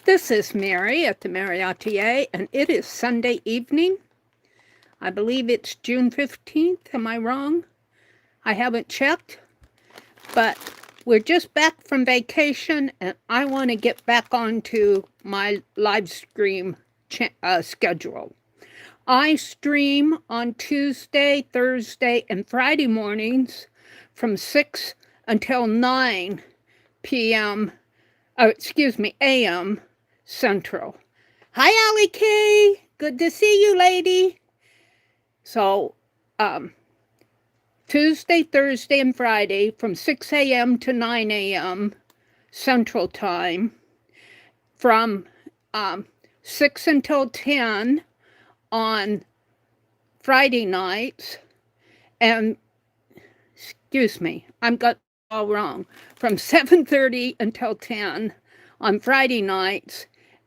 This is Meri at the Meri Atelier, and it is Sunday evening. I believe it's June 15th. Am I wrong? I haven't checked, but we're just back from vacation, and I want to get back onto my live stream schedule. I stream on Tuesday, Thursday, and Friday mornings from 6 until 9 p.m. a.m. Central. Hi, Allie K. Good to see you, lady. So, Tuesday, Thursday, and Friday from 6 a.m. to 9 a.m. Central Time. From 6 until 10 on Friday nights. And, I'm got all wrong. From 7:30 until 10 on Friday nights,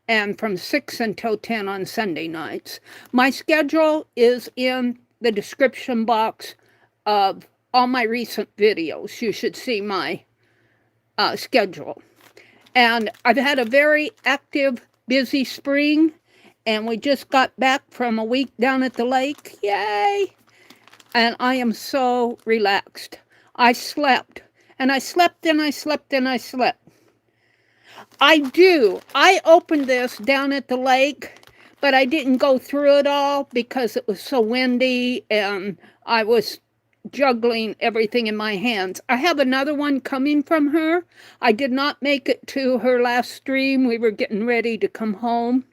and from 6 until 10 on Sunday nights. My schedule is in the description box of all my recent videos. You should see my schedule. And I've had a very active, busy spring, and we just got back from a week down at the lake. Yay! And I am so relaxed. I slept, and I slept, and I slept, and I slept. I opened this down at the lake, but I didn't go through it all because it was so windy and I was juggling everything in my hands. I have another one coming from her. I did not make it to her last stream. We were getting ready to come home.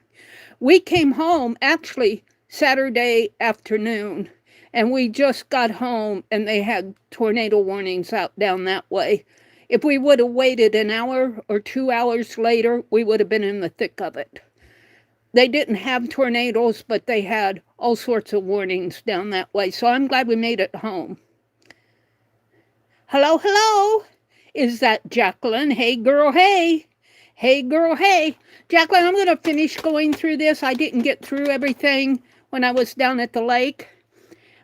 We came home actually Saturday afternoon, and we just got home and they had tornado warnings out down that way. If we would have waited an hour or 2 hours later, we would have been in the thick of it. They didn't have tornadoes, but they had all sorts of warnings down that way. So I'm glad we made it home. Hello, hello. Is that Jacqueline? Hey, girl, hey. Hey, girl, hey. Jacqueline, I'm going to finish going through this. I didn't get through everything when I was down at the lake.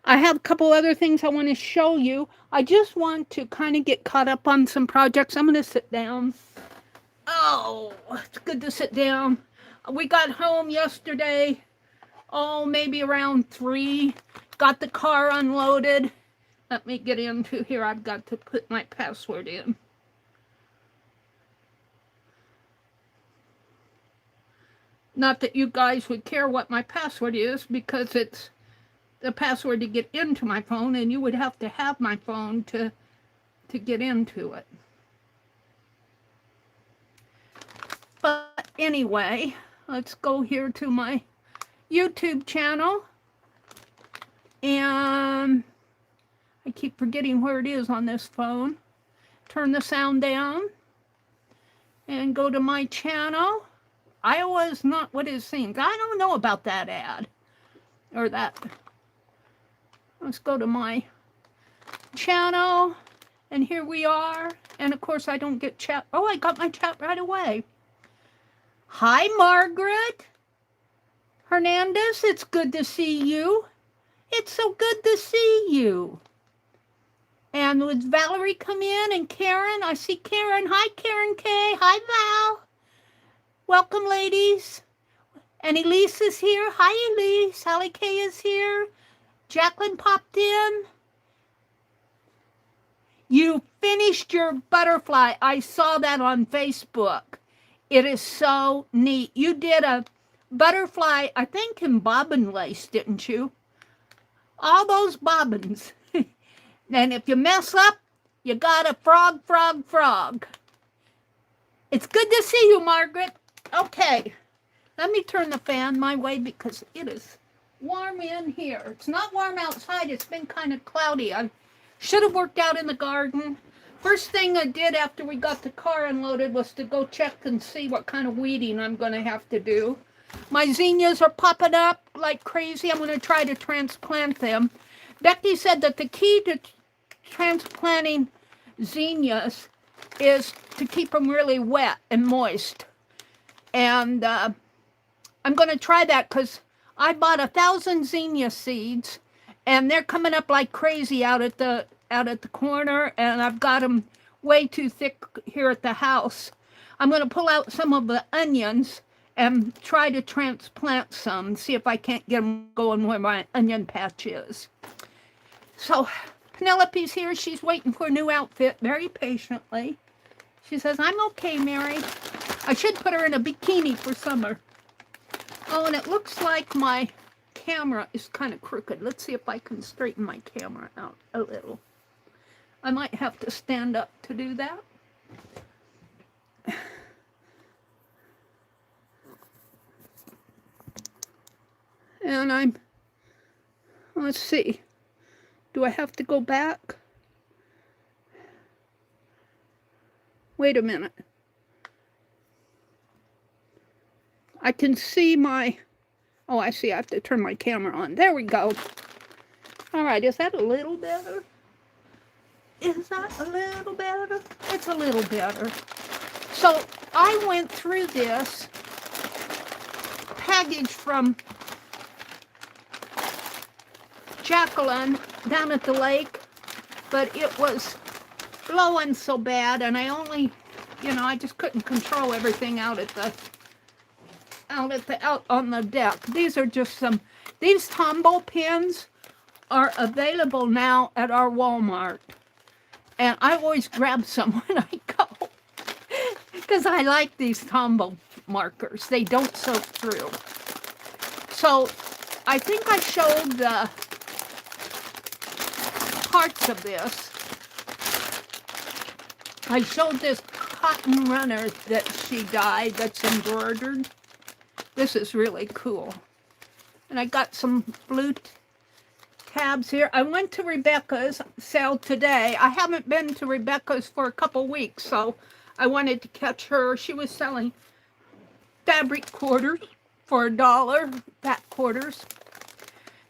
I have a couple other things I want to show you. I just want to kind of get caught up on some projects. I'm going to sit down. Oh, it's good to sit down. We got home yesterday, maybe around 3. Got the car unloaded. Let me get into here. I've got to put my password in. Not that you guys would care what my password is, because it's the password to get into my phone, and you would have to have my phone to get into it. But anyway, let's go here to my YouTube channel. And I keep forgetting where it is on this phone. Turn the sound down and go to my channel. Iowa is not what it seems. I don't know about that ad or that. Let's go to my channel, and here we are. And of course I don't get chat. Oh, I got my chat right away. Hi, Margaret Hernandez. It's good to see you. It's so good to see you. And would Valerie come in, and Karen? I see Karen. Hi, Karen K. Hi, Val. Welcome, ladies. And Elise is here. Hi, Elise. Sally K is here. Jacqueline popped in. You finished your butterfly. I saw that on Facebook. It is so neat. You did a butterfly, I think in bobbin lace, didn't you? All those bobbins. And if you mess up, you got a frog, frog, frog. It's good to see you, Margaret. Okay, let me turn the fan my way because it is warm in here. It's not warm outside. It's been kind of cloudy. I should have worked out in the garden. First thing I did after we got the car unloaded was to go check and see what kind of weeding I'm going to have to do. My zinnias are popping up like crazy. I'm going to try to transplant them. Becky said that the key to transplanting zinnias is to keep them really wet and moist. And I'm going to try that because I bought 1,000 zinnia seeds, and they're coming up like crazy out at the corner, and I've got them way too thick here at the house. I'm going to pull out some of the onions and try to transplant some, see if I can't get them going where my onion patch is. So Penelope's here. She's waiting for a new outfit very patiently. She says, I'm okay, Meri. I should put her in a bikini for summer. Oh, and it looks like my camera is kind of crooked. Let's see if I can straighten my camera out a little. I might have to stand up to do that. And let's see. Do I have to go back? Wait a minute. I can see my, oh, I see, I have to turn my camera on. There we go. All right, is that a little better? Is that a little better? It's a little better. So I went through this package from Jacqueline down at the lake, but it was blowing so bad, and I only, I just couldn't control everything out on the deck. These are just these Tombow pins are available now at our Walmart, and I always grab some when I go because I like these Tombow markers. They don't soak through. So I think I showed the parts of this. I showed this cotton runner that she dyed that's embroidered. This is really cool. And I got some blue tabs here. I went to Rebecca's sale today. I haven't been to Rebecca's for a couple weeks, so I wanted to catch her. She was selling fabric quarters for $1, fat quarters.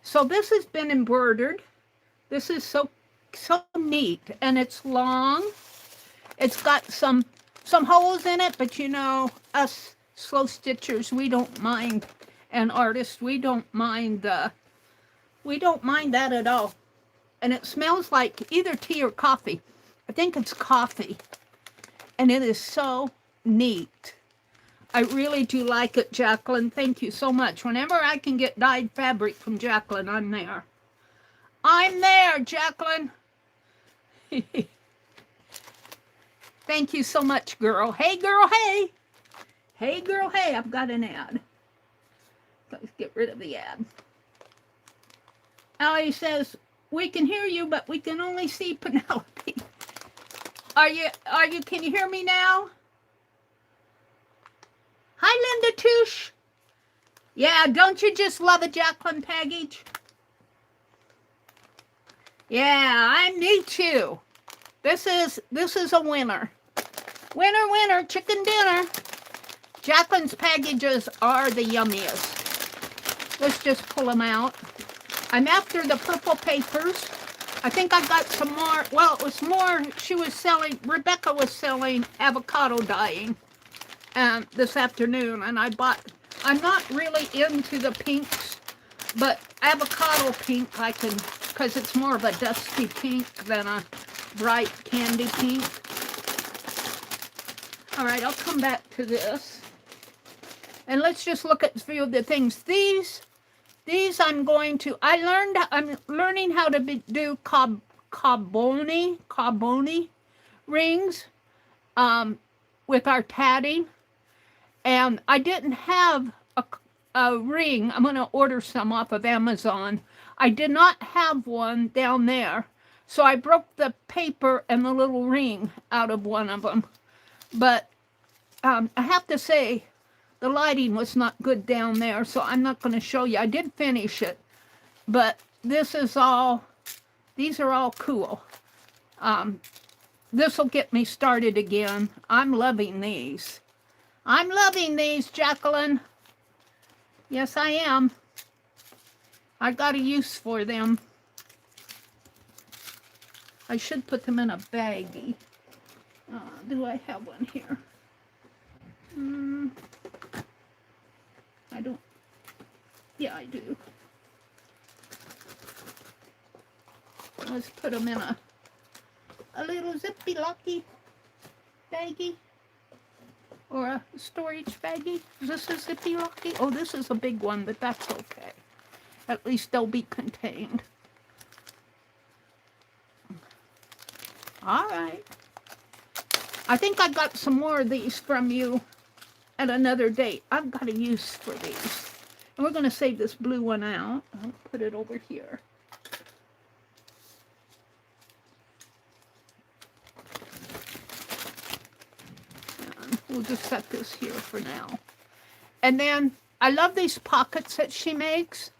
So this has been embroidered. This is so neat, and it's long. It's got some holes in it, but us slow stitchers, we don't mind, and artists, we don't mind that at all. And it smells like either tea or coffee. I think it's coffee, and it is so neat. I really do like it, Jacqueline. Thank you so much. Whenever I can get dyed fabric from Jacqueline, I'm there. I'm there, Jacqueline. Thank you so much, girl. Hey, girl, hey. Hey, girl, hey. I've got an ad. Let's get rid of the ad. Allie says, we can hear you, but we can only see Penelope. Can you hear me now? Hi, Linda Touche. Yeah, don't you just love a Jacqueline package? Yeah, me too. This is a winner. Winner, winner, chicken dinner. Jacqueline's packages are the yummiest. Let's just pull them out. I'm after the purple papers. I think I got some more. Well, it was more. Rebecca was selling avocado dyeing this afternoon, and I'm not really into the pinks, but avocado pink I can, because it's more of a dusty pink than a bright candy pink. All right, I'll come back to this. And let's just look at a few of the things. These I'm learning how to do carboni rings with our tatting. And I didn't have a ring. I'm going to order some off of Amazon. I did not have one down there. So I broke the paper and the little ring out of one of them. But I have to say, the lighting was not good down there, so I'm not going to show you. I did finish it, but these are all cool. This will get me started again. I'm loving these. I'm loving these, Jacqueline. Yes, I am. I got a use for them. I should put them in a baggie. Do I have one here? I don't. Yeah, I do. Let's put them in a little zippy locky baggie. or a storage baggie. Is this a zippy locky? Oh, this is a big one, but that's okay. At least they'll be contained. All right. I think I got some more of these from you at another date. I've got a use for these. And we're going to save this blue one out. I'll put it over here. And we'll just set this here for now. And then I love these pockets that she makes.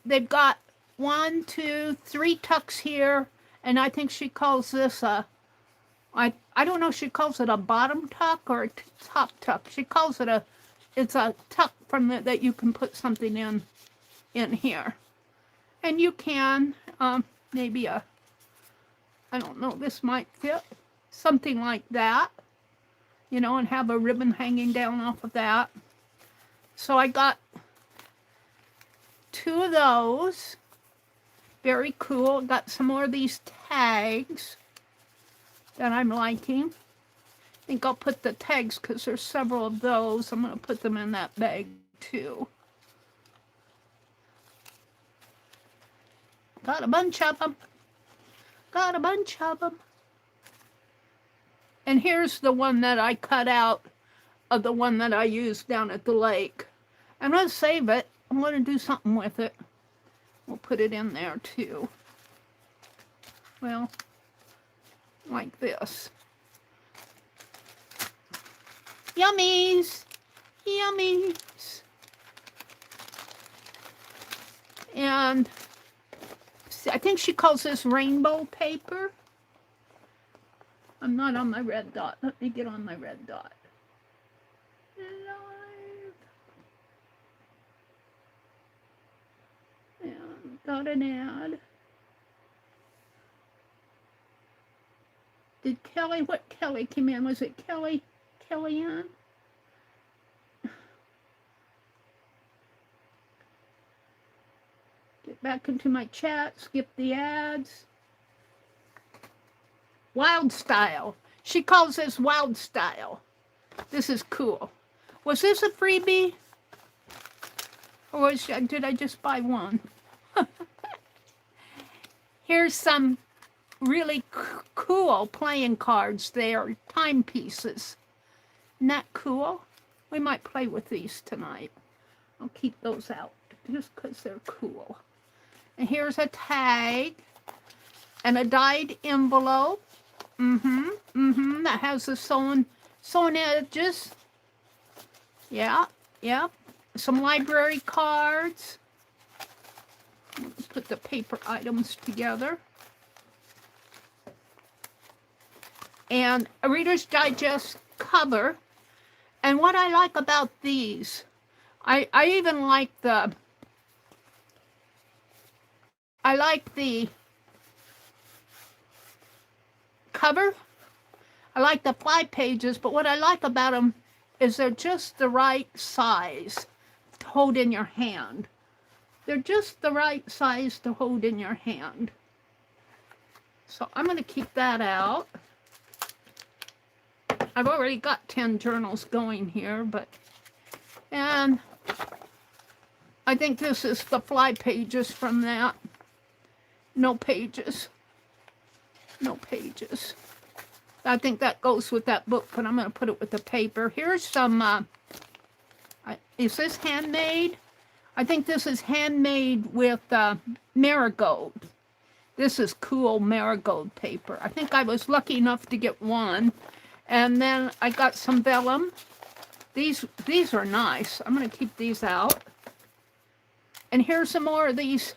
They've got 1, 2, 3 tucks here. And I think she calls this a, I don't know if she calls it a bottom tuck or a top tuck. She calls it a, it's a tuck from the, that you can put something in here. And you can, maybe a, I don't know, this might fit, something like that, you know, and have a ribbon hanging down off of that. So I got 2 of those. Very cool. Got some more of these tags that I'm liking. I think I'll put the tags because there's several of those. I'm going to put them in that bag too. Got a bunch of them. Got a bunch of them. And here's the one that I cut out of the one that I used down at the lake. I'm going to save it. I'm going to do something with it. We'll put it in there too. Well, like this. Yummies! Yummies! And I think she calls this rainbow paper. I'm not on my red dot. Let me get on my red dot. And got an ad. Did Kelly, what Kelly came in? Was it Kellyanne? Get back into my chat, skip the ads. Wild Style. She calls this Wild Style. This is cool. Was this a freebie? Or did I just buy one? Here's some really cool playing cards there, timepieces. Isn't that cool? We might play with these tonight. I'll keep those out just because they're cool. And here's a tag and a dyed envelope. That has the sewn edges. Yeah. Some library cards. Let's put the paper items together. And a Reader's Digest cover. And what I like about these, I even like the cover. I like the 5 pages, but what I like about them is they're just the right size to hold in your hand. They're just the right size to hold in your hand. So I'm going to keep that out. I've already got 10 journals going here, and I think this is the fly pages from that. No pages. No pages. I think that goes with that book, but I'm going to put it with the paper. Here's some, is this handmade? I think this is handmade with marigold. This is cool marigold paper. I think I was lucky enough to get one. And then I got some vellum. These are nice. I'm going to keep these out. And here's some more of these.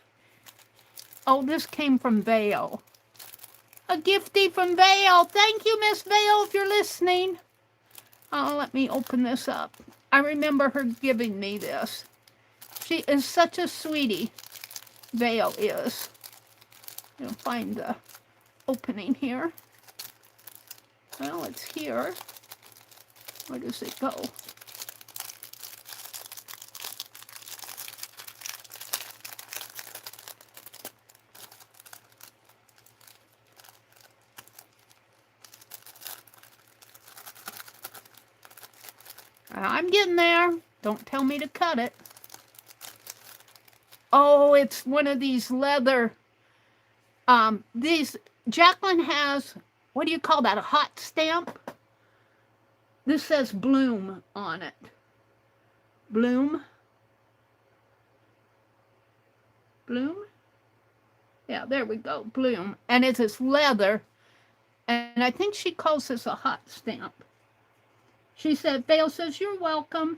Oh, this came from Vale. A giftie from Vale. Thank you, Miss Vale, if you're listening. Oh, let me open this up. I remember her giving me this. She is such a sweetie. Vale is. I'll find the opening here. Well, it's here. Where does it go? I'm getting there. Don't tell me to cut it. Oh, it's one of these leather. These, Jacqueline has, what do you call that, a hot stamp? This says Bloom on it. Bloom? Bloom? Yeah, there we go, Bloom. And it's this leather, and I think she calls this a hot stamp. She said, Vale says, you're welcome.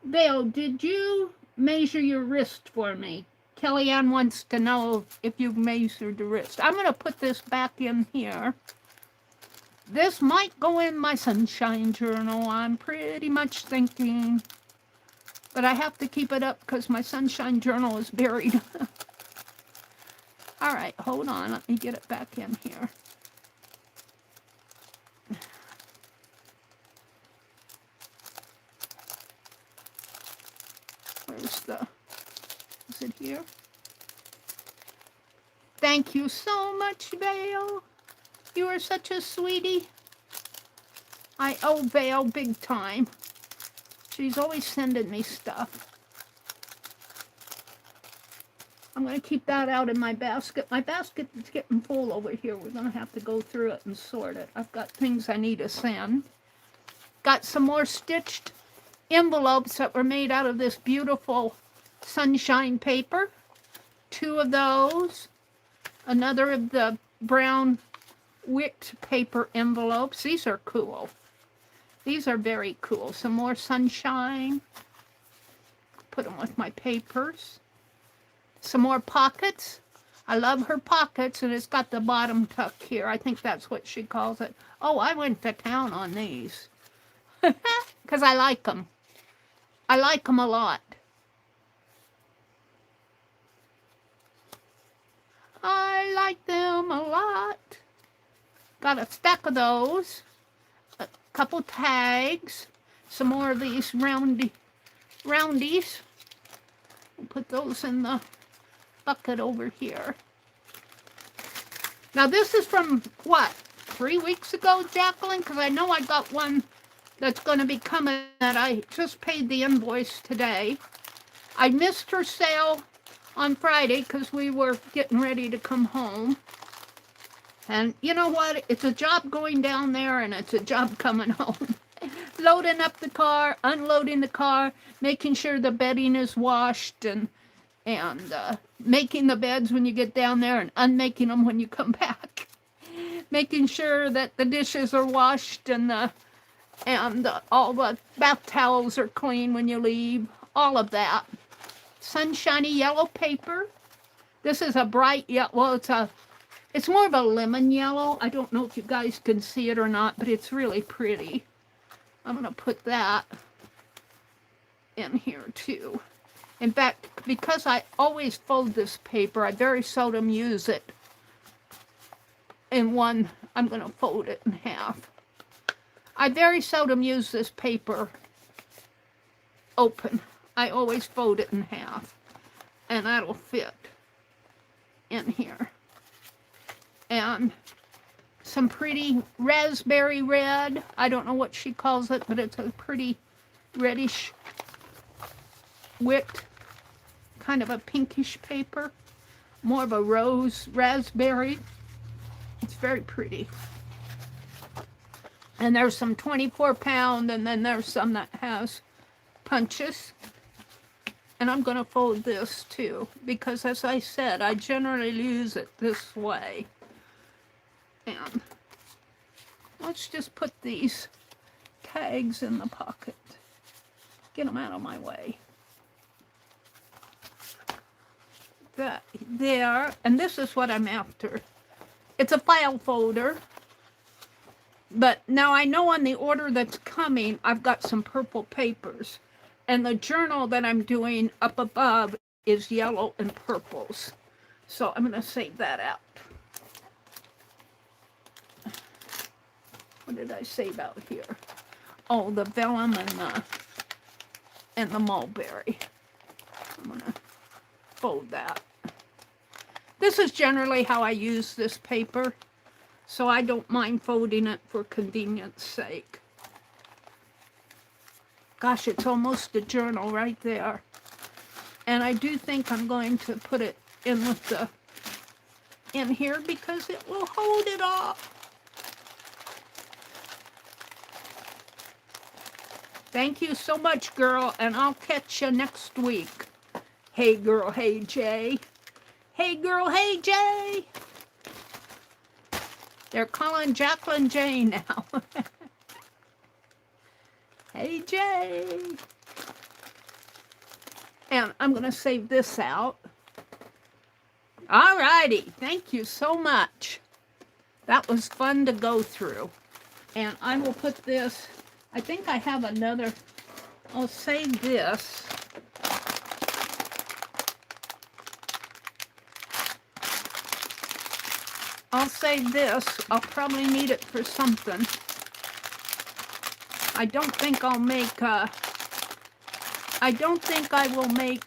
Vale, did you measure your wrist for me? Kellyanne wants to know if you've measured the wrist. I'm going to put this back in here. This might go in my sunshine journal, I'm pretty much thinking. But I have to keep it up because my sunshine journal is buried. All right, hold on. Let me get it back in here. Where's the... Is it here? Thank you so much, Vale. You are such a sweetie. I owe Vale big time. She's always sending me stuff. I'm going to keep that out in my basket. My basket is getting full over here. We're going to have to go through it and sort it. I've got things I need to send. Got some more stitched envelopes that were made out of this beautiful sunshine paper. 2 of those. Another of the brown wicked paper envelopes. These are cool. These are very cool. Some more sunshine. Put them with my papers. Some more pockets. I love her pockets, and it's got the bottom tuck here. I think that's what she calls it. Oh, I went to town on these. Because I like them. I like them a lot. I like them a lot. Got a stack of those. A couple tags. Some more of these roundies. We'll put those in the bucket over here. Now this is from, what, 3 weeks ago, Jacqueline? Because I know I got one that's going to be coming that I just paid the invoice today. I missed her sale on Friday because we were getting ready to come home. And you know what? It's a job going down there, and it's a job coming home. Loading up the car, unloading the car, making sure the bedding is washed, and making the beds when you get down there and unmaking them when you come back. Making sure that the dishes are washed and all the bath towels are clean when you leave. All of that. Sunshiny yellow paper. This is a bright yellow. Well, it's more of a lemon yellow. I don't know if you guys can see it or not, but it's really pretty. I'm going to put that in here too. In fact, because I always fold this paper, I very seldom use it in one. I'm going to fold it in half. I very seldom use this paper open. I always fold it in half, and that'll fit in here. And some pretty raspberry red. I don't know what she calls it, but it's a pretty reddish wicked, kind of a pinkish paper. More of a rose raspberry. It's very pretty. And there's some 24-pound, and then there's some that has punches. And I'm going to fold this too, because as I said, I generally use it this way. And let's just put these tags in the pocket. Get them out of my way. That there, and this is what I'm after. It's a file folder. But now I know on the order that's coming, I've got some purple papers. And the journal that I'm doing up above is yellow and purples. So I'm going to save that out. What did I save out here? Oh, the vellum and the mulberry. I'm going to fold that. This is generally how I use this paper, so I don't mind folding it for convenience sake. Gosh, it's almost a journal right there. And I do think I'm going to put it in with the in here because it will hold it all. Thank you so much, girl, and I'll catch you next week. Hey, girl, hey, Jay. Hey, girl, hey, Jay. They're calling Jacqueline Jay now. Hey, Jay. And I'm going to save this out. All righty. Thank you so much. That was fun to go through. And I will put this, I think I have another, I'll save this. I'll save this. I'll probably need it for something. I don't think I'll make, I don't think I will make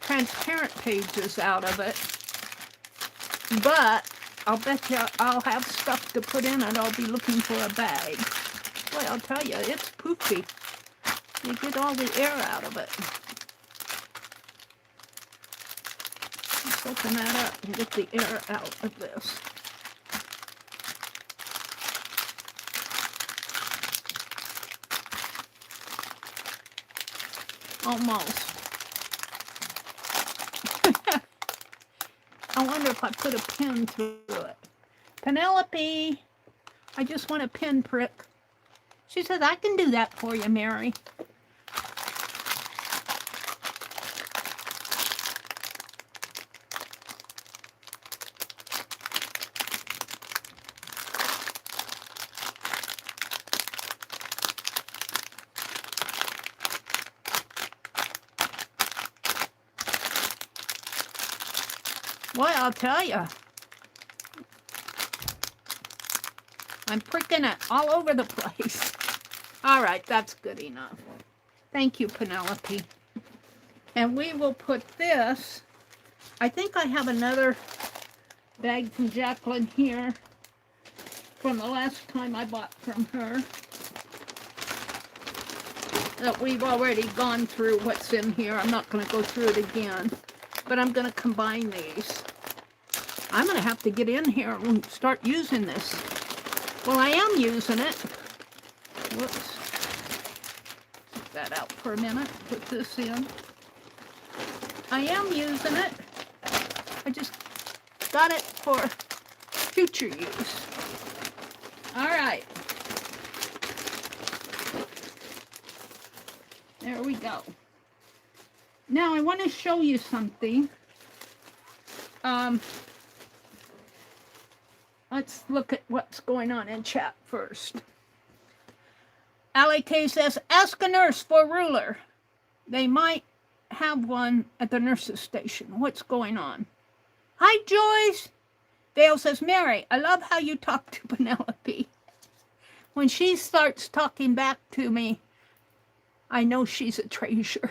transparent pages out of it. But I'll bet you I'll have stuff to put in it. I'll be looking for a bag. Boy, I'll tell you, it's poofy. You get all the air out of it. Let's open that up and get the air out of this. Almost. I wonder if I put a pin through it. Penelope, I just want a pin prick. She says, I can do that for you, Mary. Boy, I'll tell you, I'm pricking it all over the place. All right, that's good enough. Thank you, Penelope. And we will put this, I think I have another bag from Jacqueline here from the last time I bought from her that we've already gone through what's in here. I'm not going to go through it again. But I'm going to combine these. I'm going to have to get in here and start using this. Well, I am using it. Whoops. Take that out for a minute. Put this in. I am using it. I just got it for future use. All right. There we go. Now I want to show you something. Let's look at what's going on in chat first. Allie K says, ask a nurse for a ruler. They might have one at the nurse's station. What's going on? Hi, Joyce. Dale says, Mary, I love how you talk to Penelope. When she starts talking back to me, I know she's a treasure.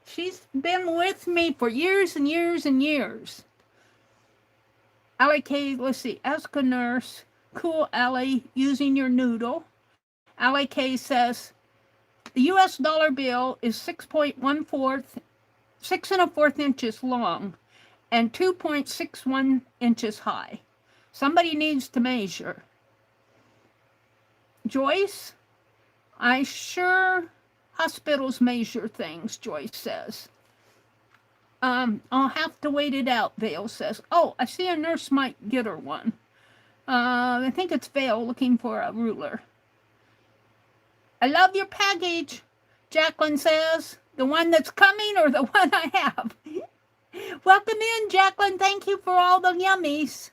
She's been with me for years and years and years. Allie K, let's see, ask a nurse. Cool, Allie, using your noodle. Allie K says, the U.S. dollar bill is 6 1/4 inches long and 2.61 inches high. Somebody needs to measure. Joyce, I sure hospitals measure things, Joyce says. I'll have to wait it out, Vale says. Oh, I see a nurse might get her one. I think it's Vale looking for a ruler. I love your package, Jacqueline says. The one that's coming or the one I have? Welcome in, Jacqueline. Thank you for all the yummies.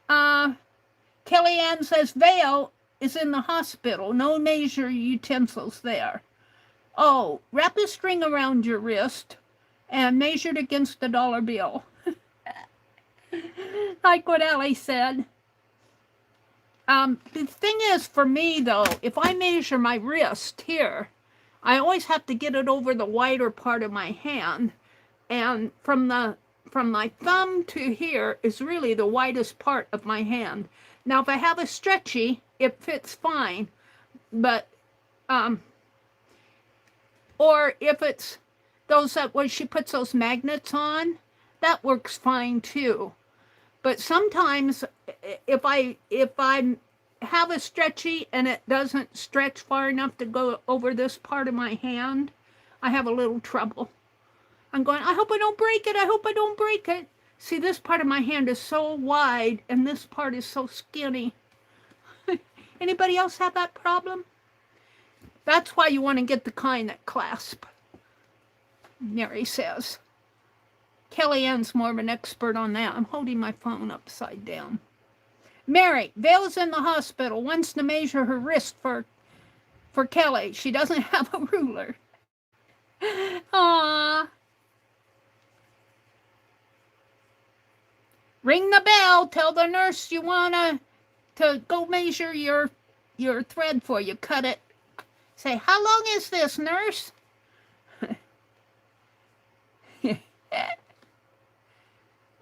Kellyanne says Vale is in the hospital. No measure utensils there. Oh, wrap a string around your wrist and measure it against the dollar bill. Like what Allie said. The thing is, for me, though, if I measure my wrist here, I always have to get it over the wider part of my hand. And from my thumb to here is really the widest part of my hand. Now, if I have a stretchy, it fits fine. But or if it's those that when she puts those magnets on, that works fine too. But sometimes if I have a stretchy and it doesn't stretch far enough to go over this part of my hand, I have a little trouble. I'm going, I hope I don't break it. I hope I don't break it. See, this part of my hand is so wide and this part is so skinny. Anybody else have that problem? That's why you want to get the kind that clasp, Mary says. Kellyanne's more of an expert on that. I'm holding my phone upside down. Mary, Vale's in the hospital, wants to measure her wrist for Kelly. She doesn't have a ruler. Aww. Ring the bell. Tell the nurse you want to go measure your thread for you. Cut it. Say, how long is this, nurse?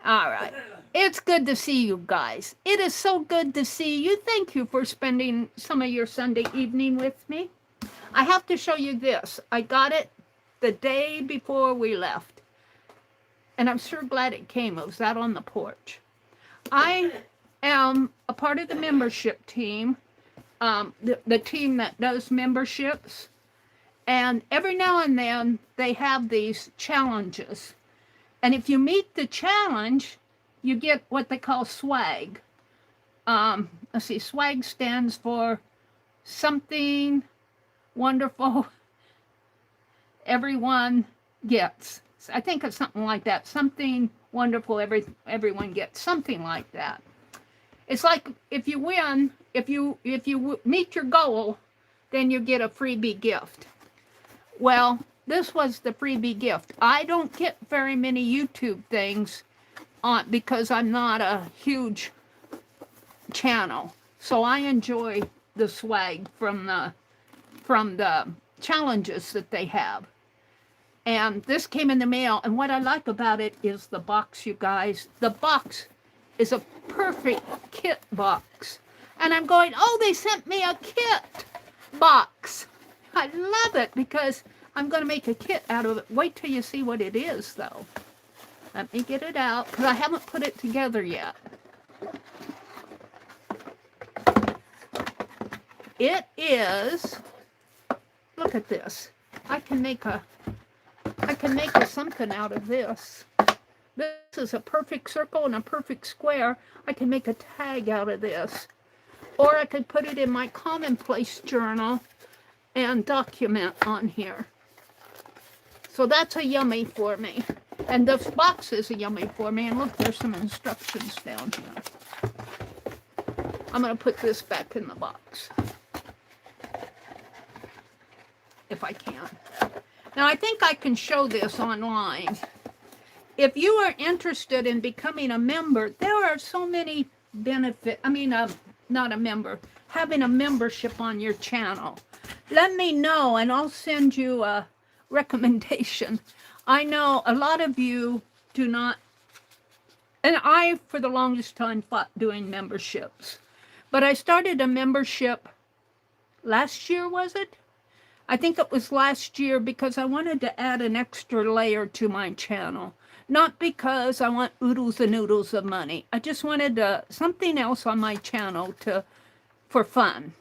All right. It's good to see you guys. It is so good to see you. Thank you for spending some of your Sunday evening with me. I have to show you this. I got it the day before we left. And I'm sure glad it came. It was out on the porch. I am a part of the membership team, the team that does memberships. And every now and then they have these challenges. And if you meet the challenge, you get what they call swag. Let's see, swag stands for something wonderful everyone gets. I think it's something like that. Something wonderful everyone gets. Something like that. It's like if you win, if you meet your goal, then you get a freebie gift. Well, this was the freebie gift. I don't get very many YouTube things on because I'm not a huge channel. So I enjoy the swag from the challenges that they have. And this came in the mail, and what I like about it is the box, you guys. The box is a perfect kit box. And I'm going, oh, they sent me a kit box. I love it because I'm going to make a kit out of it. Wait till you see what it is, though. Let me get it out, because I haven't put it together yet. It is, look at this. I can make a something out of this. This is a perfect circle and a perfect square. I can make a tag out of this. Or I could put it in my commonplace journal and document on here. So that's a yummy for me. And this box is a yummy for me. And look, there's some instructions down here. I'm going to put this back in the box. If I can. Now, I think I can show this online. If you are interested in becoming a member, there are so many benefits. I mean, not a member, having a membership on your channel. Let me know, and I'll send you a recommendation. I know a lot of you do not, and I, for the longest time, fought doing memberships. But I started a membership last year, was it? I think it was last year because I wanted to add an extra layer to my channel. Not because I want oodles and oodles of money. I just wanted something else on my channel for fun.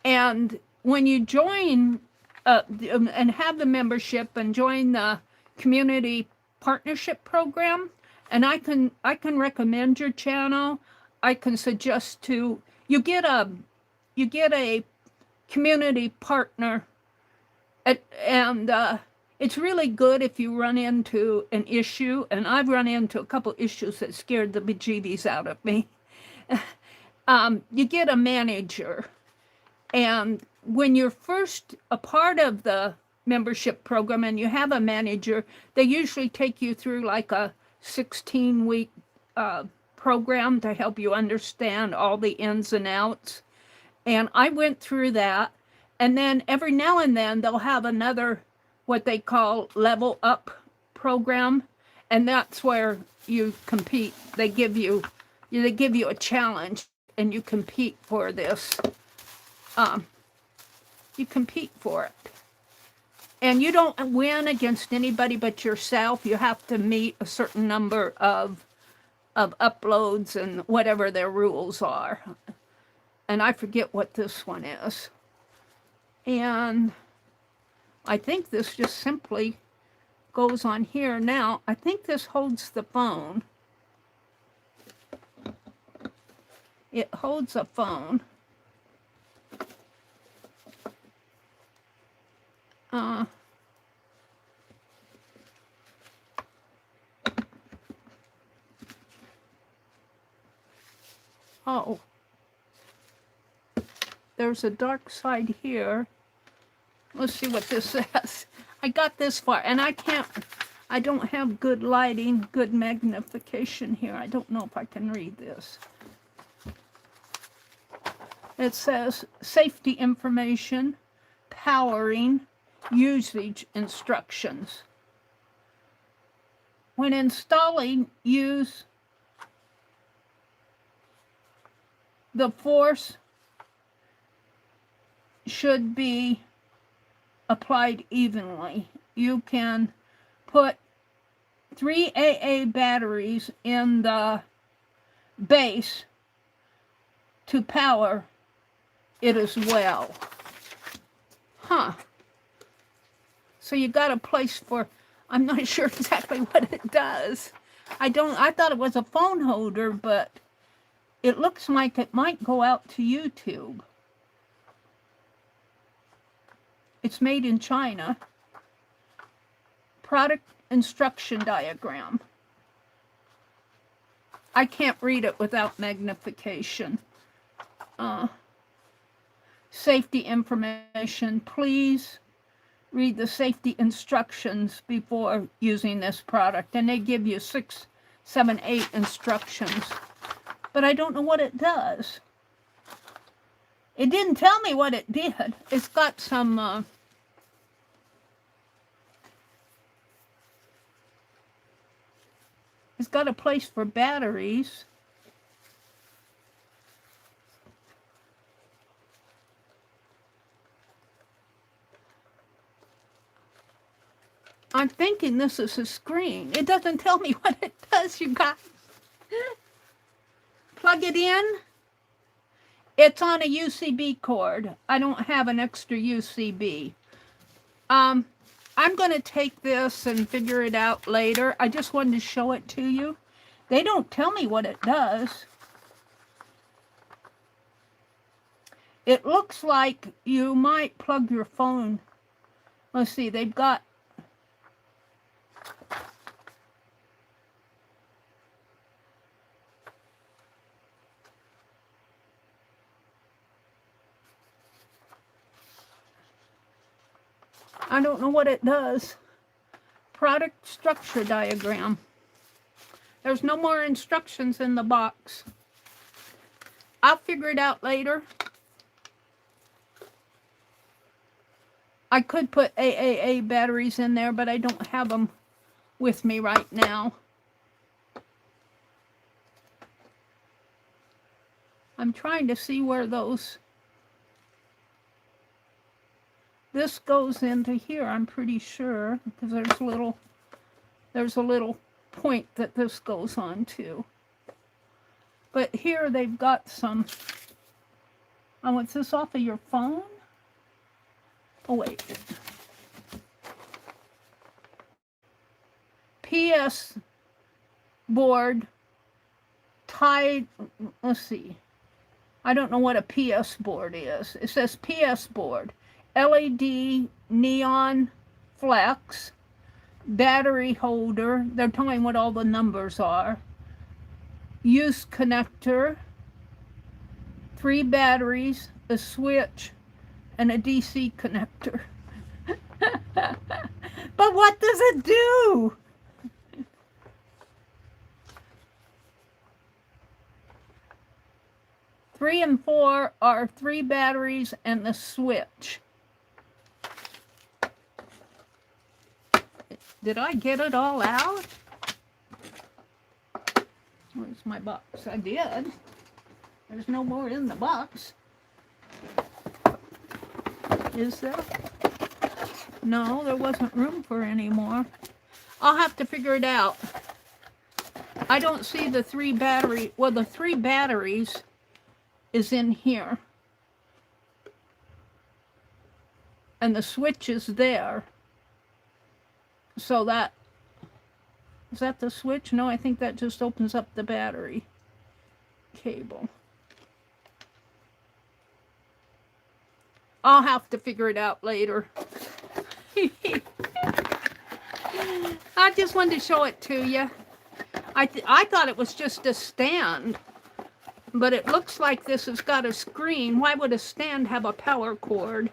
And when you join and have the membership and join the community partnership program, and I can recommend your channel. I can suggest to you get a community partner, and it's really good if you run into an issue, and I've run into a couple issues that scared the bejeebies out of me. You get a manager, and when you're first a part of the membership program and you have a manager, they usually take you through like a 16-week program to help you understand all the ins and outs. And I went through that, and then every now and then they'll have another, what they call level up program, and that's where you compete. They give you a challenge, and you compete for this You compete for it. And you don't win against anybody but yourself. You have to meet a certain number of uploads and whatever their rules are. And I forget what this one is. And I think this just simply goes on here. Now, I think this holds the phone. It holds a phone. Oh, there's a dark side here. Let's see what this says. I got this far, and I don't have good lighting, good magnification here. I don't know if I can read this. It says safety information, powering, usage instructions. When installing, use the force should be applied evenly. You can put 3 AA batteries in the base to power it as well. Huh. So you got a place for, I'm not sure exactly what it does. I thought it was a phone holder, but it looks like it might go out to YouTube. It's made in China. Product instruction diagram. I can't read it without magnification. Safety information. Please read the safety instructions before using this product. And they give you 6, 7, 8 instructions. But I don't know what it does. It didn't tell me what it did. It's got some it's got a place for batteries. I'm thinking this is a screen. It doesn't tell me what it does, you guys. Plug it in. It's on a UCB cord. I don't have an extra UCB. I'm going to take this and figure it out later. I just wanted to show it to you. They don't tell me what it does. It looks like you might plug your phone. Let's see, they've got I don't know what it does. Product structure diagram. There's no more instructions in the box. I'll figure it out later. I could put AAA batteries in there, but I don't have them with me right now. I'm trying to see where those... This goes into here, I'm pretty sure, because there's a little point that this goes on to. But here they've got some... Oh, what's this off of your phone? Oh, wait. PS board tied... Let's see. I don't know what a PS board is. It says PS board. LED neon flex, battery holder. They're telling what all the numbers are. Use connector, 3 batteries, a switch, and a DC connector. But what does it do? Three and 4 are 3 batteries and the switch. Did I get it all out? Where's my box? I did. There's no more in the box. Is there? No, there wasn't room for any more. I'll have to figure it out. I don't see the 3 battery. Well, the 3 batteries is in here. And the switch is there. So that, is that the switch? No, I think that just opens up the battery cable. I'll have to figure it out later. I just wanted to show it to you. I thought it was just a stand, but it looks like this has got a screen. Why would a stand have a power cord?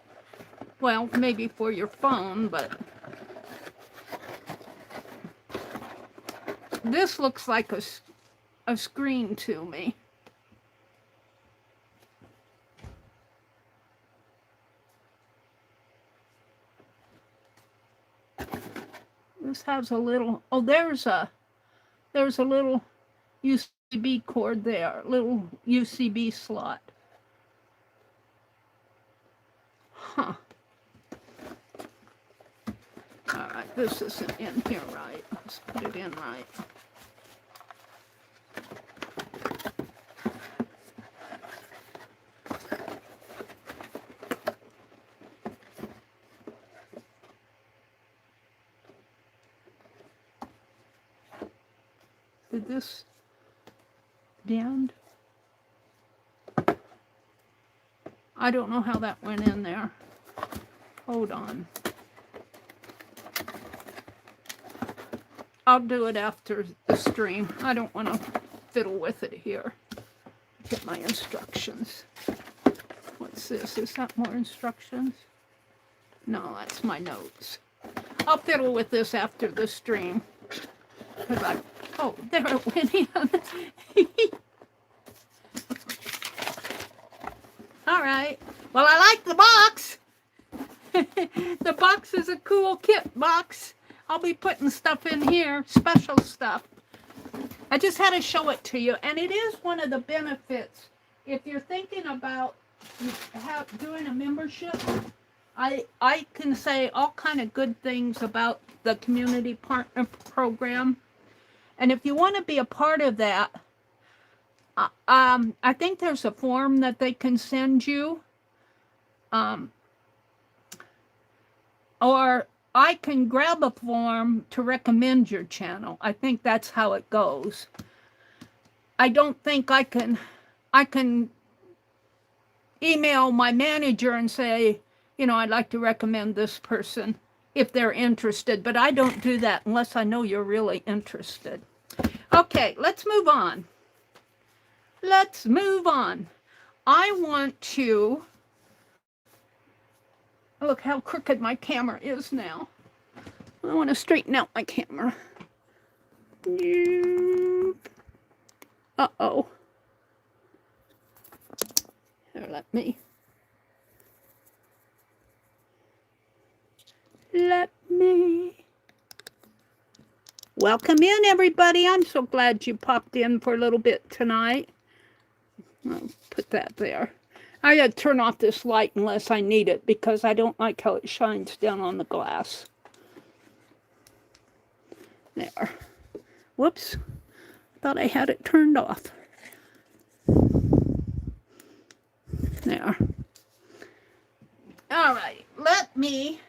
Well, maybe for your phone, but this looks like a screen to me. This has a little, oh, there's a little USB cord there, little UCB slot. Huh. All right, this isn't in here right. Let's put it in right. Did this down? I don't know how that went in there. Hold on. I'll do it after the stream. I don't want to fiddle with it here. Get my instructions. What's this? Is that more instructions? No, that's my notes. I'll fiddle with this after the stream. Oh, there it went in. All right. Well, I like the box. The box is a cool kit box. I'll be putting stuff in here, special stuff. I just had to show it to you. And it is one of the benefits. If you're thinking about doing a membership, I can say all kind of good things about the community partner program. And if you want to be a part of that, I think there's a form that they can send you. Or I can grab a form to recommend your channel. I think that's how it goes. I don't think I can email my manager and say, you know, I'd like to recommend this person if they're interested. But I don't do that unless I know you're really interested. Okay, let's move on. Let's move on. I want to... Look how crooked my camera is now. I want to straighten out my camera. Uh-oh. Here, let me. Welcome in, everybody. I'm so glad you popped in for a little bit tonight. I'll put that there. I gotta turn off this light unless I need it because I don't like how it shines down on the glass. There. Whoops. Thought I had it turned off. There. All right. Let me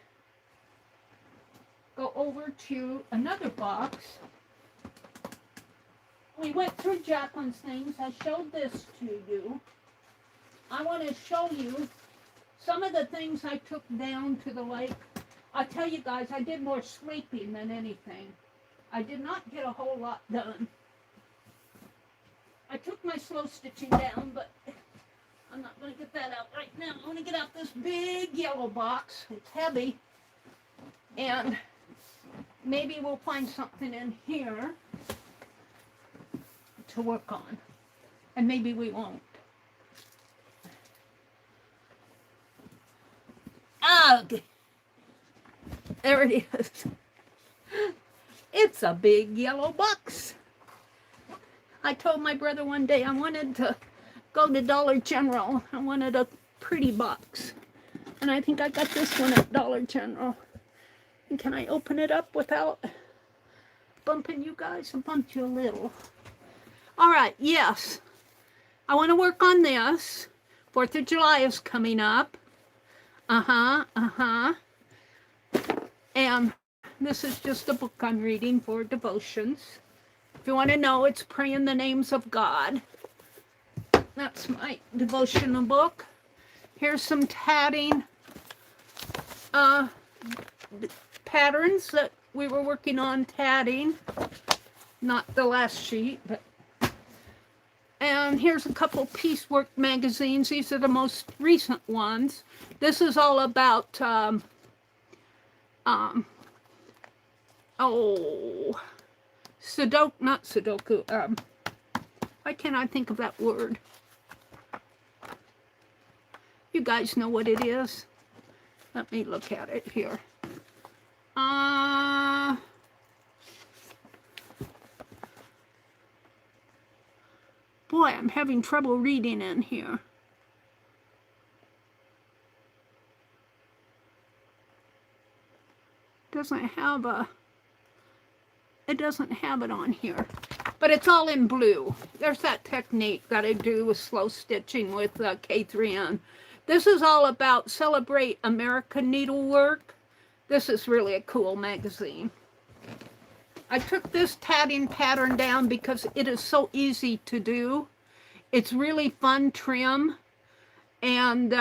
go over to another box. We went through Jacqueline's things. I showed this to you. I want to show you some of the things I took down to the lake. I'll tell you guys, I did more sleeping than anything. I did not get a whole lot done. I took my slow stitching down, but I'm not going to get that out right now. I'm going to get out this big yellow box. It's heavy. And maybe we'll find something in here to work on. And maybe we won't. Ugh! There it is. It's a big yellow box. I told my brother one day I wanted to go to Dollar General. I wanted a pretty box. And I think I got this one at Dollar General. And can I open it up without bumping you guys? I'll bump you a little. All right, yes. I want to work on this. 4th of July is coming up. And this is just a book I'm reading for devotions. If you want to know, it's Pray in the Names of God. That's my devotional book. Here's some tatting patterns that we were working on tatting. Not the last sheet, but... And here's a couple piecework magazines. These are the most recent ones. This is all about, Sudoku, not Sudoku, why can't I think of that word? You guys know what it is. Let me look at it here. Boy, I'm having trouble reading in here. It doesn't have it on here. But it's all in blue. There's that technique that I do with slow stitching with K3N. This is all about Celebrate American Needlework. This is really a cool magazine. I took this tatting pattern down because it is so easy to do. It's really fun trim. And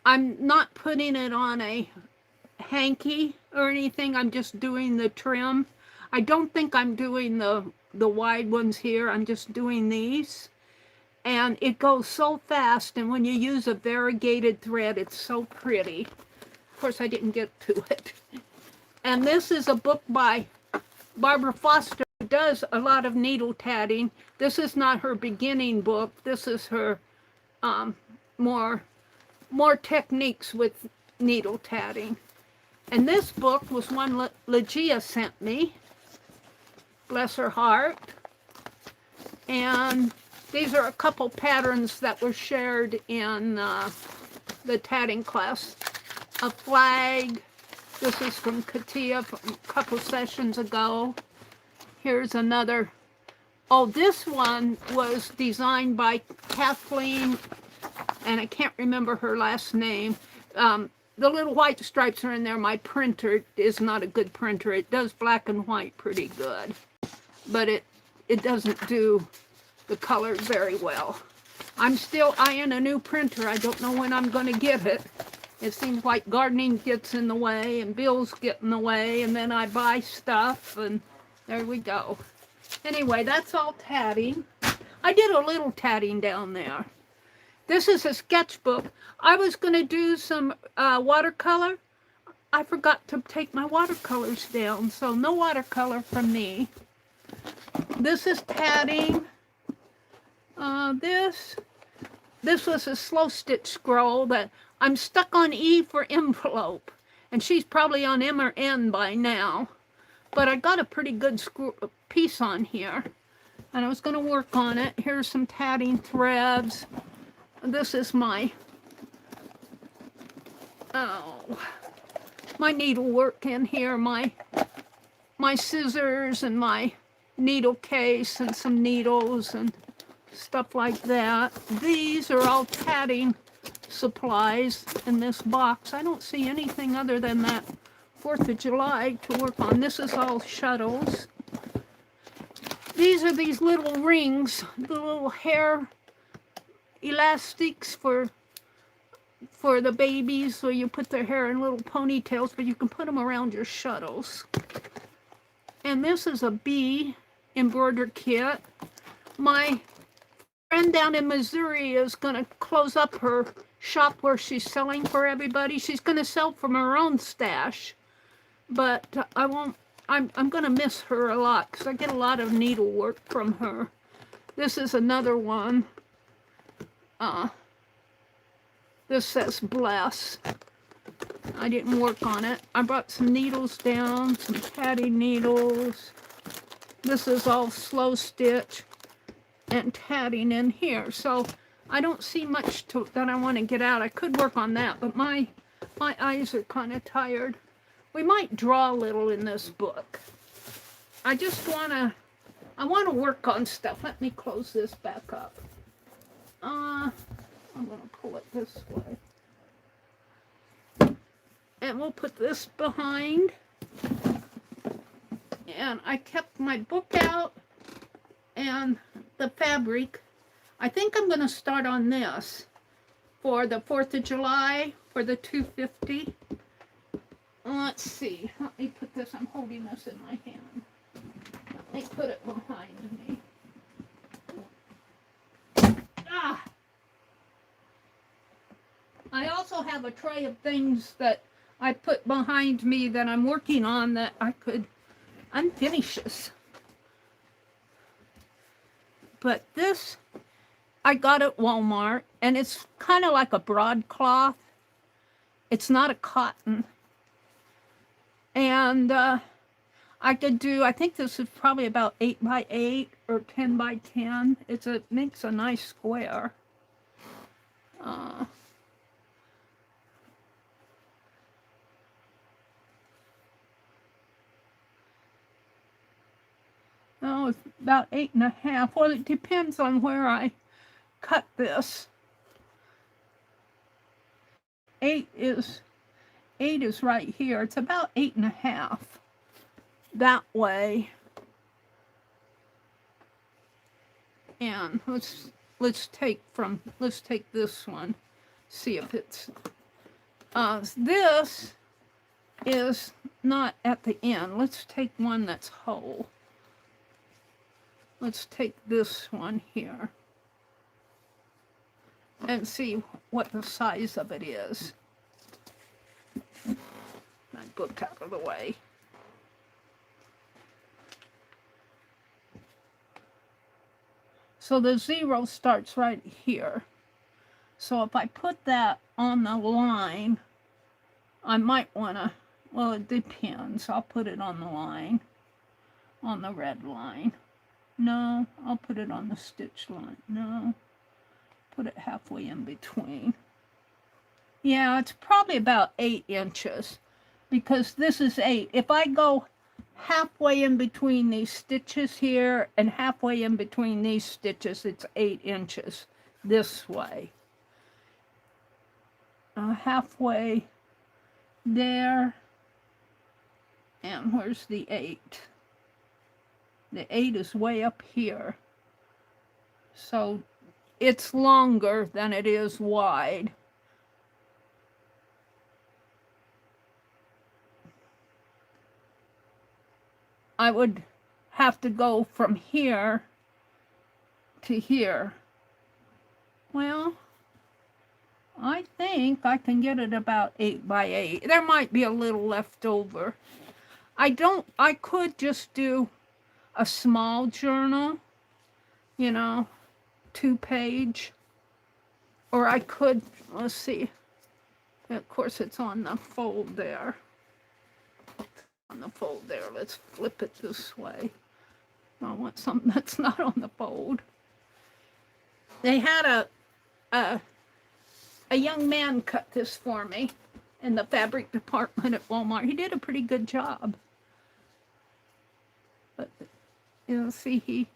I'm not putting it on a hanky or anything. I'm just doing the trim. I don't think I'm doing the wide ones here. I'm just doing these. And it goes so fast, and when you use a variegated thread, it's so pretty. Of course, I didn't get to it. And this is a book by Barbara Foster, who does a lot of needle tatting. This is not her beginning book. This is her more techniques with needle tatting. And this book was one Legia sent me. Bless her heart. And these are a couple patterns that were shared in the tatting class. A flag. This is from Katia from a couple sessions ago. Here's another. Oh, this one was designed by Kathleen, and I can't remember her last name. The little white stripes are in there. My printer is not a good printer. It does black and white pretty good, but it doesn't do the color very well. I'm still eyeing a new printer. I don't know when I'm going to get it. It seems like gardening gets in the way and bills get in the way, and then I buy stuff, and there we go. Anyway, that's all tatting. I did a little tatting down there. This is a sketchbook. I was going to do some watercolor. I forgot to take my watercolors down, so no watercolor from me. This is tatting. This was a slow stitch scroll that I'm stuck on E for envelope, and she's probably on M or N by now. But I got a pretty good piece on here, and I was going to work on it. Here's some tatting threads. This is my needlework in here, my scissors and my needle case and some needles and stuff like that. These are all tatting supplies in this box. I don't see anything other than that 4th of July to work on. This is all shuttles. These are these little rings, the little hair elastics for the babies, so you put their hair in little ponytails, but you can put them around your shuttles. And this is a bee embroidered kit. My friend down in Missouri is going to close up her shop where she's selling for everybody. She's going to sell from her own stash, but I'm going to miss her a lot because I get a lot of needlework from her. This is another one. This says bless. I didn't work on it. I brought some needles down, some tatting needles. This is all slow stitch and tatting in here. So I don't see much that I want to get out. I could work on that, but my eyes are kind of tired. We might draw a little in this book. I want to work on stuff. Let me close this back up. I'm going to pull it this way. And we'll put this behind. And I kept my book out and the fabric. I think I'm going to start on this for the 4th of July for the 250. Let's see. Let me put this. I'm holding this in my hand. Let me put it behind me. Ah! I also have a tray of things that I put behind me that I'm working on that I could unfinish this. But this I got at Walmart, and it's kind of like a broadcloth. It's not a cotton. And I could do, I think this is probably about 8 by 8 or 10 by 10. It makes a nice square. Oh, it's about 8.5. Well, it depends on where I cut this. 8 is right here. It's about 8.5 that way. And let's take this one. See if it's this is not at the end. Let's take one that's whole. Let's take this one here and see what the size of it is. My book out of the way. So the 0 starts right here. So if I put that on the line, I might want to, well, it depends. I'll put it on the line, on the red line. No, I'll put it on the stitch line. No, put it halfway in between. Yeah, it's probably about 8 inches because this is 8. If I go halfway in between these stitches here and halfway in between these stitches, it's 8 inches this way. Halfway there, and where's the 8? The 8 is way up here, so it's longer than it is wide. I would have to go from here to here. Well, I think I can get it about 8 by 8. There might be a little left over. I could just do a small journal, 2-page. Or I could, let's see. Of course, it's on the fold there. On the fold there. Let's flip it this way. I want something that's not on the fold. They had a young man cut this for me in the fabric department at Walmart. He did a pretty good job. But, see,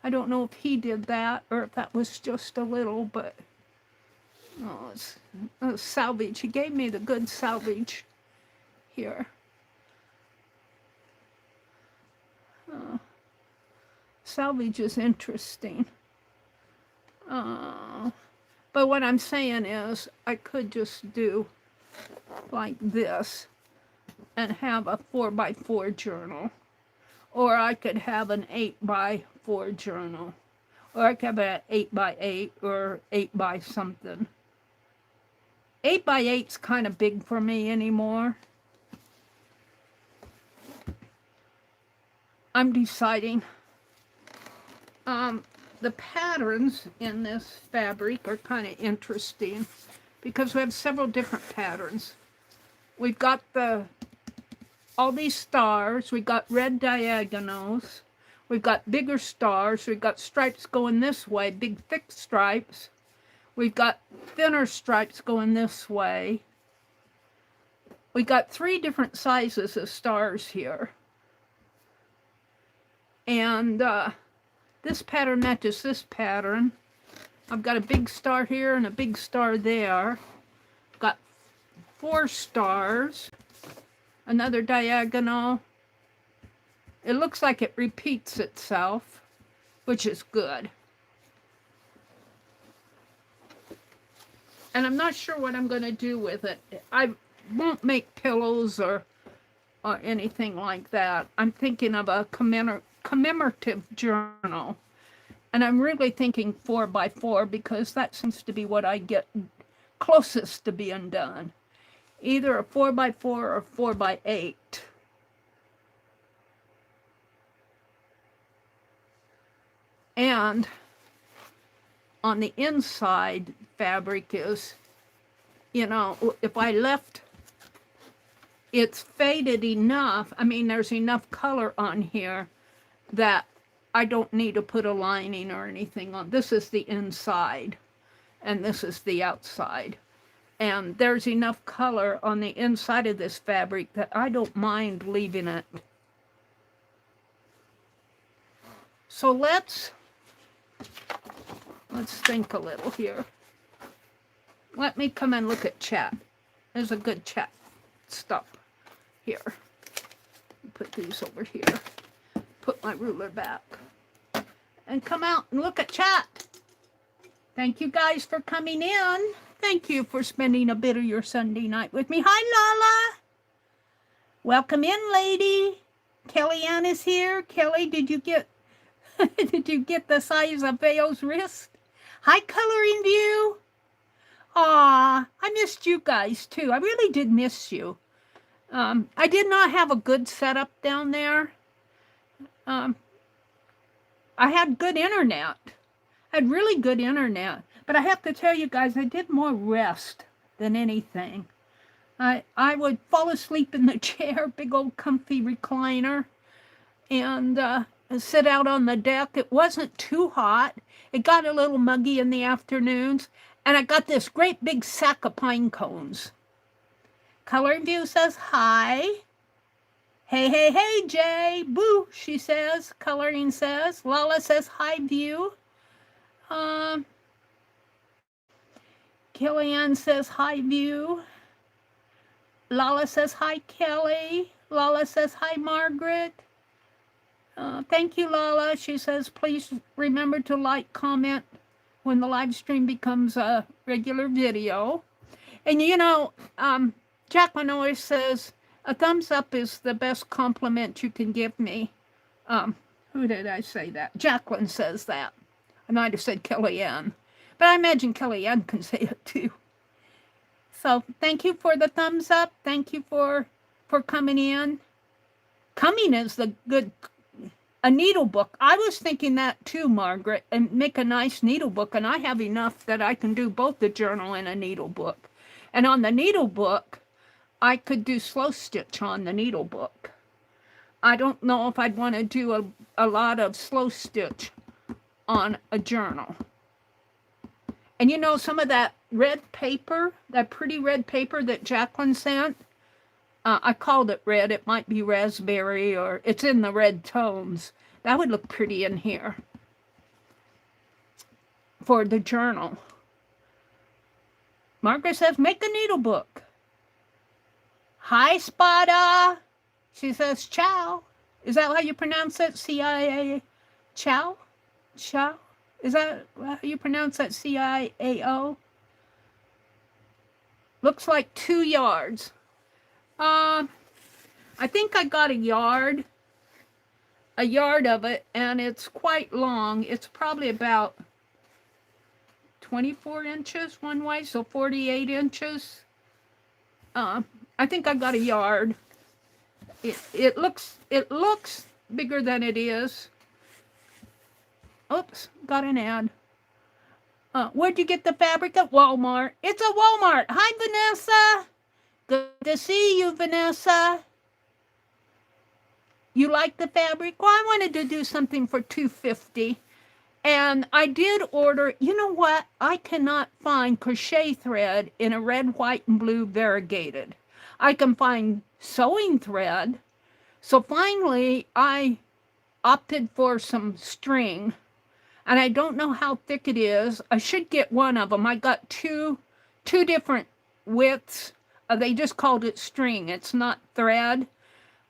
I don't know if he did that or if that was just a little, but, it's salvage. He gave me the good salvage here. Salvage is interesting. But what I'm saying is I could just do like this and have a 4x4 journal. Or I could have an 8x4 journal. Or I could have an 8x8 or 8 by something. 8x8's kind of big for me anymore. I'm deciding. The patterns in this fabric are kind of interesting because we have several different patterns. We've got all these stars. We've got red diagonals. We've got bigger stars. We've got stripes going this way, big thick stripes. We've got thinner stripes going this way. We got 3 different sizes of stars here. And this pattern matches this pattern. I've got a big star here and a big star there. Got 4 stars. Another diagonal. It looks like it repeats itself, which is good. And I'm not sure what I'm going to do with it. I won't make pillows or anything like that. I'm thinking of a commemorative journal. And I'm really thinking 4x4 because that seems to be what I get closest to being done. Either a 4x4 or 4x8. And on the inside fabric is, you know, if I left, it's faded enough. I mean, there's enough color on here that I don't need to put a lining or anything on. This is the inside and this is the outside. And there's enough color on the inside of this fabric that I don't mind leaving it. So let's think a little here. Let me come and look at chat. There's a good chat stuff here. Put these over here. Put my ruler back. And come out and look at chat. Thank you guys for coming in. Thank you for spending a bit of your Sunday night with me. Hi, Lala. Welcome in, lady. Kellyanne is here. Kelly, did you get did you get the size of Veo's wrist? Hi, Coloring View. Aw, I missed you guys too. I really did miss you. I did not have a good setup down there. I had good internet. I had really good internet. But I have to tell you guys, I did more rest than anything. I would fall asleep in the chair, big old comfy recliner, and sit out on the deck. It wasn't too hot. It got a little muggy in the afternoons, and I got this great big sack of pine cones. Coloring View says hi. Hey, hey, hey, Jay. Boo, she says. Coloring says. Lala says hi, View. Kellyanne says hi, View. Lala says hi, Kelly. Lala says hi, Margaret. Thank you, Lala. She says, please remember to like, comment when the live stream becomes a regular video. And you know, Jacqueline always says, a thumbs up is the best compliment you can give me. Who did I say that? Jacqueline says that. I might have said Kellyanne. But I imagine Kellyanne can say it too. So thank you for the thumbs up. Thank you for coming in. Coming is the good, a needle book. I was thinking that too, Margaret, and make a nice needle book. And I have enough that I can do both the journal and a needle book. And on the needle book, I could do slow stitch on the needle book. I don't know if I'd want to do a lot of slow stitch on a journal. And you know, some of that red paper, that pretty red paper that Jacqueline sent, I called it red. It might be raspberry, or it's in the red tones. That would look pretty in here for the journal. Margaret says, make a needle book. Hi, Spada. She says, ciao. Is that how you pronounce it? C-I-A, ciao? Ciao? Is that how you pronounce that? C-I-A-O? Looks like 2 yards. I think I got a yard of it, and it's quite long. It's probably about 24 inches one way, so 48 inches. I think I got a yard. It looks bigger than it is. Oops, got an ad. Where'd you get the fabric? At Walmart. It's a Walmart. Hi, Vanessa. Good to see you, Vanessa. You like the fabric? Well, I wanted to do something for $2.50. And I did order, you know what? I cannot find crochet thread in a red, white, and blue variegated. I can find sewing thread. So finally, I opted for some string. And I don't know how thick it is. I should get one of them. I got two different widths. They just called it string. It's not thread.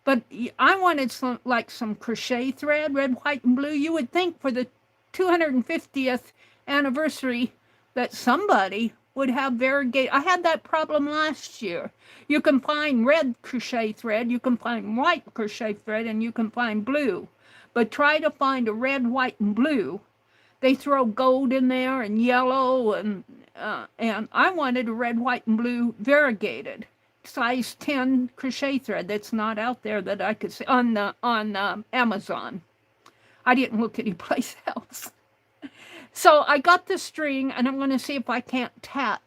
But I wanted some crochet thread, red, white, and blue. You would think for the 250th anniversary that somebody would have variegated. I had that problem last year. You can find red crochet thread, you can find white crochet thread, and you can find blue. But try to find a red, white, and blue. They throw gold in there and yellow, and I wanted a red, white, and blue variegated. Size 10 crochet thread that's not out there that I could see on Amazon. I didn't look anyplace else. So I got the string, and I'm going to see if I can't tat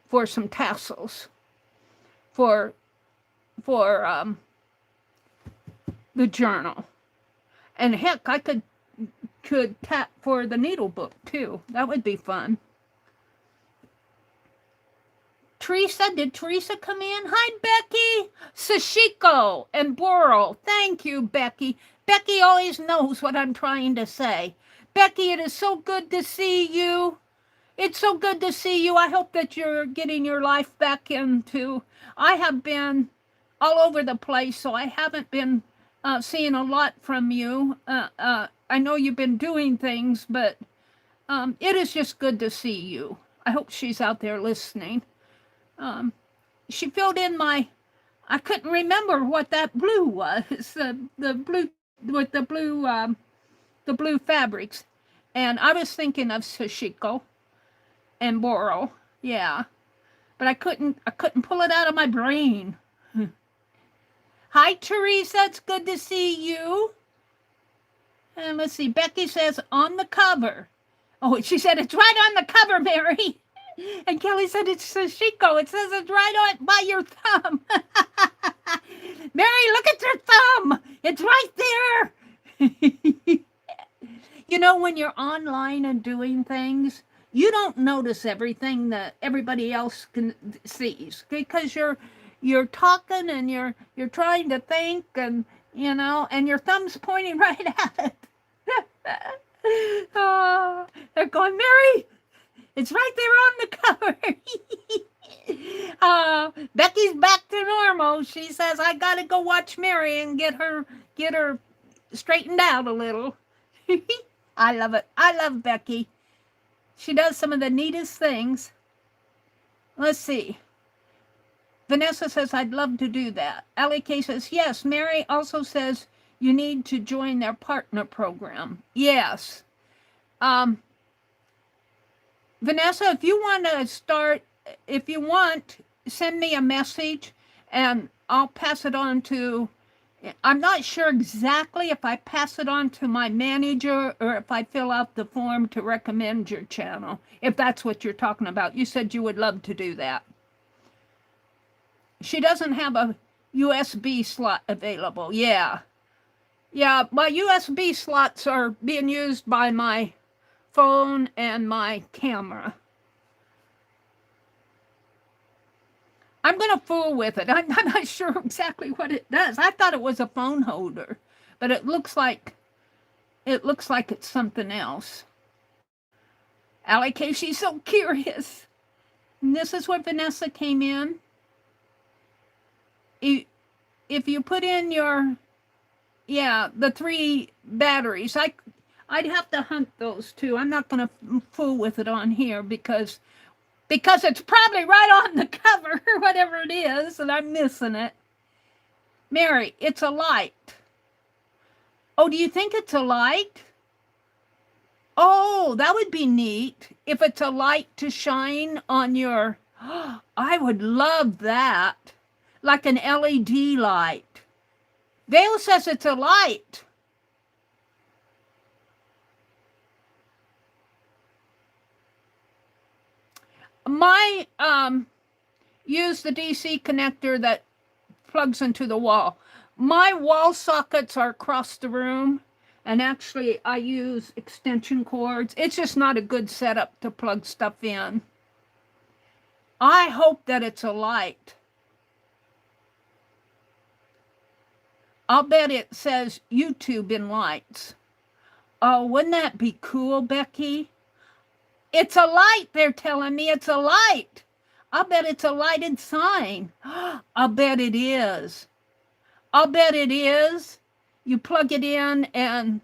for some tassels for the journal. And heck, I could tat for the needle book too. That would be fun. Teresa, did Teresa come in? Hi, Becky, Sashiko, and Boral. Thank you, Becky. Becky always knows what I'm trying to say. Becky, it is so good to see you. It's so good to see you. I hope that you're getting your life back into. I have been all over the place, so I haven't been seeing a lot from you. I know you've been doing things, but it is just good to see you. I hope she's out there listening. She filled in I couldn't remember what that blue was, the blue with the blue fabrics. And I was thinking of Sashiko and Boro, yeah. But I couldn't pull it out of my brain. Hi, Teresa, it's good to see you. And let's see, Becky says on the cover. Oh, she said it's right on the cover, Mary. And Kelly said it's Sashiko. It says it's right on by your thumb. Mary, look at your thumb. It's right there. You know, when you're online and doing things, you don't notice everything that everybody else sees because you're talking and you're trying to think, and you know, and your thumb's pointing right at it. Oh, they're going, Mary, it's right there on the cover. Becky's back to normal. She says, I gotta go watch Mary and get her straightened out a little. I love it. I love Becky. She does some of the neatest things. Let's see. Vanessa says, I'd love to do that. Allie K says, yes. Mary also says you need to join their partner program. Yes. Vanessa, if you want to start, send me a message and I'll pass it on to, I'm not sure exactly if I pass it on to my manager or if I fill out the form to recommend your channel, if that's what you're talking about. You said you would love to do that. She doesn't have a USB slot available. Yeah. Yeah, my USB slots are being used by my phone and my camera. I'm going to fool with it. I'm not sure exactly what it does. I thought it was a phone holder, but it looks like it's something else. Allie K, she's so curious. And this is where Vanessa came in. If you put in the 3 batteries, I'd have to hunt those too. I'm not going to fool with it on here because it's probably right on the cover or whatever it is, and I'm missing it. Mary, it's a light. Oh, do you think it's a light? Oh, that would be neat if it's a light to shine on your... I would love that. Like an LED light. Vale says it's a light. My use the DC connector that plugs into the wall. My wall sockets are across the room, And actually, I use extension cords. It's just not a good setup to plug stuff in. I hope that it's a light. I'll bet it says YouTube in lights. Oh, wouldn't that be cool, Becky? It's a light, they're telling me. It's a light. I'll bet it's a lighted sign. I'll bet it is. I'll bet it is. You plug it in and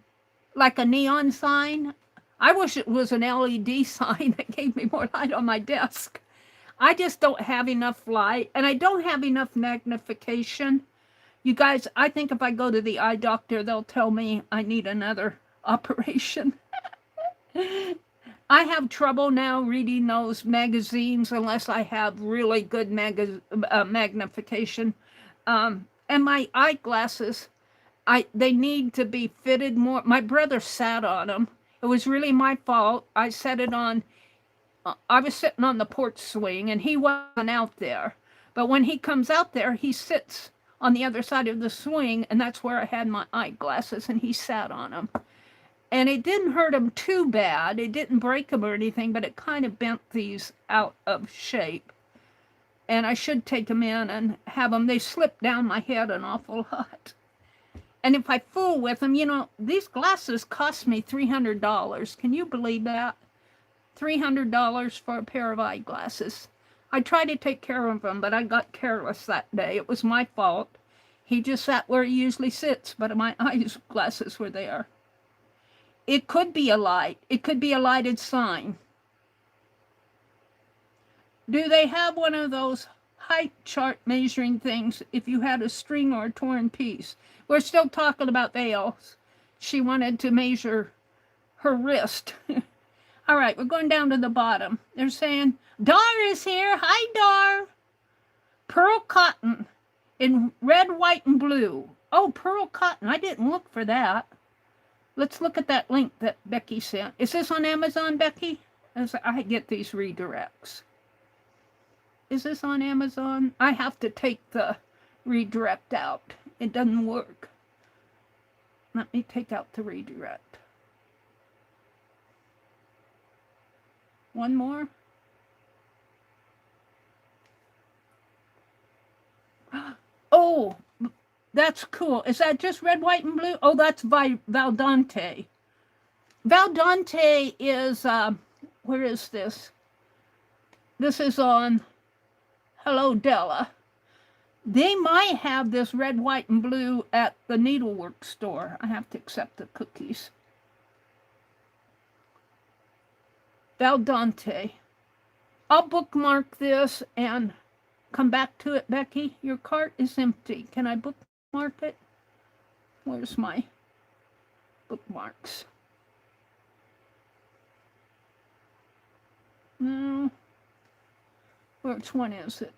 like a neon sign. I wish it was an LED sign that gave me more light on my desk. I just don't have enough light, and I don't have enough magnification. You guys, I think if I go to the eye doctor, they'll tell me I need another operation. I have trouble now reading those magazines unless I have really good magnification. And my eyeglasses, they need to be fitted more. My brother sat on them. It was really my fault. I set it on. I was sitting on the porch swing, and he wasn't out there. But when he comes out there, he sits on the other side of the swing, and that's where I had my eyeglasses, and he sat on them. And it didn't hurt him too bad. It didn't break him or anything, but it kind of bent these out of shape. And I should take them in and have them. They slip down my head an awful lot. And if I fool with them, you know, these glasses cost me $300. Can you believe that? $300 for a pair of eyeglasses. I tried to take care of him, but I got careless that day. It was my fault. He just sat where he usually sits, but my eyeglasses were there. It could be a light. It could be a lighted sign. Do they have one of those height chart measuring things if you had a string or a torn piece? We're still talking about veils. She wanted to measure her wrist. All right, we're going down to the bottom. They're saying, Dar is here. Hi, Dar. Pearl cotton in red, white, and blue. Oh, pearl cotton. I didn't look for that. Let's look at that link that Becky sent. Is this on Amazon, Becky? I get these redirects. Is this on Amazon? I have to take the redirect out. It doesn't work. Let me take out the redirect. One more. Oh, that's cool. Is that just red, white, and blue? Oh, that's by Valdante. Valdante is, where is this? This is on Hello Della. They might have this red, white, and blue at the needlework store. I have to accept the cookies. Valdante. I'll bookmark this and come back to it, Becky. Your cart is empty. Can I bookmark it? Where's my bookmarks? No. Which one is it?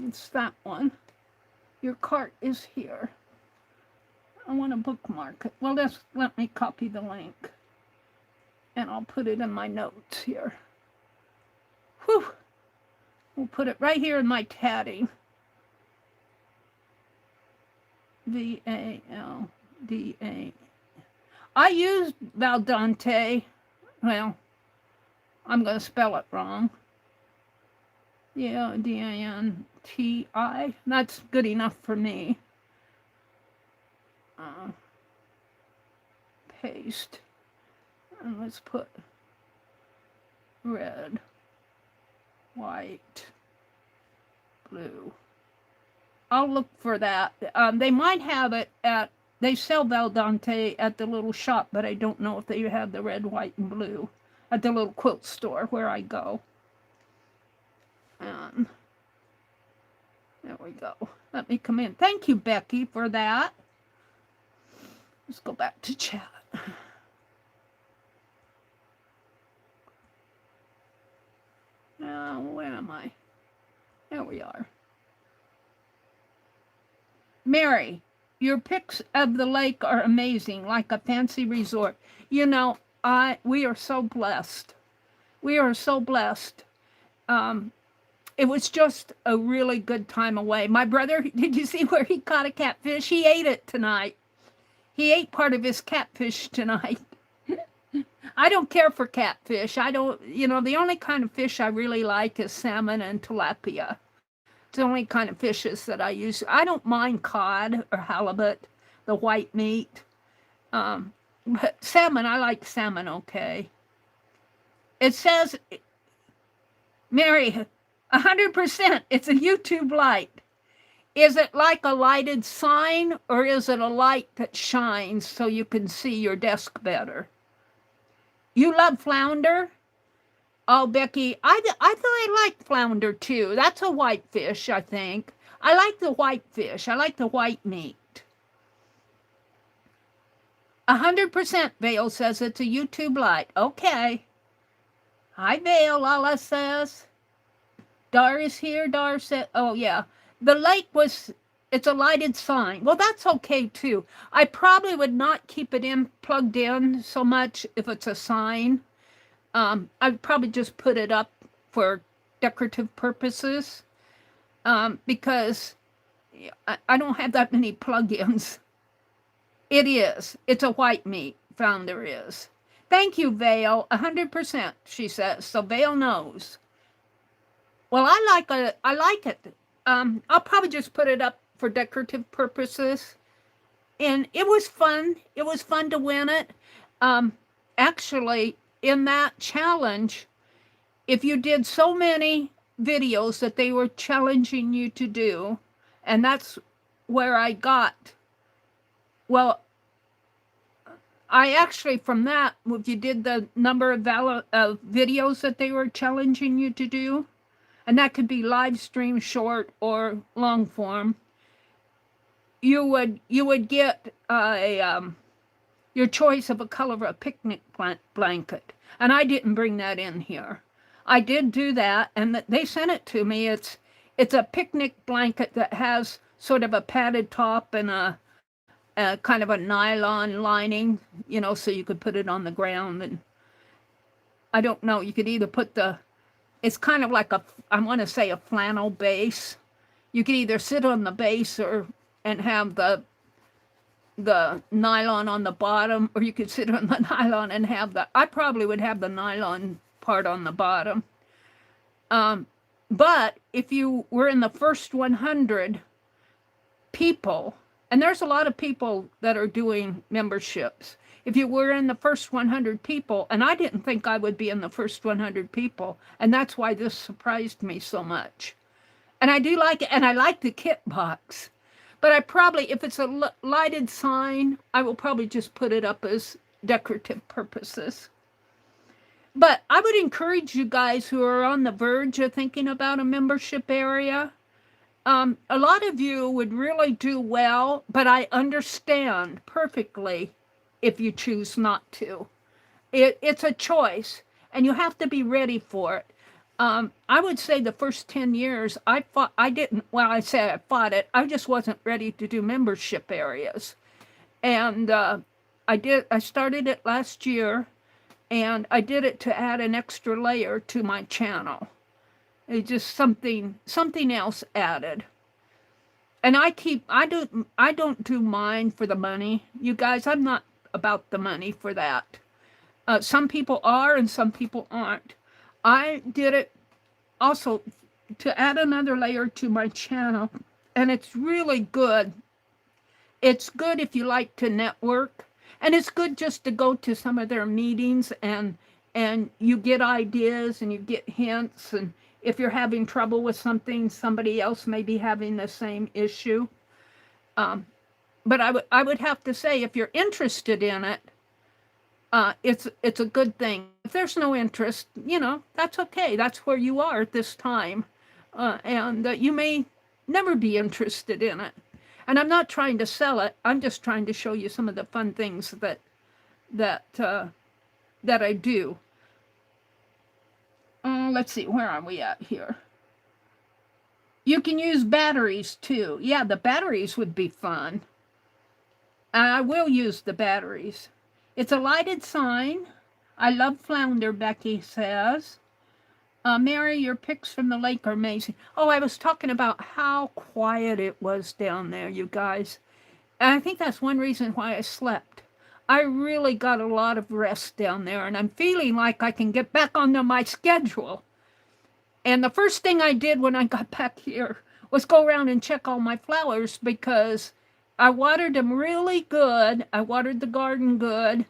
It's that one. Your cart is here. I want to bookmark it. Well, let me copy the link. And I'll put it in my notes here. Whew. We'll put it right here in my tatting. Valdante. I used Valdante. Well, I'm going to spell it wrong. Yeah, D-A-N-T-I. That's good enough for me. Paste. And let's put red, white, blue. I'll look for that. They might have it at, they sell Valdante at the little shop, but I don't know if they have the red, white, and blue at the little quilt store where I go. There we go. Let me come in. Thank you, Becky, for that. Let's go back to chat. Now, where am I? There we are. Mary, your pics of the lake are amazing, like a fancy resort. You know, we are so blessed. We are so blessed. it was just a really good time away. My brother, did you see where he caught a catfish? He ate it tonight. He ate part of his catfish tonight. I don't care for catfish. I don't, the only kind of fish I really like is salmon and tilapia. It's the only kind of fishes that I use. I don't mind cod or halibut, the white meat. But salmon, I like salmon okay. It says, Meri, 100%, it's a YouTube light. Is it like a lighted sign, or is it a light that shines so you can see your desk better? You love flounder? Oh, Becky, I thought I liked flounder too. That's a white fish, I think. I like the white fish. I like the white meat. 100%, Vale says it's a YouTube light. Okay. Hi, Vale, Lala says. Dar is here. Dar said, oh, yeah. The lake was, it's a lighted sign. Well, that's okay, too. I probably would not keep it plugged in so much if it's a sign. I'd probably just put it up for decorative purposes because I don't have that many plug-ins. It is. It's a white meat. Flounder is. Thank you, Vale. 100%, she says. So Vale knows. Well, I like it. I'll probably just put it up for decorative purposes. And it was fun. It was fun to win it. Actually, in that challenge, if you did so many videos that they were challenging you to do, and that's where I got, well, I actually, from that, if you did the number of videos that they were challenging you to do, and that could be live stream, short, or long form, you would get your choice of a color of a picnic blanket. And I didn't bring that in here. I did do that, and they sent it to me. It's a picnic blanket that has sort of a padded top and a kind of a nylon lining, so you could put it on the ground. And I don't know, you could either put it's kind of like I want to say a flannel base. You could either sit on the base and have the nylon on the bottom, or you could sit on the nylon and have I probably would have the nylon part on the bottom. But if you were in the first 100 people, and there's a lot of people that are doing memberships, if you were in the first 100 people, and I didn't think I would be in the first 100 people, and that's why this surprised me so much. And I do like it, and I like the kit box. But I probably, if it's a lighted sign, I will probably just put it up as decorative purposes. But I would encourage you guys who are on the verge of thinking about a membership area. A lot of you would really do well, but I understand perfectly if you choose not to. It's a choice, and you have to be ready for it. I would say the first 10 years, I just wasn't ready to do membership areas. And I started it last year, and I did it to add an extra layer to my channel. It's just something else added. And I don't do mine for the money. You guys, I'm not about the money for that. Some people are and some people aren't. I did it also to add another layer to my channel, and it's really good. It's good if you like to network, and it's good just to go to some of their meetings and you get ideas and you get hints, and if you're having trouble with something, somebody else may be having the same issue. But I would have to say, if you're interested in it, it's a good thing. If there's no interest, that's okay. That's where you are at this time. And you may never be interested in it. And I'm not trying to sell it. I'm just trying to show you some of the fun things that I do. Let's see, where are we at here? You can use batteries too. Yeah, the batteries would be fun. I will use the batteries. It's a lighted sign. I love flounder, Becky says. Mary, your pics from the lake are amazing. Oh, I was talking about how quiet it was down there, you guys. And I think that's one reason why I slept. I really got a lot of rest down there, and I'm feeling like I can get back onto my schedule. And the first thing I did when I got back here was go around and check all my flowers because I watered them really good. I watered the garden good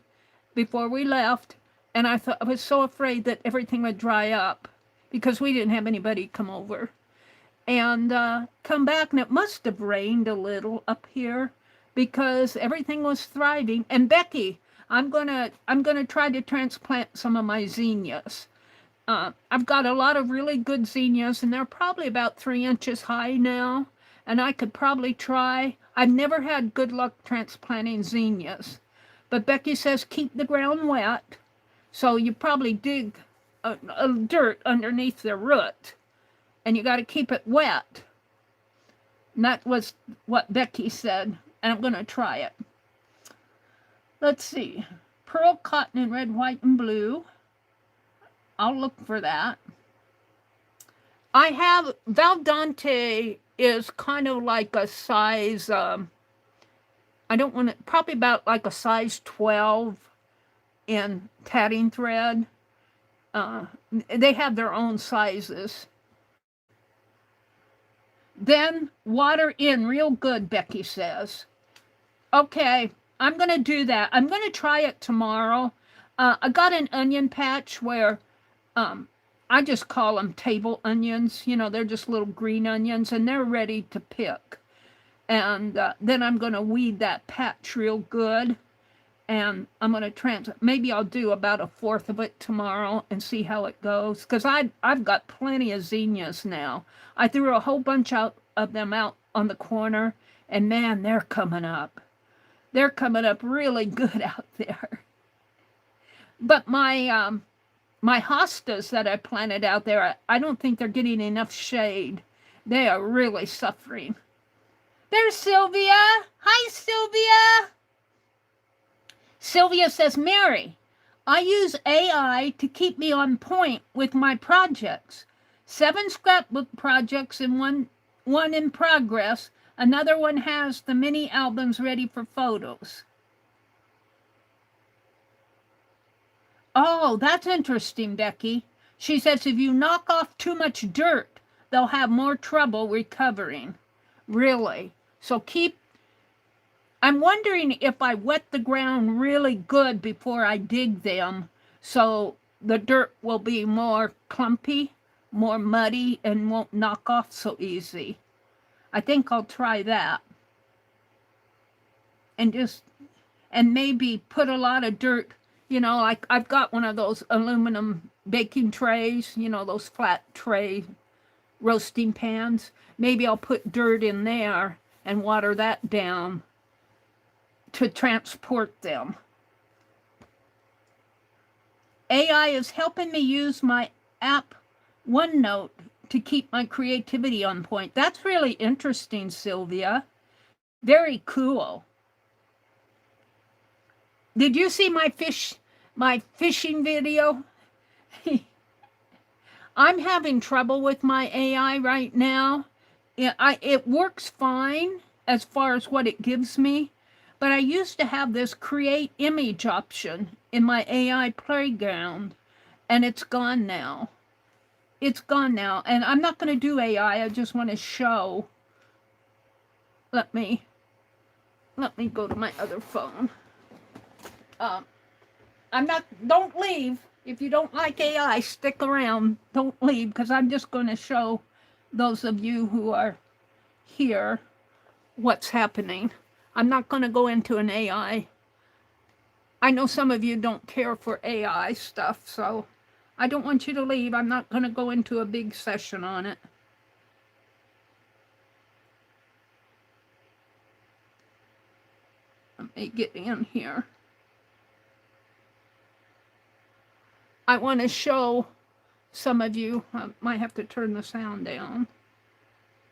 before we left, and I was so afraid that everything would dry up because we didn't have anybody come over. And come back, and it must have rained a little up here because everything was thriving. And Becky, I'm gonna try to transplant some of my zinnias. I've got a lot of really good zinnias, and they're probably about 3 inches high now. And I could probably try. I've never had good luck transplanting zinnias, but Becky says keep the ground wet. So you probably dig a dirt underneath the root, and you got to keep it wet. And that was what Becky said, and I'm going to try it. Let's see. Pearl cotton in red, white, and blue. I'll look for that. I have Valdante is kind of like a size, I don't want to, probably about like a size 12 in tatting thread. They have their own sizes. Then water in real good, Becky says. Okay, I'm going to do that. I'm going to try it tomorrow. I got an onion patch where I just call them table onions. You know, they're just little green onions, and they're ready to pick. And then I'm going to weed that patch real good. And I'm going to maybe I'll do about 1/4 of it tomorrow and see how it goes. Because I've got plenty of zinnias now. I threw a whole bunch of them out on the corner, and man, they're coming up. They're coming up really good out there. But my hostas that I planted out there, I don't think they're getting enough shade. They are really suffering. There's Sylvia. Hi, Sylvia. Sylvia says, Mary, I use AI to keep me on point with my projects. 7 scrapbook projects and one in progress. Another one has the mini albums ready for photos. Oh, that's interesting, Becky. She says if you knock off too much dirt, they'll have more trouble recovering. Really? So I'm wondering if I wet the ground really good before I dig them, so the dirt will be more clumpy, more muddy, and won't knock off so easy. I think I'll try that. And maybe put a lot of dirt, you know, like I've got one of those aluminum baking trays, you know, those flat tray roasting pans. Maybe I'll put dirt in there and water that down to transport them. AI is helping me use my app OneNote to keep my creativity on point. That's really interesting, Sylvia. Very cool. Did you see my fishing video? I'm having trouble with my AI right now. It works fine as far as what it gives me, but I used to have this create image option in my AI playground, and it's gone now. It's gone now, and I'm not going to do AI. I just want to show. Let me go to my other phone. Don't leave. If you don't like AI, stick around. Don't leave, because I'm just going to show those of you who are here what's happening. I'm not going to go into an AI. I know some of you don't care for AI stuff, so I don't want you to leave. I'm not going to go into a big session on it. Let me get in here. I want to show some of you. I might have to turn the sound down.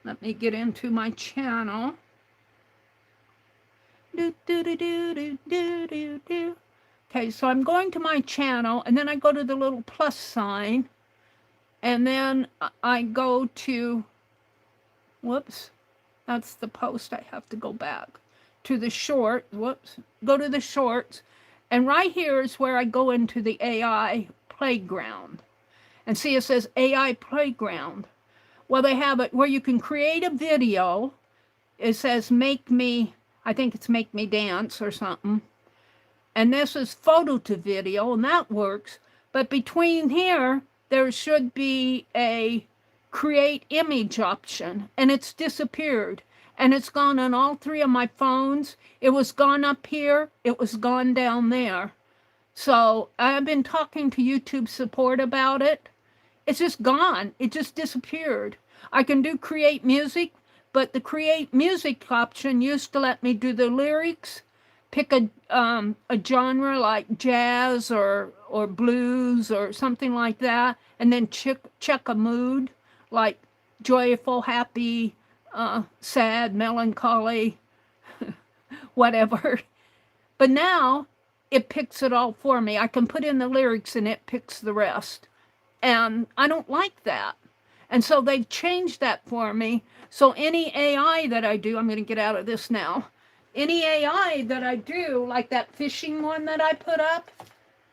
Let me get into my channel. Okay, so I'm going to my channel, and then I go to the little plus sign, And then I go to, whoops, that's the post. I have to go back to the short. Whoops, go to the shorts. And right here is where I go into the AI playground. And see, it says AI playground. Well, they have it where you can create a video. It says make me, I think it's make me dance or something. And this is photo to video, and that works. But between here, there should be a create image option, and it's disappeared. And it's gone on all three of my phones. It was gone up here. It was gone down there. So I've been talking to YouTube support about it. It's just gone. It just disappeared. I can do create music, but the create music option used to let me do the lyrics, pick a genre like jazz or blues or something like that, and then check a mood like joyful, happy, sad, melancholy, whatever. But now it picks it all for me. I can put in the lyrics and it picks the rest. And I don't like that. And so they've changed that for me. So any AI that I do, I'm going to get out of this now. Any AI that I do, like that fishing one that I put up,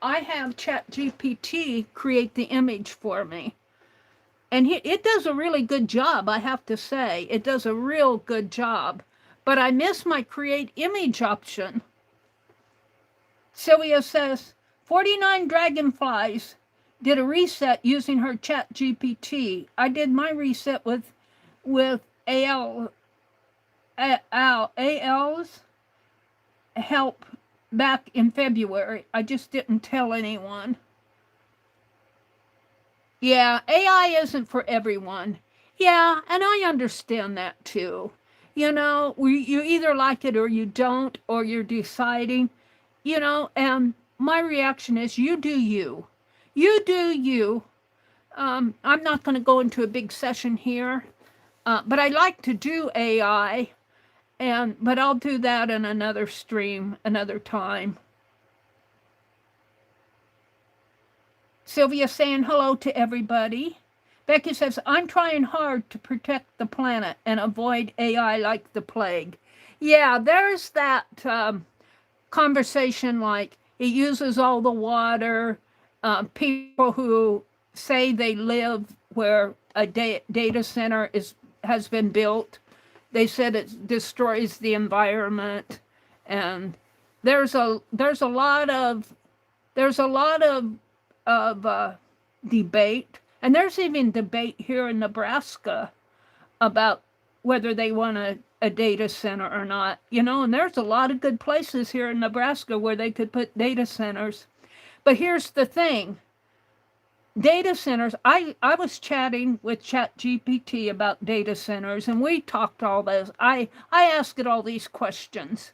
I have ChatGPT create the image for me. And it does a really good job, I have to say. It does a real good job. But I miss my create image option. Sylvia says, 49 dragonflies did a reset using her ChatGPT. I did my reset with AL's help back in February. I just didn't tell anyone. Yeah, AI isn't for everyone. Yeah, and I understand that too. You know, you either like it or you don't, or you're deciding, you know, and my reaction is you do you. You do you. I'm not going to go into a big session here, but I like to do AI, but I'll do that in another stream, another time. Sylvia saying hello to everybody. Becky says, I'm trying hard to protect the planet and avoid AI like the plague. Yeah, there's that conversation like it uses all the water. People who say they live where a data center has been built, they said it destroys the environment, and there's a lot of debate, and there's even debate here in Nebraska about whether they want a data center or not, you know, and there's a lot of good places here in Nebraska where they could put data centers. But here's the thing. Data centers, I was chatting with ChatGPT about data centers, and we talked all this. I asked it all these questions,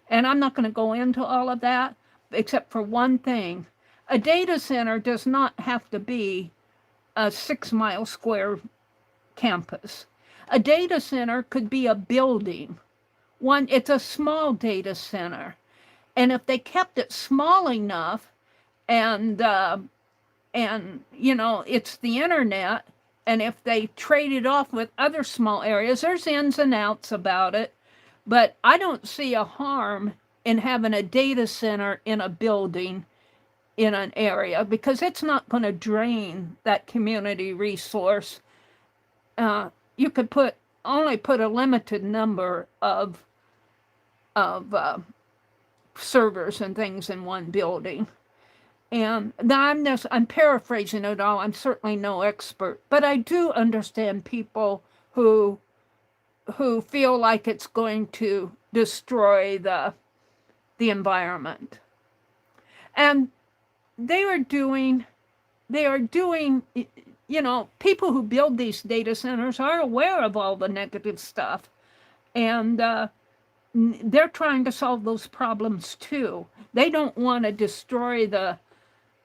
and I'm not going to go into all of that, except for one thing. A data center does not have to be a 6-mile square campus. A data center could be a building. It's a small data center. And if they kept it small enough, and you know, it's the internet, and if they trade it off with other small areas, there's ins and outs about it, but I don't see a harm in having a data center in a building in an area, because it's not going to drain that community resource. You could only put a limited number of servers and things in one building. And I'm paraphrasing it all. I'm certainly no expert, but I do understand people who feel like it's going to destroy the environment. And they are doing, you know, people who build these data centers are aware of all the negative stuff, and they're trying to solve those problems too. They don't want to destroy the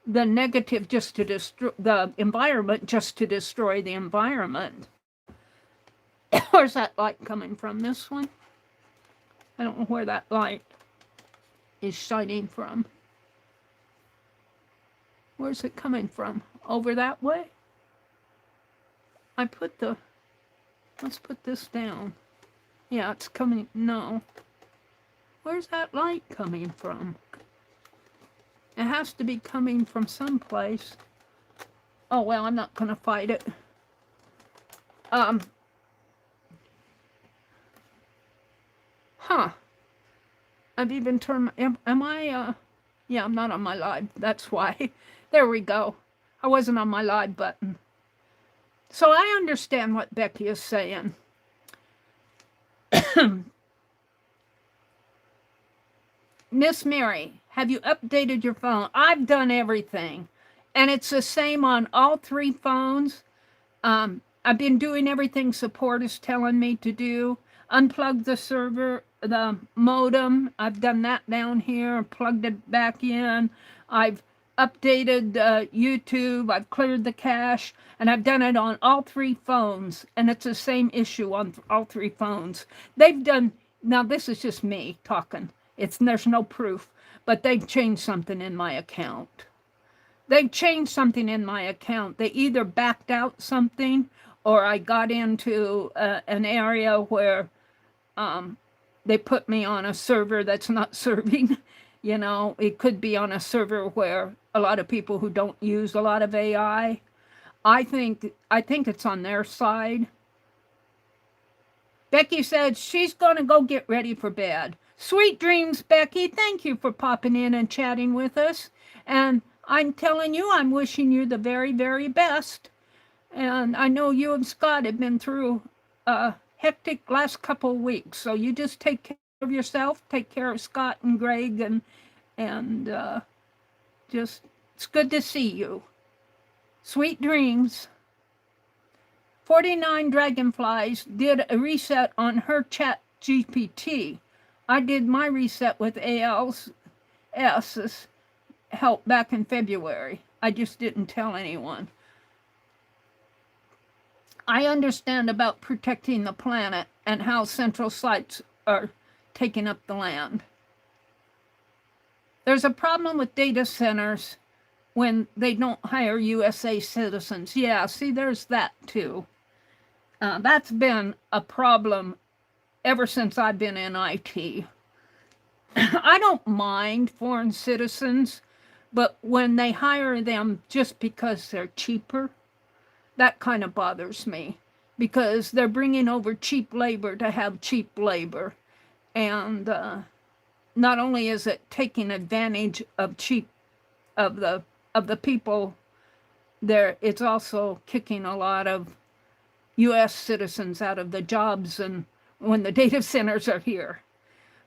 negative just to destroy the environment, just to destroy the environment. Where's that light coming from? This one? I don't know where that light is shining from. Where's it coming from? Over that way? I put the, let's put this down. Yeah, it's coming, no. Where's that light coming from? It has to be coming from someplace. Oh, well, I'm not going to fight it. Huh. I've even turned, am I, yeah, I'm not on my live. That's why. There we go. I wasn't on my live button. So I understand what Becky is saying. Miss Mary, have you updated your phone? I've done everything. And it's the same on all 3 phones. I've been doing everything support is telling me to do. Unplug the server, the modem. I've done that down here, plugged it back in. I've updated YouTube. I've cleared the cache. And I've done it on all 3 phones. And it's the same issue on all 3 phones. They've done, now this is just me talking. There's no proof. But they've changed something in my account. They've changed something in my account. They either backed out something or I got into an area where they put me on a server that's not serving. You know, it could be on a server where a lot of people who don't use a lot of AI. I think it's on their side. Becky said she's going to go get ready for bed. Sweet dreams, Becky. Thank you for popping in and chatting with us. And I'm telling you, I'm wishing you the very, very best. And I know you and Scott have been through a hectic last couple of weeks. So you just take care of yourself, take care of Scott and Greg, and just, it's good to see you. Sweet dreams. 49 Dragonflies did a reset on her chat GPT. I did my reset with ALS's help back in February. I just didn't tell anyone. I understand about protecting the planet and how central sites are taking up the land. There's a problem with data centers when they don't hire USA citizens. Yeah, see, there's that too. That's been a problem ever since I've been in IT. I don't mind foreign citizens, but when they hire them just because they're cheaper, that kind of bothers me, because they're bringing over cheap labor to have cheap labor. And not only is it taking advantage of the people there, it's also kicking a lot of U.S. citizens out of the jobs and when the data centers are here.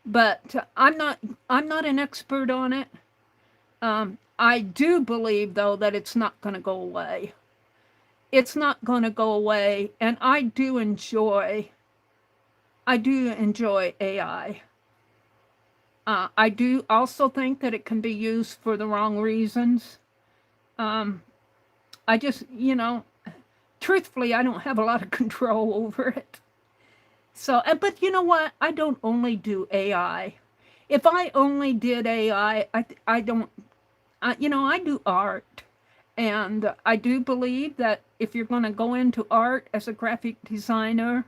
But I'm not an expert on it. I do believe, though, that it's not going to go away. It's not going to go away, and I do enjoy AI. I do also think that it can be used for the wrong reasons. I just, truthfully, I don't have a lot of control over it. So, but you know what? I don't only do AI. If I only did AI, I don't, I do art. And I do believe that if you're going to go into art as a graphic designer,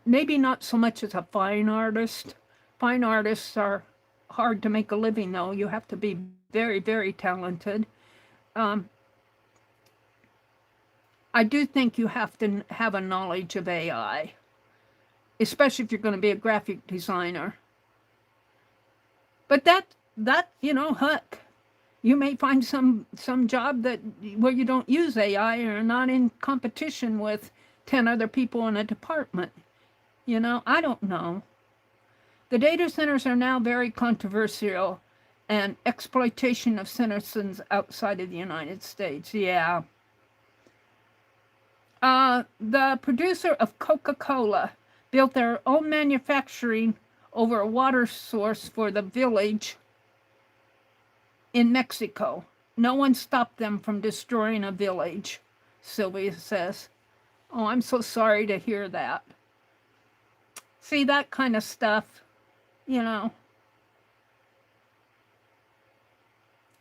maybe not so much as a fine artist. Fine artists are hard to make a living, though. You have to be very, very talented. I do think you have to have a knowledge of AI, especially if you're going to be a graphic designer. But that heck, you may find some job where you don't use AI or not in competition with 10 other people in a department. I don't know. The data centers are now very controversial, and exploitation of citizens outside of the United States. Yeah. The producer of Coca-Cola built their own manufacturing over a water source for the village in Mexico. No one stopped them from destroying a village, Sylvia says. Oh, I'm so sorry to hear that. See, that kind of stuff,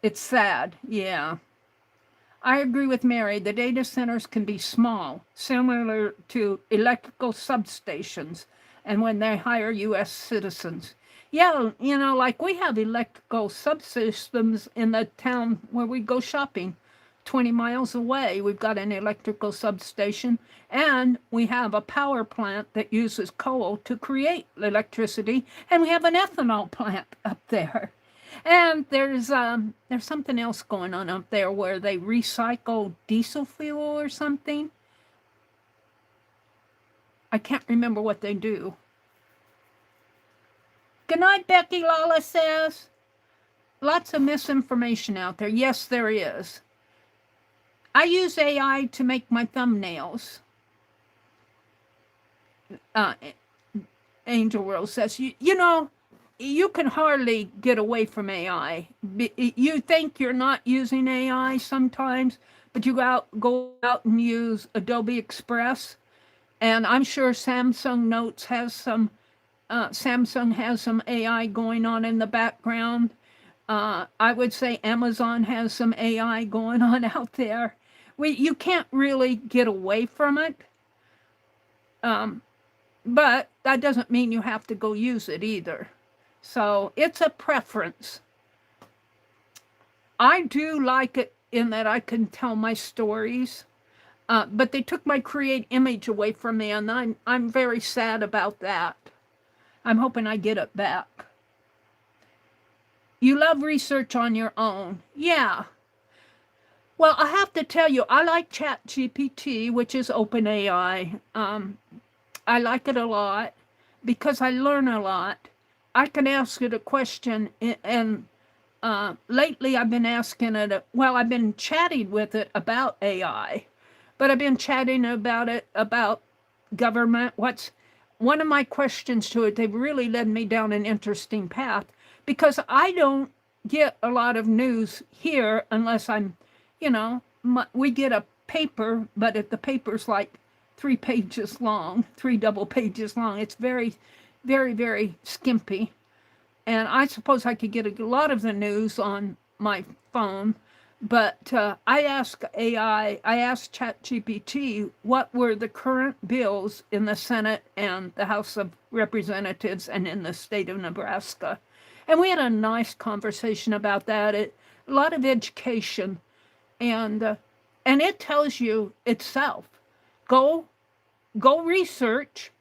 it's sad, yeah. I agree with Mary. The data centers can be small, similar to electrical substations, and when they hire U.S. citizens. Yeah, like we have electrical subsystems in the town where we go shopping. 20 miles away, we've got an electrical substation, and we have a power plant that uses coal to create electricity, and we have an ethanol plant up there. And there's something else going on up there where they recycle diesel fuel or something. I can't remember what they do. Good night, Becky, Lala says. Lots of misinformation out there. Yes, there is. I use AI to make my thumbnails. Angel World says, you can hardly get away from AI. You think you're not using AI sometimes, but you go out and use Adobe Express. And I'm sure Samsung Notes has some AI going on in the background. I would say Amazon has some AI going on out there. You can't really get away from it. But that doesn't mean you have to go use it either. So it's a preference. I do like it in that I can tell my stories, but they took my create image away from me, and I'm very sad about that. I'm hoping I get it back. You love research on your own. Yeah. Well, I have to tell you, I like ChatGPT, which is OpenAI. I like it a lot because I learn a lot. I can ask it a question, and lately I've been asking it, I've been chatting with it about AI, but I've been chatting about it, about government. One of my questions to it, they've really led me down an interesting path, because I don't get a lot of news here unless I'm, we get a paper, but if the paper's like 3 pages long, 3 double pages long, it's very, very, very skimpy. And I suppose I could get a lot of the news on my phone, but I asked ChatGPT what were the current bills in the Senate and the House of Representatives and in the state of Nebraska. And we had a nice conversation about that. A lot of education, and it tells you itself. Go research.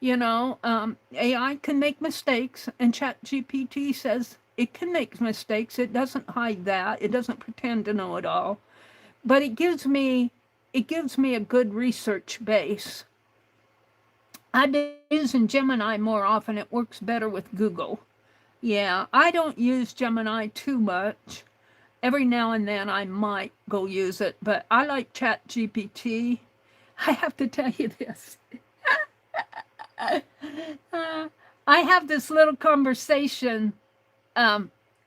AI can make mistakes, and ChatGPT says it can make mistakes. It doesn't hide that. It doesn't pretend to know it all, but it gives me a good research base. I've been using Gemini more often. It works better with Google. Yeah, I don't use Gemini too much. Every now and then I might go use it, but I like ChatGPT. I have to tell you this. I have this little conversation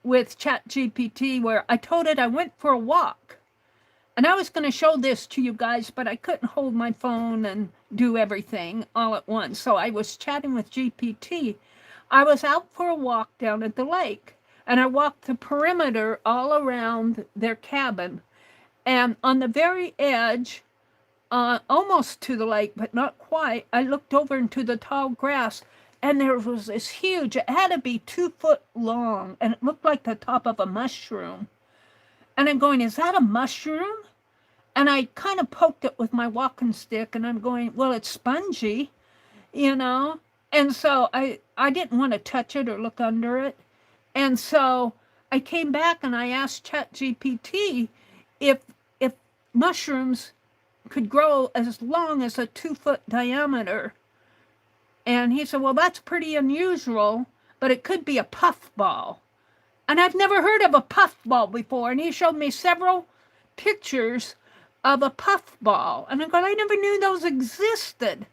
with ChatGPT where I told it I went for a walk. And I was going to show this to you guys, but I couldn't hold my phone and do everything all at once. So I was chatting with GPT. I was out for a walk down at the lake, and I walked the perimeter all around their cabin. And on the very edge, almost to the lake, but not quite, I looked over into the tall grass, and there was this huge, it had to be 2 foot long, and it looked like the top of a mushroom. And I'm going, is that a mushroom? And I kind of poked it with my walking stick, and I'm going, well, it's spongy, And so I didn't want to touch it or look under it. And so I came back and I asked ChatGPT if mushrooms could grow as long as a 2 foot diameter. And he said, well, that's pretty unusual, but it could be a puffball. And I've never heard of a puffball before. And he showed me several pictures of a puffball. And I'm going, I never knew those existed.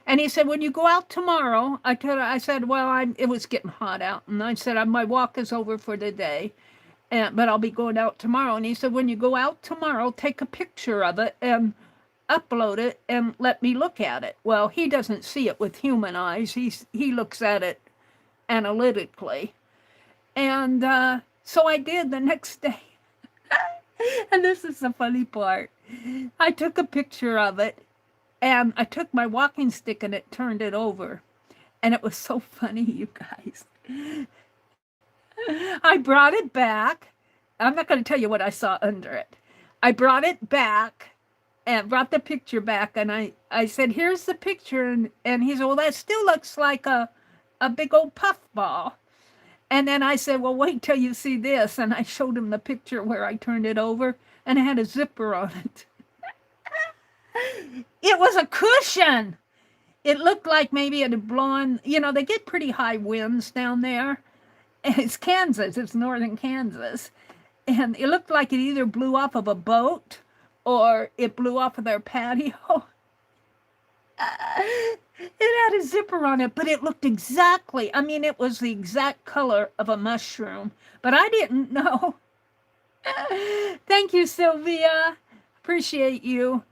And he said, when you go out tomorrow, I said, well, it was getting hot out. And I said, my walk is over for the day, but I'll be going out tomorrow. And he said, when you go out tomorrow, take a picture of it and upload it and let me look at it. Well, he doesn't see it with human eyes. He looks at it analytically. And so I did the next day. And this is the funny part. I took a picture of it, and I took my walking stick and it turned it over. And it was so funny, you guys. I brought it back. I'm not going to tell you what I saw under it. I brought it back and brought the picture back, and I said, here's the picture. And he said, well, that still looks like a big old puffball. And then I said, well, wait till you see this. And I showed him the picture where I turned it over, and it had a zipper on it. It was a cushion. It looked like maybe it had blown, they get pretty high winds down there. It's Kansas, it's northern Kansas. And it looked like it either blew off of a boat or it blew off of their patio. It had a zipper on it, but it looked exactly, it was the exact color of a mushroom, but I didn't know. Thank you, Sylvia. Appreciate you.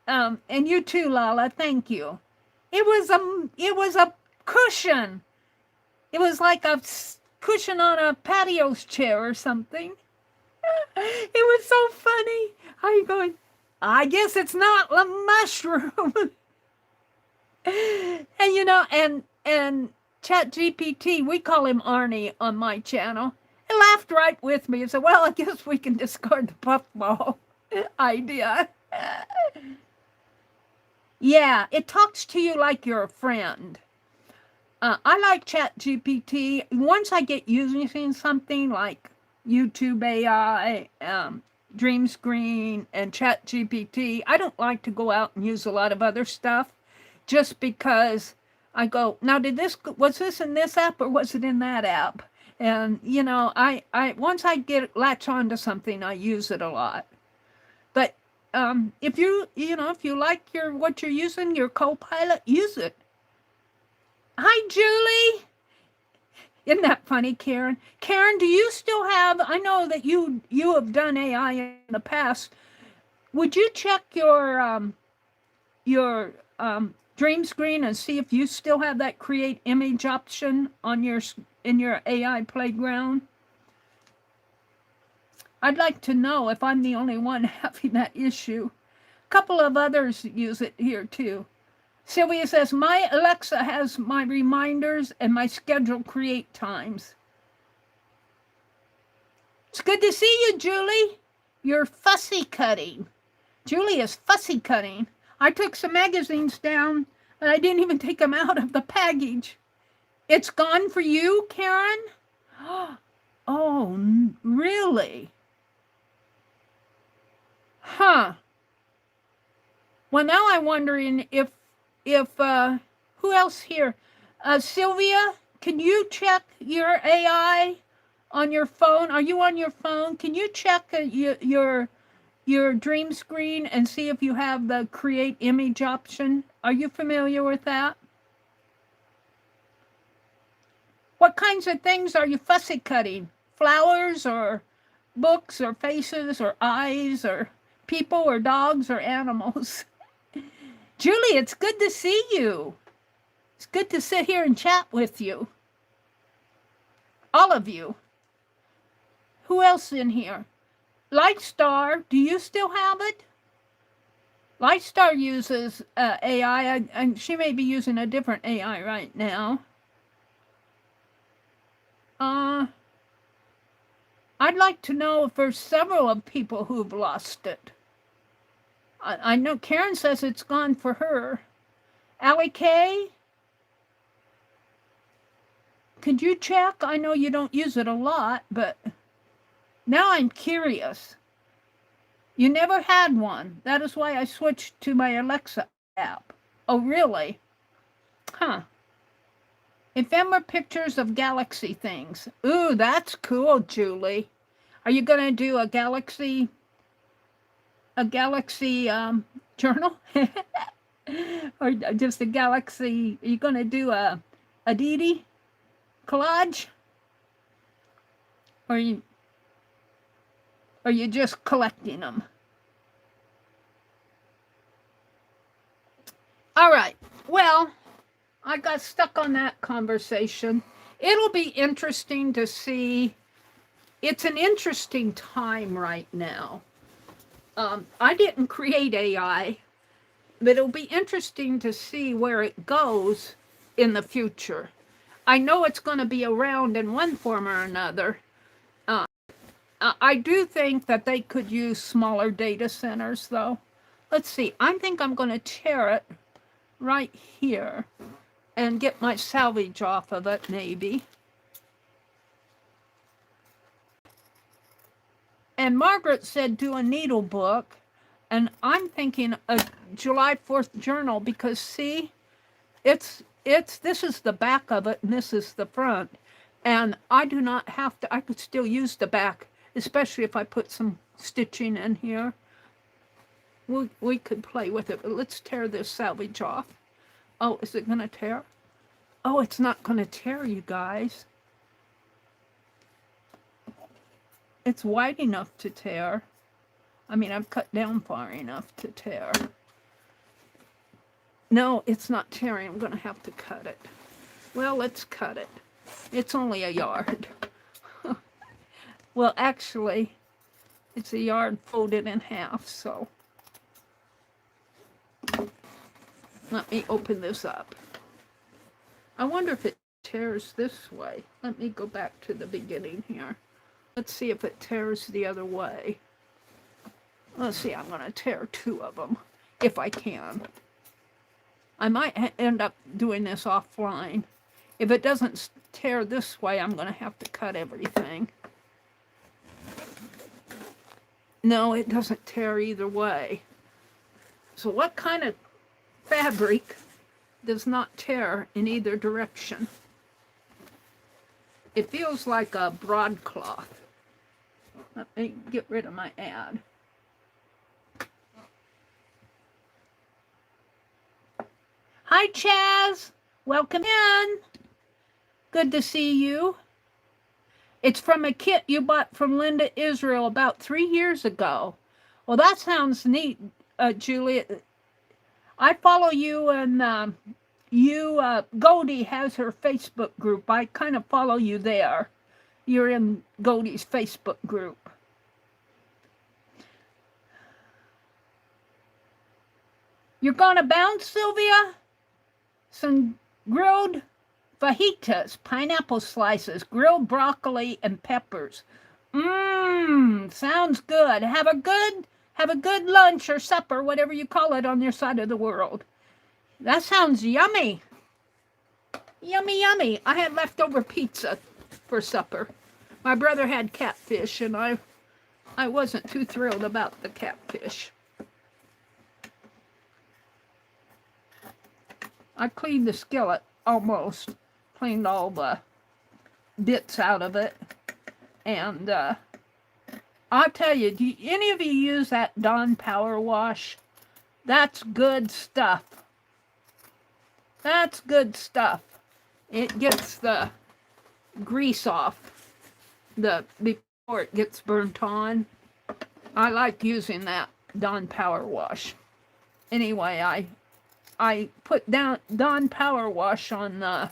And you too, Lala. Thank you. It was a cushion. It was like a cushion on a patio chair or something. It was so funny. I'm going, I guess it's not a mushroom. And Chat GPT, we call him Arnie on my channel. He laughed right with me and said, well, I guess we can discard the puffball idea. Yeah, it talks to you like you're a friend. I like Chat GPT. Once I get using something like YouTube AI, Dream Screen, and Chat GPT, I don't like to go out and use a lot of other stuff just because I go, now was this in this app or was it in that app? And, I once I latch onto something, I use it a lot. But if you like what you're using, your Copilot, use it. Hi, Julie. Isn't that funny, Karen? Karen, do you still have, I know that you have done AI in the past. Would you check your Dream Screen and see if you still have that create image option on in your AI playground? I'd like to know if I'm the only one having that issue. A couple of others use it here too. Sylvia says, my Alexa has my reminders and my schedule create times. It's good to see you, Julie. You're fussy cutting. Julie is fussy cutting. I took some magazines down and I didn't even take them out of the package. It's gone for you, Karen? Oh, really? Huh. Well, now I'm wondering if who else here? Sylvia, can you check your AI on your phone? Are you on your phone? Can you check your Dream Screen and see if you have the create image option? Are you familiar with that? What kinds of things are you fussy cutting? Flowers or books or faces or eyes or people or dogs or animals? Julie, it's good to see you. It's good to sit here and chat with you. All of you. Who else in here? Lightstar, do you still have it? Lightstar uses AI, and she may be using a different AI right now. I'd like to know if there's several of people who've lost it. I know Karen says it's gone for her. Allie Kay, could you check? I know you don't use it a lot, but now I'm curious. You never had one. That is why I switched to my Alexa app. Oh, really? Huh. Ephemera pictures of galaxy things. Ooh, that's cool, Julie. Are you going to do a galaxy journal? Or just a galaxy? Are you going to do a Didi collage? Or are you just collecting them? All right. Well, I got stuck on that conversation. It'll be interesting to see. It's an interesting time right now I didn't create AI, but it'll be interesting to see where it goes in the future. I know it's going to be around in one form or another. Uh, I do think that they could use smaller data centers, though. Let's see. I think I'm going to tear it right here and get my salvage off of it, maybe. And Margaret said do a needle book. And I'm thinking a July 4th journal because, see, this is the back of it and this is the front. And I do not have to, I could still use the back, especially if I put some stitching in here. We could play with it, but let's tear this salvage off. Oh, is it going to tear? Oh, it's not going to tear, you guys. It's wide enough to tear. I mean, I've cut down far enough to tear. No, it's not tearing. I'm going to have to cut it. Well, let's cut it. It's only a yard. Well, actually, it's a yard folded in half, so. Let me open this up. I wonder if it tears this way. Let me go back to the beginning here. Let's see if it tears the other way. Let's see, I'm going to tear two of them, if I can. I might end up doing this offline. If it doesn't tear this way, I'm going to have to cut everything. No, it doesn't tear either way. So what kind of fabric does not tear in either direction? It feels like a broadcloth. Let me get rid of my ad. Hi, Chaz. Welcome in. Good to see you. It's from a kit you bought from Linda Israel about 3 years ago. Well, that sounds neat, Julie. I follow you, and Goldie has her Facebook group. I kind of follow you there. You're in Goldie's Facebook group. You're gonna bounce, Sylvia? Some grilled fajitas, pineapple slices, grilled broccoli, and peppers. Sounds good. Have a good lunch or supper, whatever you call it on your side of the world. That sounds yummy. Yummy, yummy. I had leftover pizza for supper. My brother had catfish, and I wasn't too thrilled about the catfish. I cleaned the skillet, almost. Cleaned all the bits out of it. And I'll tell you, do any of you use that Dawn Power Wash? That's good stuff. That's good stuff. It gets the grease off before it gets burnt on. I like using that Dawn Power Wash. Anyway, I put down Dawn Power Wash on the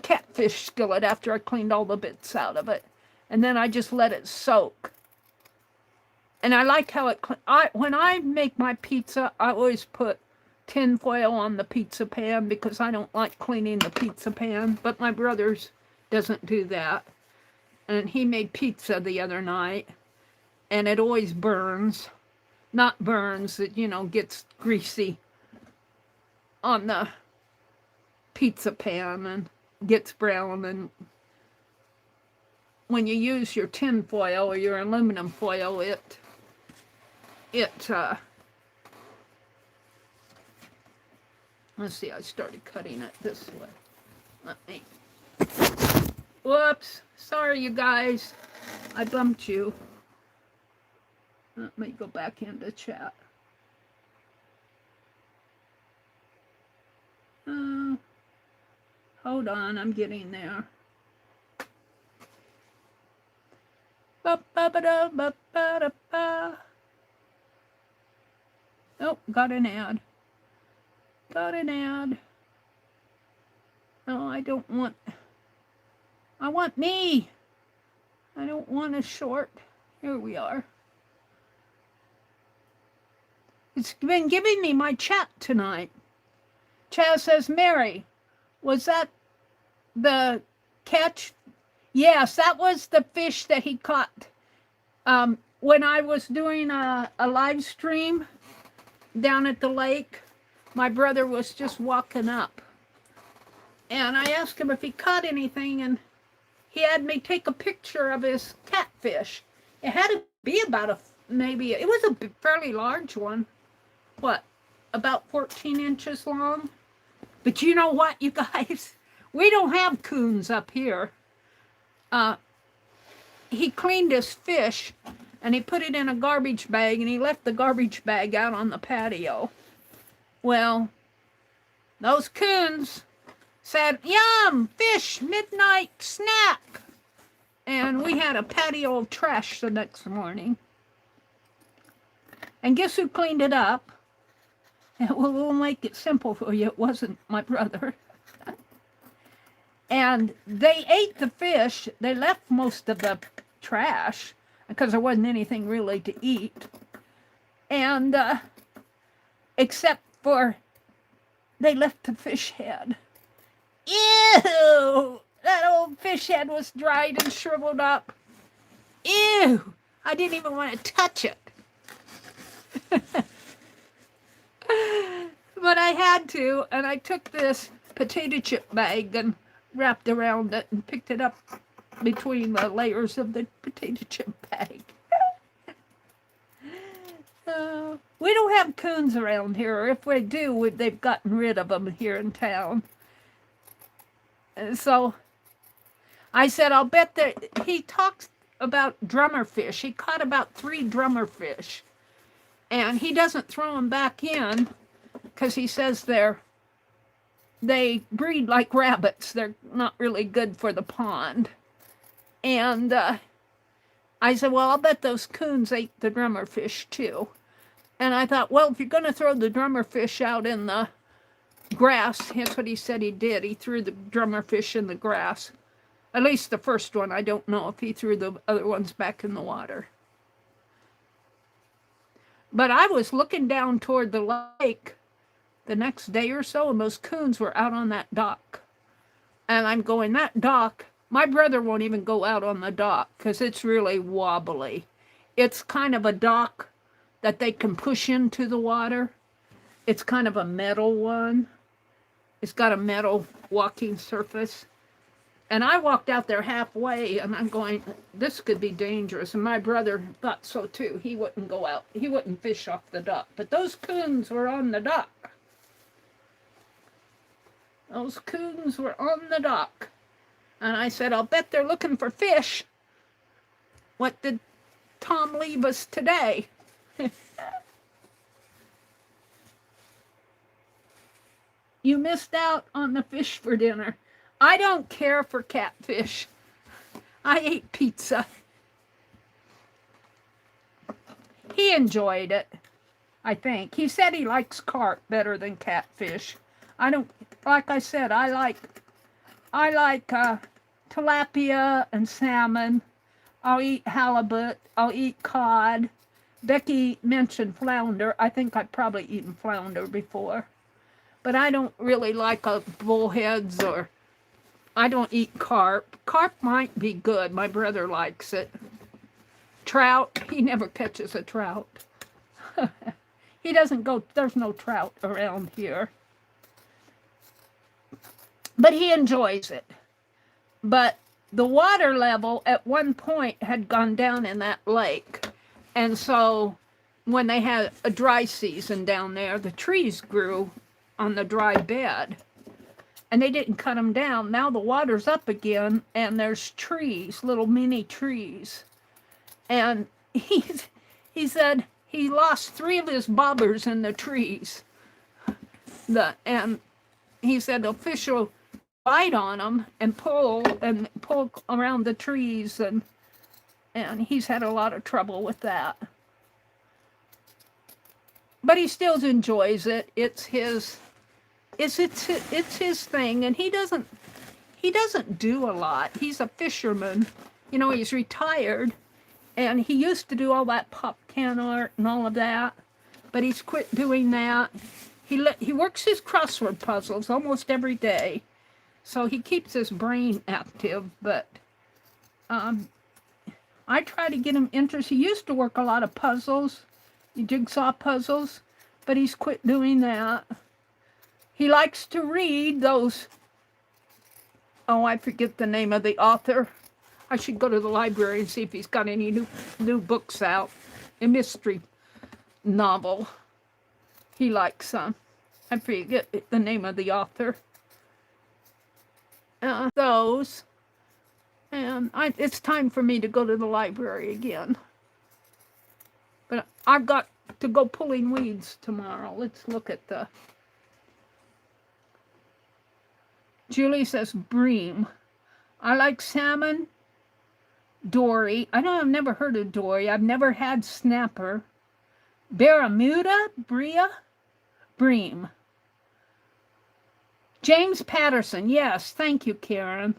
catfish skillet after I cleaned all the bits out of it. And then I just let it soak. And I like how when I make my pizza, I always put tin foil on the pizza pan because I don't like cleaning the pizza pan. But my brother's doesn't do that. And he made pizza the other night. And it always burns. Not burns, it, gets greasy on the pizza pan and gets brown. And when you use your tin foil or your aluminum foil, let's see, I started cutting it this way. Whoops, sorry you guys, I bumped you. Let me go back into chat. Hold on, I'm getting there. Oh, got an ad. Got an ad. No, I don't want... I want me. I don't want a short. Here we are. It's been giving me my chat tonight. Chaz says, Mary, was that the catch? Yes, that was the fish that he caught. When I was doing a live stream down at the lake, my brother was just walking up. And I asked him if he caught anything, and he had me take a picture of his catfish. It had to be about maybe, it was a fairly large one. What, about 14 inches long? But you know what, you guys? We don't have coons up here. He cleaned his fish, and he put it in a garbage bag, and he left the garbage bag out on the patio. Well, those coons said, yum, fish, midnight snack. And we had a patio of trash the next morning. And guess who cleaned it up? We'll make it simple for you. It wasn't my brother. And they ate the fish. They left most of the trash because there wasn't anything really to eat. And except for they left the fish head. Ew! That old fish head was dried and shriveled up. Ew! I didn't even want to touch it. But I had to, and I took this potato chip bag and wrapped around it and picked it up between the layers of the potato chip bag. We don't have coons around here. If we do, they've gotten rid of them here in town. And so I said, I'll bet that he talks about drummerfish. He caught about 3 drummerfish. And he doesn't throw them back in because he says they breed like rabbits. They're not really good for the pond. And I said, well, I'll bet those coons ate the drummerfish too. And I thought, well, if you're going to throw the drummerfish out in the grass, that's what he said he did. He threw the drummerfish in the grass. At least the first one. I don't know if he threw the other ones back in the water. But I was looking down toward the lake the next day or so, and those coons were out on that dock. And I'm going, that dock, my brother won't even go out on the dock because it's really wobbly. It's kind of a dock that they can push into the water. It's kind of a metal one. It's got a metal walking surface. And I walked out there halfway, and I'm going, this could be dangerous. And my brother thought so too. He wouldn't go out. He wouldn't fish off the dock. But those coons were on the dock. Those coons were on the dock. And I said, I'll bet they're looking for fish. What did Tom leave us today? You missed out on the fish for dinner. I don't care for catfish. I ate pizza. He enjoyed it, I think. He said he likes carp better than catfish. I don't, like I said, I like tilapia and salmon. I'll eat halibut. I'll eat cod. Becky mentioned flounder. I think I've probably eaten flounder before. But I don't really like bullheads or... I don't eat carp. Carp might be good. My brother likes it. Trout, he never catches a trout. He doesn't go, there's no trout around here. But he enjoys it. But the water level at one point had gone down in that lake. And so when they had a dry season down there, the trees grew on the dry bed. And they didn't cut them down. Now the water's up again, and there's trees, little mini trees. And he said he lost 3 of his bobbers in the trees. And he said the fish will bite on them and pull around the trees, and he's had a lot of trouble with that. But he still enjoys it. It's his thing, and he doesn't do a lot. He's a fisherman. You know, he's retired, And he used to do all that pop can art and all of that, but he's quit doing that. He works his crossword puzzles almost every day, so he keeps his brain active, but I try to get him interested. He used to work a lot of puzzles, jigsaw puzzles, but he's quit doing that. He likes to read those, oh, I forget the name of the author. I should go to the library and see if he's got any new books out. A mystery novel. He likes some. I forget the name of the author. Those. And it's time for me to go to the library again. But I've got to go pulling weeds tomorrow. Let's look at the... Julie says bream. I like salmon, dory. I've never heard of dory. I've never had snapper. Barramuda, bria, bream. James Patterson. Yes, thank you, Karen.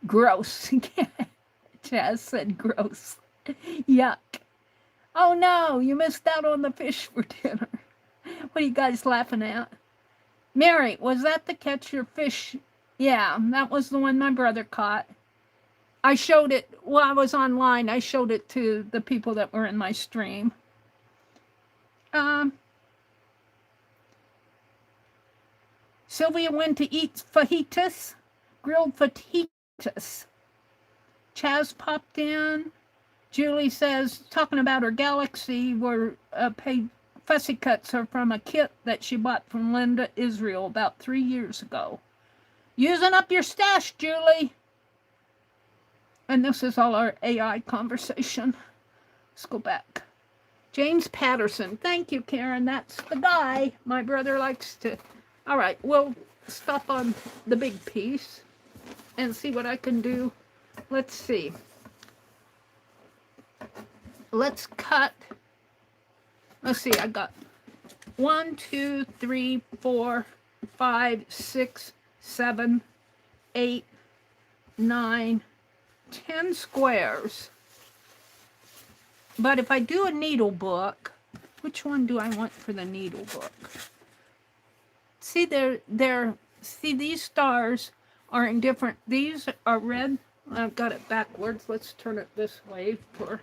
Gross. Chaz said gross. Yuck. Oh no, you missed out on the fish for dinner. What are you guys laughing at? Mary, was that the catch your fish? Yeah, that was the one my brother caught. I showed it, while I was online, I showed it to the people that were in my stream. Sylvia went to eat fajitas, grilled fajitas. Chaz popped in. Julie says, talking about her galaxy, where fussy cuts are from a kit that she bought from Linda Israel about 3 years ago. Using up your stash, Julie. And this is all our AI conversation. Let's go back. James Patterson. Thank you, Karen. That's the guy my brother likes to... All right, we'll stop on the big piece and see what I can do. Let's see. Let's cut. Let's see, I got 1, 2, 3, 4, 5, 6, 7, 8, 9, 10 squares. But if I do a needle book, which one do I want for the needle book? See, see, these stars are in different, these are red. I've got it backwards. Let's turn it this way for,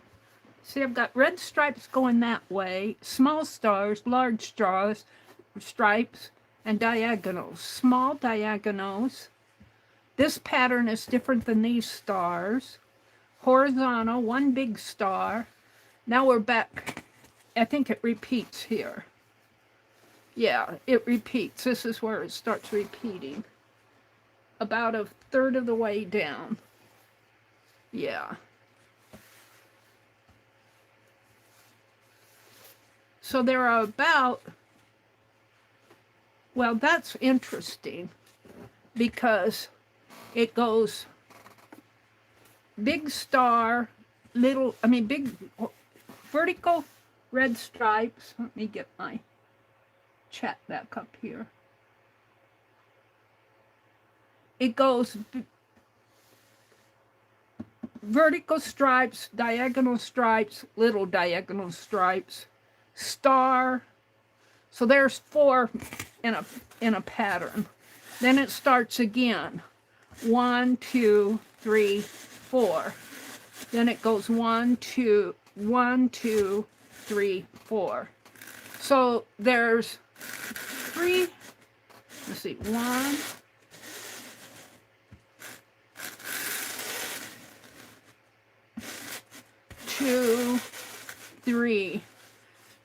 see, I've got red stripes going that way, small stars, large stars, stripes, and diagonals, small diagonals. This pattern is different than these stars. Horizontal, one big star. Now we're back. I think it repeats here. Yeah, it repeats. This is where it starts repeating. About a third of the way down. Yeah. So there are about, well, that's interesting because it goes big star, little, big vertical red stripes. Let me get my chat back up here. It goes vertical stripes, diagonal stripes, little diagonal stripes, star. So there's 4 in a pattern. Then it starts again. 1, 2, 3, 4. Then it goes 1, 2, 3, 4. So there's 3. Let's see. 1, 2, 3.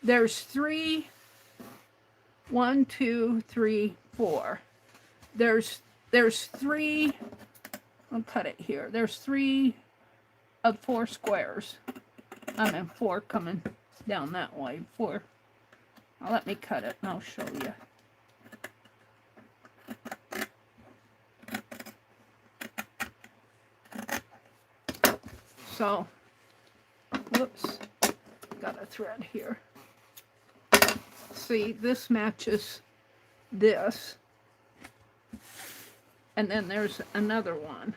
There's 3. 1, 2, 3, 4. There's 3. I'll cut it here. There's 3 of 4 squares. 4 coming down that way. 4. Now let me cut it and I'll show you. So, whoops, got a thread here. See, this matches this. And then there's another one.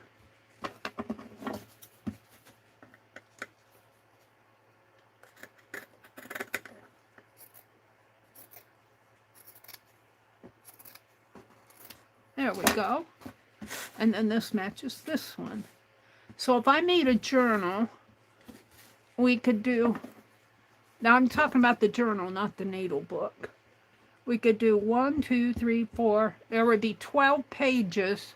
There we go. And then this matches this one. So if I made a journal, we could do, now I'm talking about the journal, not the needle book. We could do 1, 2, 3, 4. There would be 12 pages.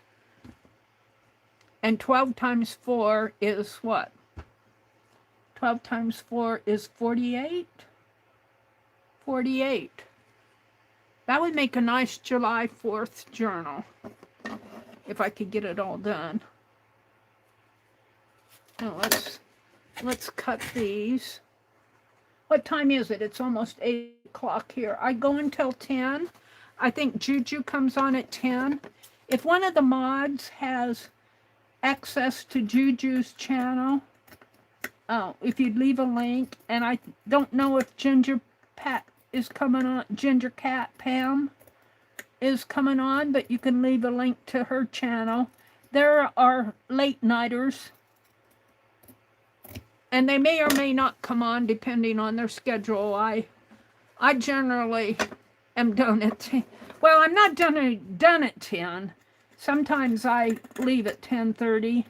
And 12 times 4 is what? 12 times 4 is 48? 48. That would make a nice July 4th journal, if I could get it all done. Now let's cut these. What time is it? It's almost 8 o'clock here. I go until 10. I think Juju comes on at 10. If one of the mods has access to Juju's channel, if you'd leave a link, and I don't know if Ginger Pat is coming on, Ginger Cat Pam is coming on, but you can leave a link to her channel. There are late nighters, and they may or may not come on depending on their schedule. I generally am done at 10. Well, I'm not done at 10. Sometimes I leave at 10:30.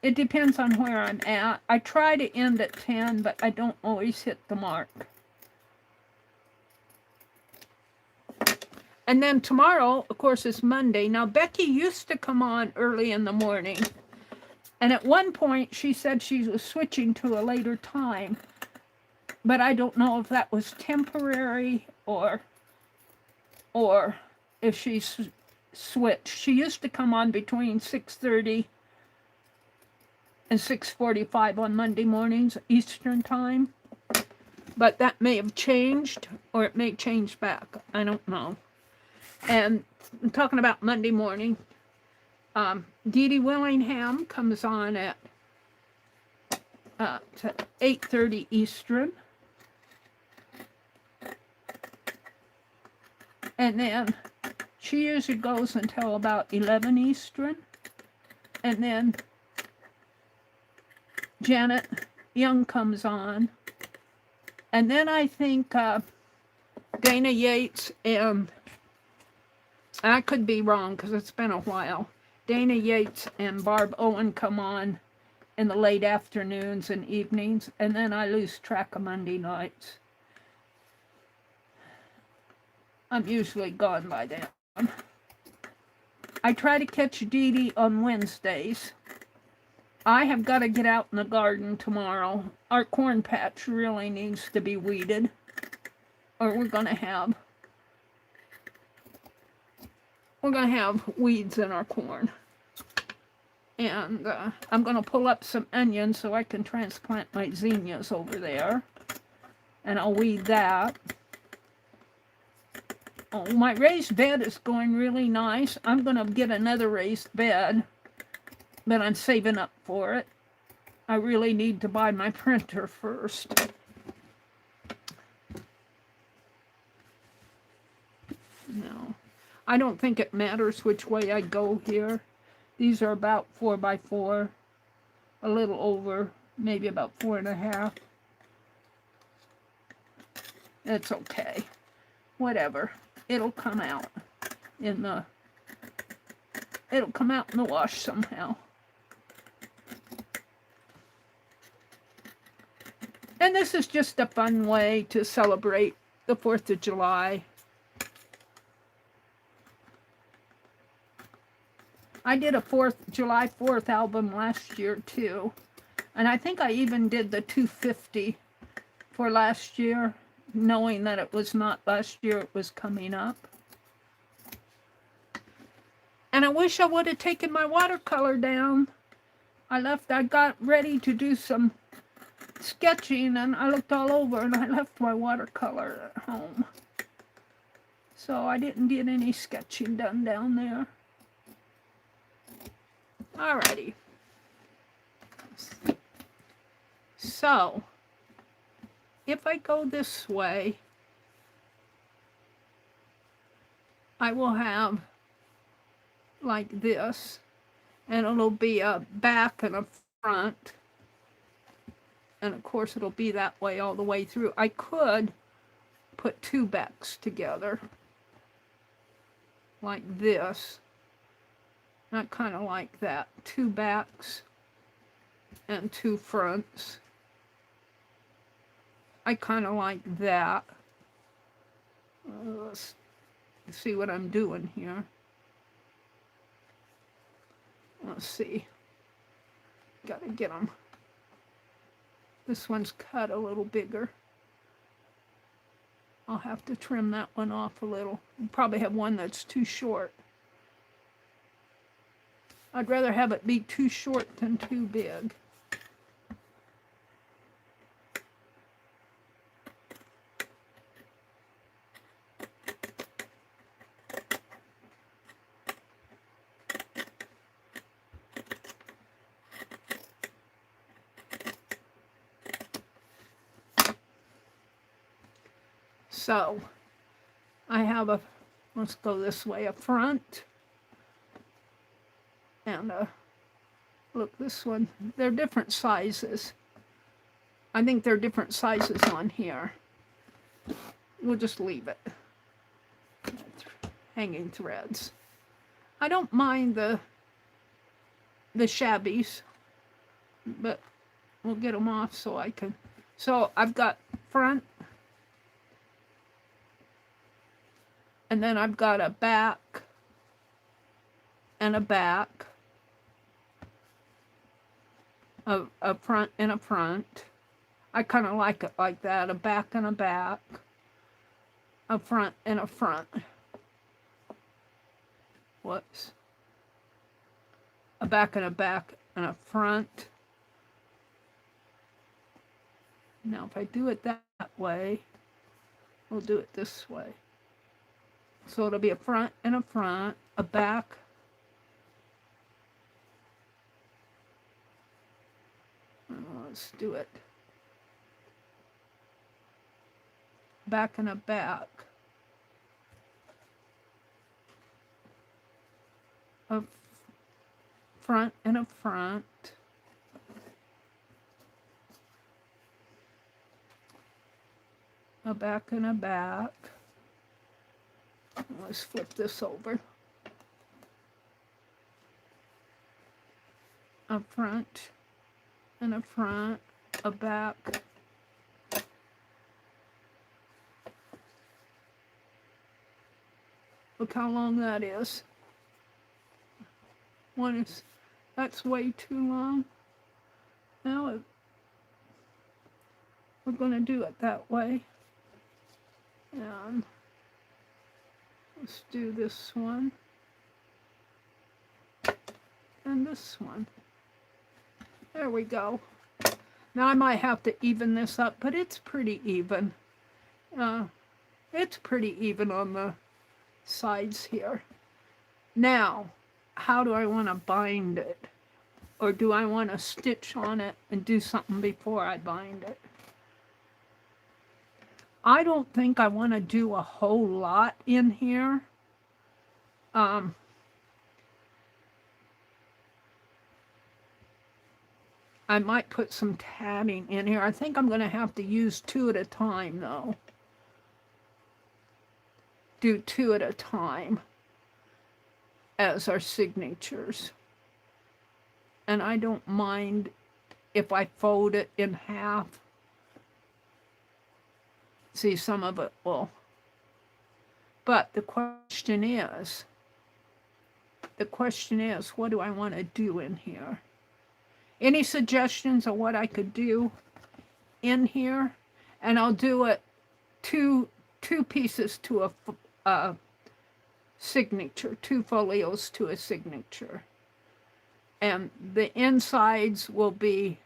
It depends on where I'm at. I try to end at 10, but I don't always hit the mark. And then tomorrow, of course, is Monday. Now, Becky used to come on early in the morning. And at one point, she said she was switching to a later time. But I don't know if that was temporary or if she switched. She used to come on between 6:30 and 6:45 on Monday mornings, Eastern time. But that may have changed, or it may change back. I don't know. And I'm talking about Monday morning. Dee Dee Willingham comes on at 8:30 Eastern. And then she usually goes until about 11 Eastern. And then Janet Young comes on. And then I think Dana Yates and, I could be wrong because it's been a while, Dana Yates and Barb Owen come on in the late afternoons and evenings. And then I lose track of Monday nights. I'm usually gone by then. I try to catch Dee Dee on Wednesdays. I have got to get out in the garden tomorrow. Our corn patch really needs to be weeded, or we're going to have weeds in our corn. And I'm going to pull up some onions so I can transplant my zinnias over there. And I'll weed that. Oh, my raised bed is going really nice. I'm going to get another raised bed, but I'm saving up for it. I really need to buy my printer first. No, I don't think it matters which way I go here. These are about 4x4, a little over, maybe about 4.5. It's okay. Whatever. It'll come out in the wash somehow. And this is just a fun way to celebrate the 4th of July. I did a July 4th album last year too. And I think I even did the 250 for last year, knowing that it was not last year, it was coming up. And I wish I would have taken my watercolor down. I got ready to do some sketching, and I looked all over, and I left my watercolor at home. So I didn't get any sketching done down there. Alrighty. So, if I go this way, I will have like this, and it'll be a back and a front, and of course it'll be that way all the way through. I could put two backs together, like this. Not kind of like that. 2 backs and 2 fronts. I kind of like that. Let's see what I'm doing here. Let's see. Gotta get them. This one's cut a little bigger. I'll have to trim that one off a little. You probably have one that's too short. I'd rather have it be too short than too big. So, I have a, let's go this way, a front, and look, this one, they're different sizes. I think they're different sizes on here. We'll just leave it. Hanging threads. I don't mind the shabbies, but we'll get them off so I can. So I've got front, and then I've got a back and a back, a front and a front. I kind of like it like that, a back and a back, a front and a front. Whoops. A back and a front. Now if I do it that way, we'll do it this way. So it'll be a front and a back, let's do it. Back and a back. A front and a front. A back and a back. Let's flip this over. A front and a front, a back. Look how long that is. One is, that's way too long. Now we're going to do it that way. And let's do this one. And this one. There we go. Now I might have to even this up, but it's pretty even. It's pretty even on the sides here. Now, how do I want to bind it? Or do I want to stitch on it and do something before I bind it? I don't think I want to do a whole lot in here. I might put some tatting in here. I think I'm going to have to use 2 at a time, though. Do 2 at a time as our signatures. And I don't mind if I fold it in half. See, some of it will. But the question is, what do I want to do in here? Any suggestions of what I could do in here? And I'll do it two pieces to a signature, 2 folios to a signature. And the insides will be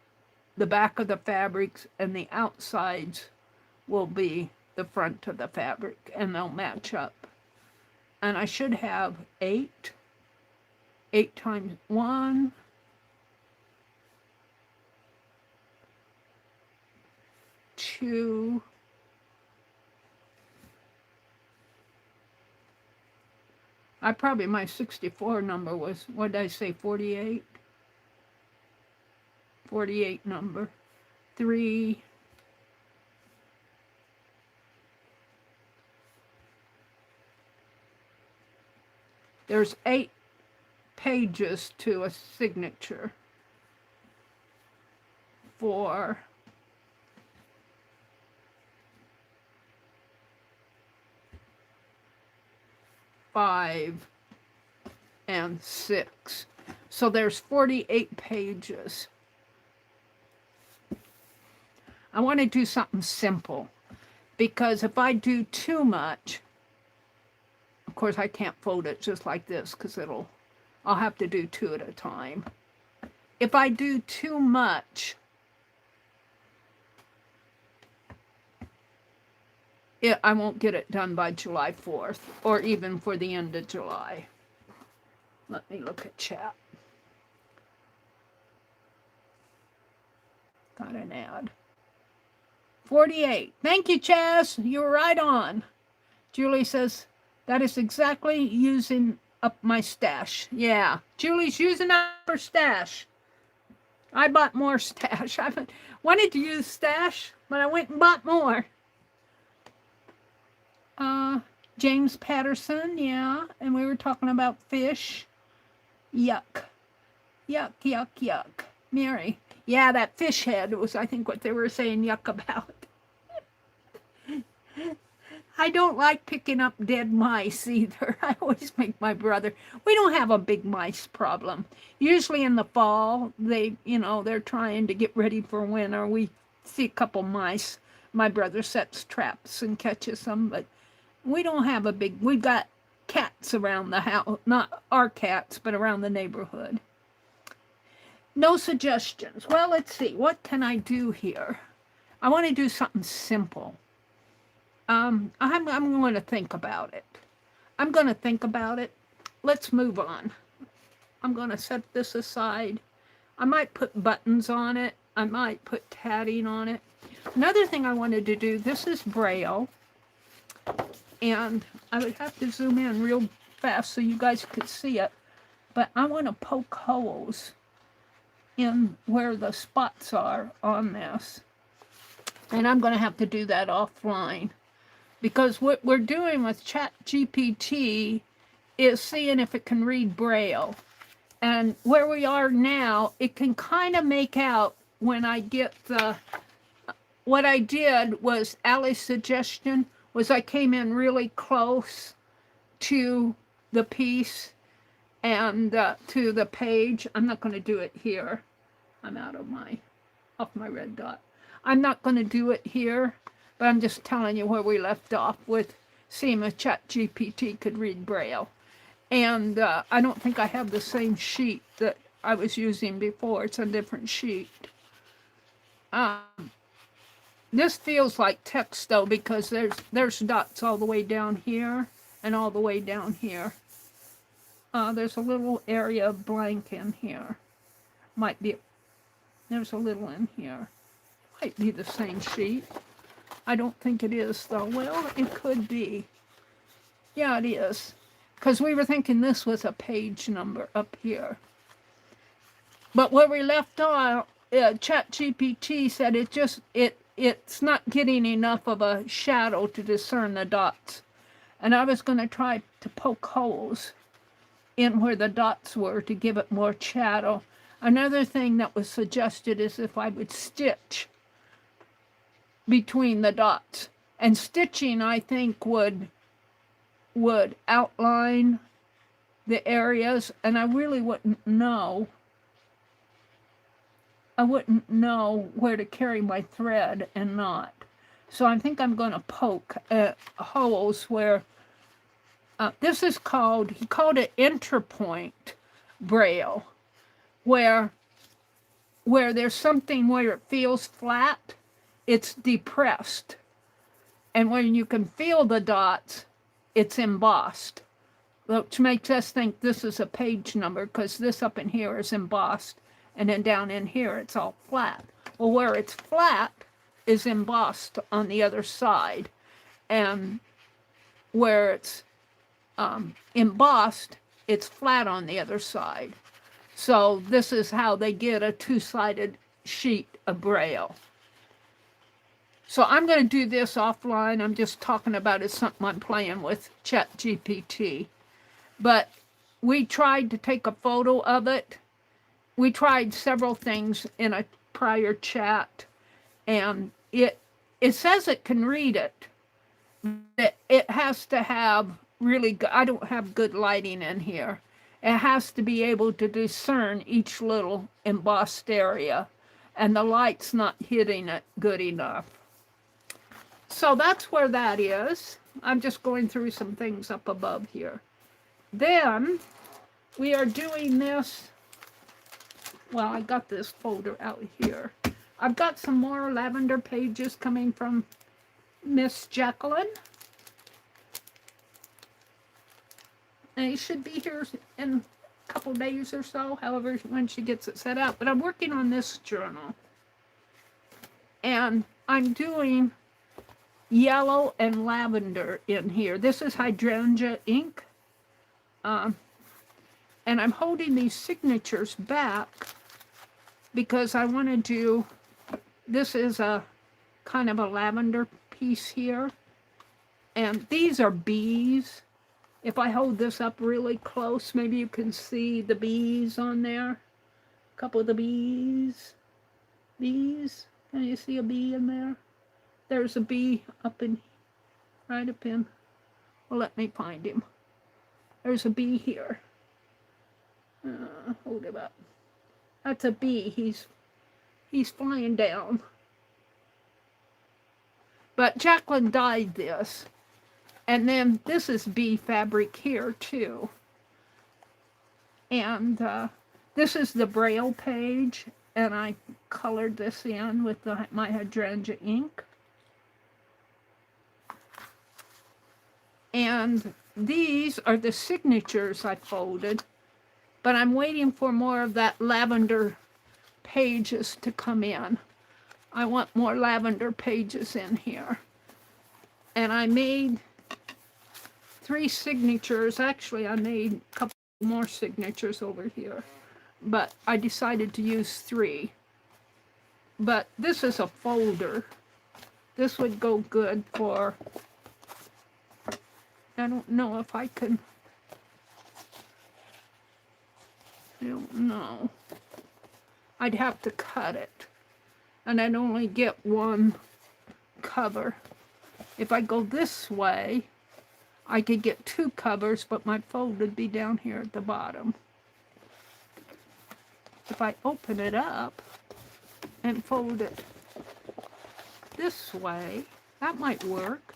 the back of the fabrics, and the outsides will be the front of the fabric, and they'll match up. And I should have 8 times 1, 2, my 64 number was, what did I say, 48? 48 number. 3, There's 8 pages to a signature for 5 and 6. So there's 48 pages. I want to do something simple, because if I do too much, of course I can't fold it just like this, because I'll have to do 2 at a time. If I do too much, I won't get it done by July 4th, or even for the end of July. Let me look at chat. Got an ad. 48. Thank you, Chaz. You're right on. Julie says, that is exactly using up my stash. Yeah, Julie's using up her stash. I bought more stash. I wanted to use stash, but I went and bought more. James Patterson, yeah. And we were talking about fish. Yuck. Yuck, yuck, yuck. Mary. Yeah, that fish head was, I think, what they were saying yuck about. I don't like picking up dead mice either. I always make my brother. We don't have a big mice problem. Usually in the fall, they're trying to get ready for winter. We see a couple mice. My brother sets traps and catches them, but we don't have a big. We've got cats around the house, not our cats, but around the neighborhood. No suggestions. Well, let's see. What can I do here? I want to do something simple. I'm going to think about it. I'm going to think about it. Let's move on. I'm going to set this aside. I might put buttons on it. I might put tatting on it. Another thing I wanted to do, this is Braille. And I would have to zoom in real fast so you guys could see it. But I want to poke holes in where the spots are on this. And I'm going to have to do that offline. Because what we're doing with ChatGPT is seeing if it can read Braille. And where we are now, it can kind of make out when I get the... What I did was, Allie's suggestion was I came in really close to the piece and to the page. I'm not going to do it here. I'm off my red dot. I'm not going to do it here, but I'm just telling you where we left off with seeing if ChatGPT could read Braille. And I don't think I have the same sheet that I was using before. It's a different sheet. This feels like text, though, because there's dots all the way down here and all the way down here. There's a little area of blank in here. There's a little in here. Might be the same sheet. I don't think it is, though. Well, it could be. Yeah, it is. Because we were thinking this was a page number up here. But where we left off, ChatGPT said it's not getting enough of a shadow to discern the dots. And I was going to try to poke holes in where the dots were to give it more shadow. Another thing that was suggested is if I would stitch between the dots. And stitching, I think, would outline the areas, and I really wouldn't know. I wouldn't know where to carry my thread and not. So I think I'm going to poke holes where this is called, he called it interpoint Braille, where there's something where it feels flat, it's depressed. And when you can feel the dots, it's embossed, which makes us think this is a page number because this up in here is embossed. And then down in here, it's all flat. Well, where it's flat is embossed on the other side. And where it's embossed, it's flat on the other side. So this is how they get a two-sided sheet of Braille. So I'm going to do this offline. I'm just talking about it, something I'm playing with ChatGPT. But we tried to take a photo of it. We tried several things in a prior chat, and it says it can read it. It has to have really good, I don't have good lighting in here. It has to be able to discern each little embossed area, and the light's not hitting it good enough. So that's where that is. I'm just going through some things up above here. Then we are doing this. Well, I got this folder out here. I've got some more lavender pages coming from Miss Jacqueline. And it should be here in a couple days or so, however, when she gets it set up. But I'm working on this journal. And I'm doing yellow and lavender in here. This is hydrangea ink. And I'm holding these signatures back because I want to do, this is a kind of a lavender piece here. And these are bees. If I hold this up really close, maybe you can see the bees on there. A couple of the bees. Bees. Can you see a bee in there? There's a bee up in, right up in. Well, let me find him. There's a bee here. Hold him up. That's a bee. He's flying down. But Jacqueline dyed this. And then this is bee fabric here too. And this is the Braille page. And I colored this in with my hydrangea ink. And these are the signatures I folded. But I'm waiting for more of that lavender pages to come in. I want more lavender pages in here. And I made 3 signatures. Actually, I made a couple more signatures over here. But I decided to use 3. But this is a folder. This would go good for, I don't know if I can, I don't know. I'd have to cut it. And I'd only get 1 cover. If I go this way, I could get 2 covers, but my fold would be down here at the bottom. If I open it up and fold it this way, that might work.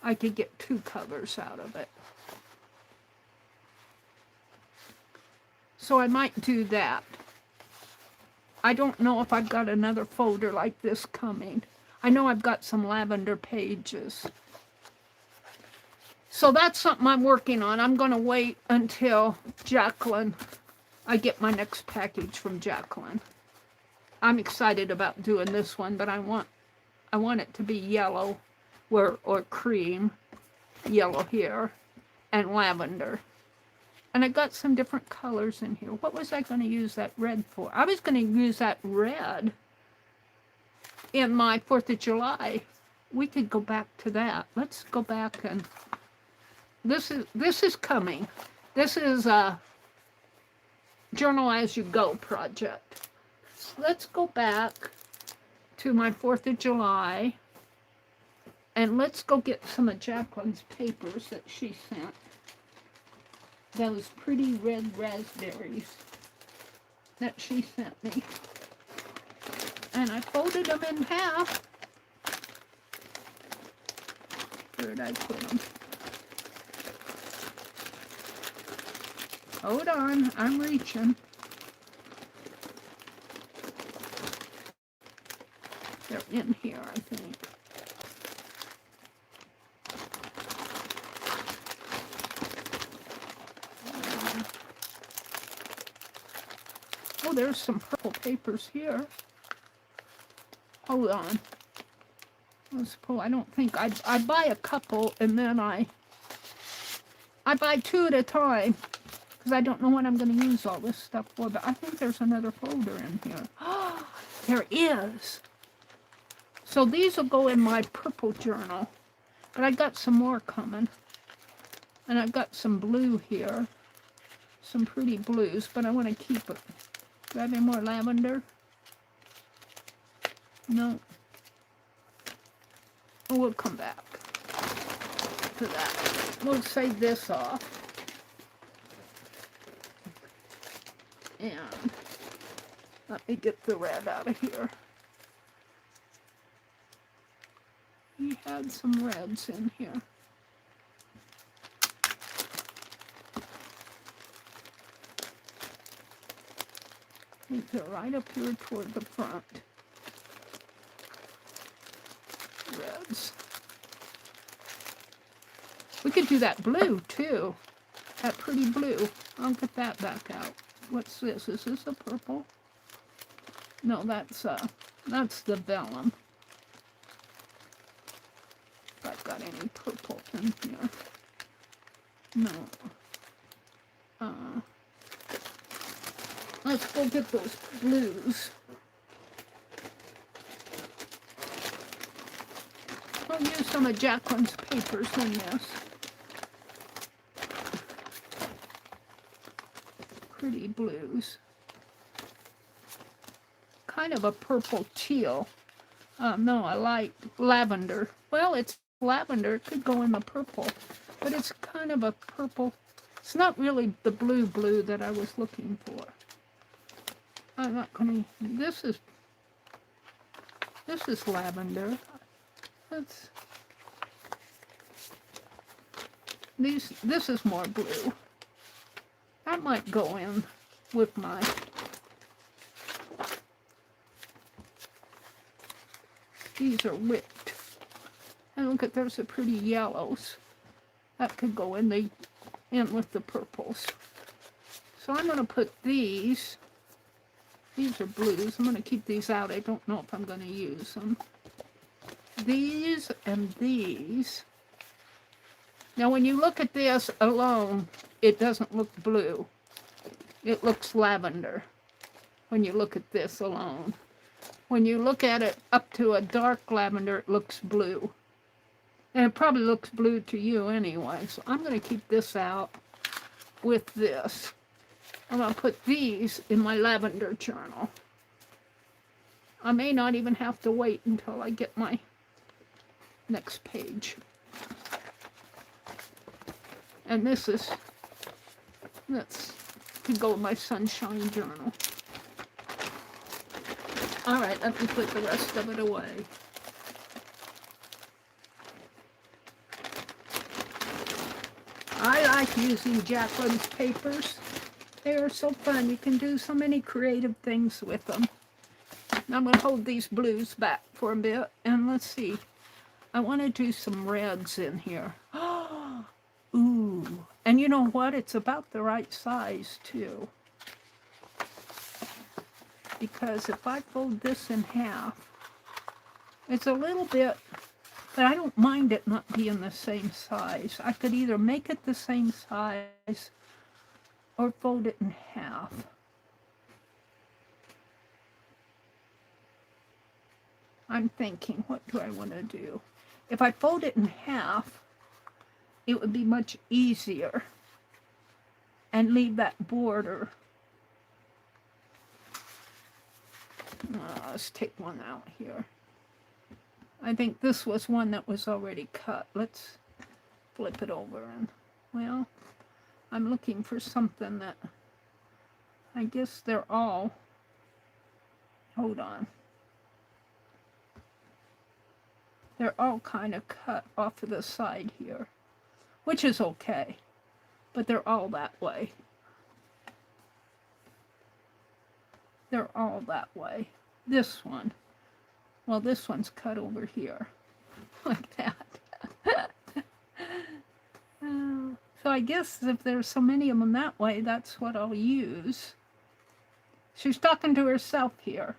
I could get 2 covers out of it. So I might do that. I don't know if I've got another folder like this coming. I know I've got some lavender pages. So that's something I'm working on. I'm going to wait until Jacqueline, I get my next package from Jacqueline. I'm excited about doing this one, but I want it to be yellow or cream, yellow here, and lavender. And I got some different colors in here. What was I going to use that red for? I was going to use that red in my 4th of July. We could go back to that. Let's go back and this is coming. This is a Journal As You Go project. So let's go back to my 4th of July and let's go get some of Jacqueline's papers that she sent. Those pretty red raspberries that she sent me. And I folded them in half. Where did I put them? Hold on, I'm reaching. They're in here, I think. Oh, there's some purple papers here. Hold on. Let's pull. I don't think I buy a couple and then I buy 2 at a time because I don't know what I'm going to use all this stuff for. But I think there's another folder in here. Oh, there is. So these will go in my purple journal. But I got some more coming. And I've got some blue here. some pretty blues, but I want to keep it. Do I have any more lavender? No. Oh, we'll come back to that. We'll save this off. And let me get the red out of here. We had some reds in here. These are right up here toward the front. Reds. We could do that blue too. That pretty blue. I'll get that back out. What's this? Is this a purple? No, that's the vellum. If I've got any purple in here. No. Let's go get those blues. I'll use some of Jacqueline's papers in this. Pretty blues. Kind of a purple teal. No, I like lavender. Well, it's lavender. It could go in the purple. But it's kind of a purple. It's not really the blue that I was looking for. I'm not going to... This is lavender. This is more blue. That might go in with my... These are whipped. And look at, there's a pretty yellows. That could go in with the purples. So I'm going to put these. These are blues. I'm going to keep these out. I don't know if I'm going to use them. These and these. Now when you look at this alone, it doesn't look blue. It looks lavender when you look at this alone. When you look at it up to a dark lavender, it looks blue. And it probably looks blue to you anyway. So I'm going to keep this out with this. I'm going to put these in my lavender journal. I may not even have to wait until I get my next page. And this could go in my sunshine journal. All right, let me put the rest of it away. I like using Jacqueline's papers. They are so fun. You can do so many creative things with them. Now I'm going to hold these blues back for a bit. And let's see. I want to do some reds in here. Ooh. And you know what? It's about the right size, too. Because if I fold this in half, it's a little bit, but I don't mind it not being the same size. I could either make it the same size or fold it in half. I'm thinking, what do I want to do? If I fold it in half, it would be much easier and leave that border. Let's take one out here. I think this was one that was already cut. Let's flip it over and, well, I'm looking for something that, I guess they're all, hold on. They're all kind of cut off of the side here, which is okay, but they're all that way. They're all that way. This one, well, this one's cut over here, like that. So I guess if there's so many of them that way, that's what I'll use. She's talking to herself here.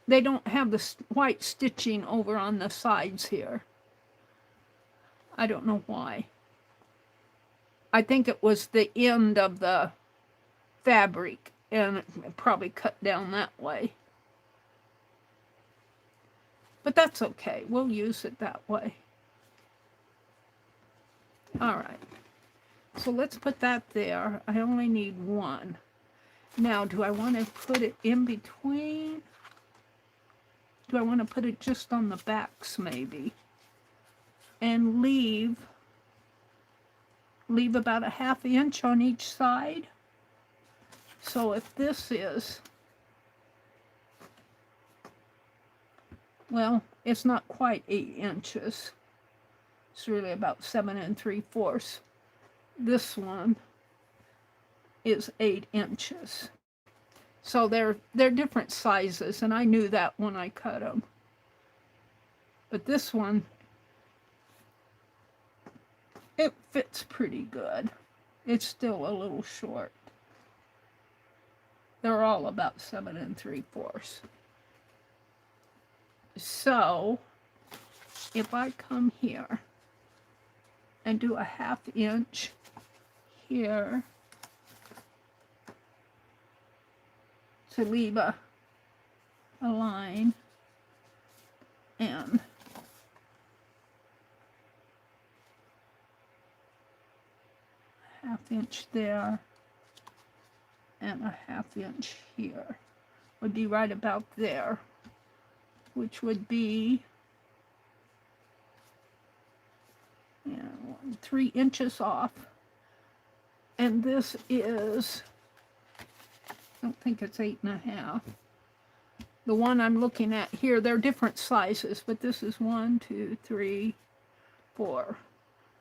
They don't have the white stitching over on the sides here. I don't know why. I think it was the end of the fabric, and it probably cut down that way. But that's okay. We'll use it that way. All right. So let's put that there. I only need one. Now, do I want to put it in between? Do I want to put it just on the backs maybe? And leave about a 1/2 inch on each side. So if this is, well, it's not quite 8 inches. It's really about 7 3/4. This one is 8 inches. So they're different sizes, and I knew that when I cut them. But this one, it fits pretty good. It's still a little short. They're all about 7 3/4. So if I come here and do a 1/2 inch here to leave a line, and a 1/2 inch there, and a 1/2 inch here, would be right about there, which would be 3 inches off. And this is, I don't think it's 8 1/2. The one I'm looking at here, they're different sizes, but this is 1 2 3 4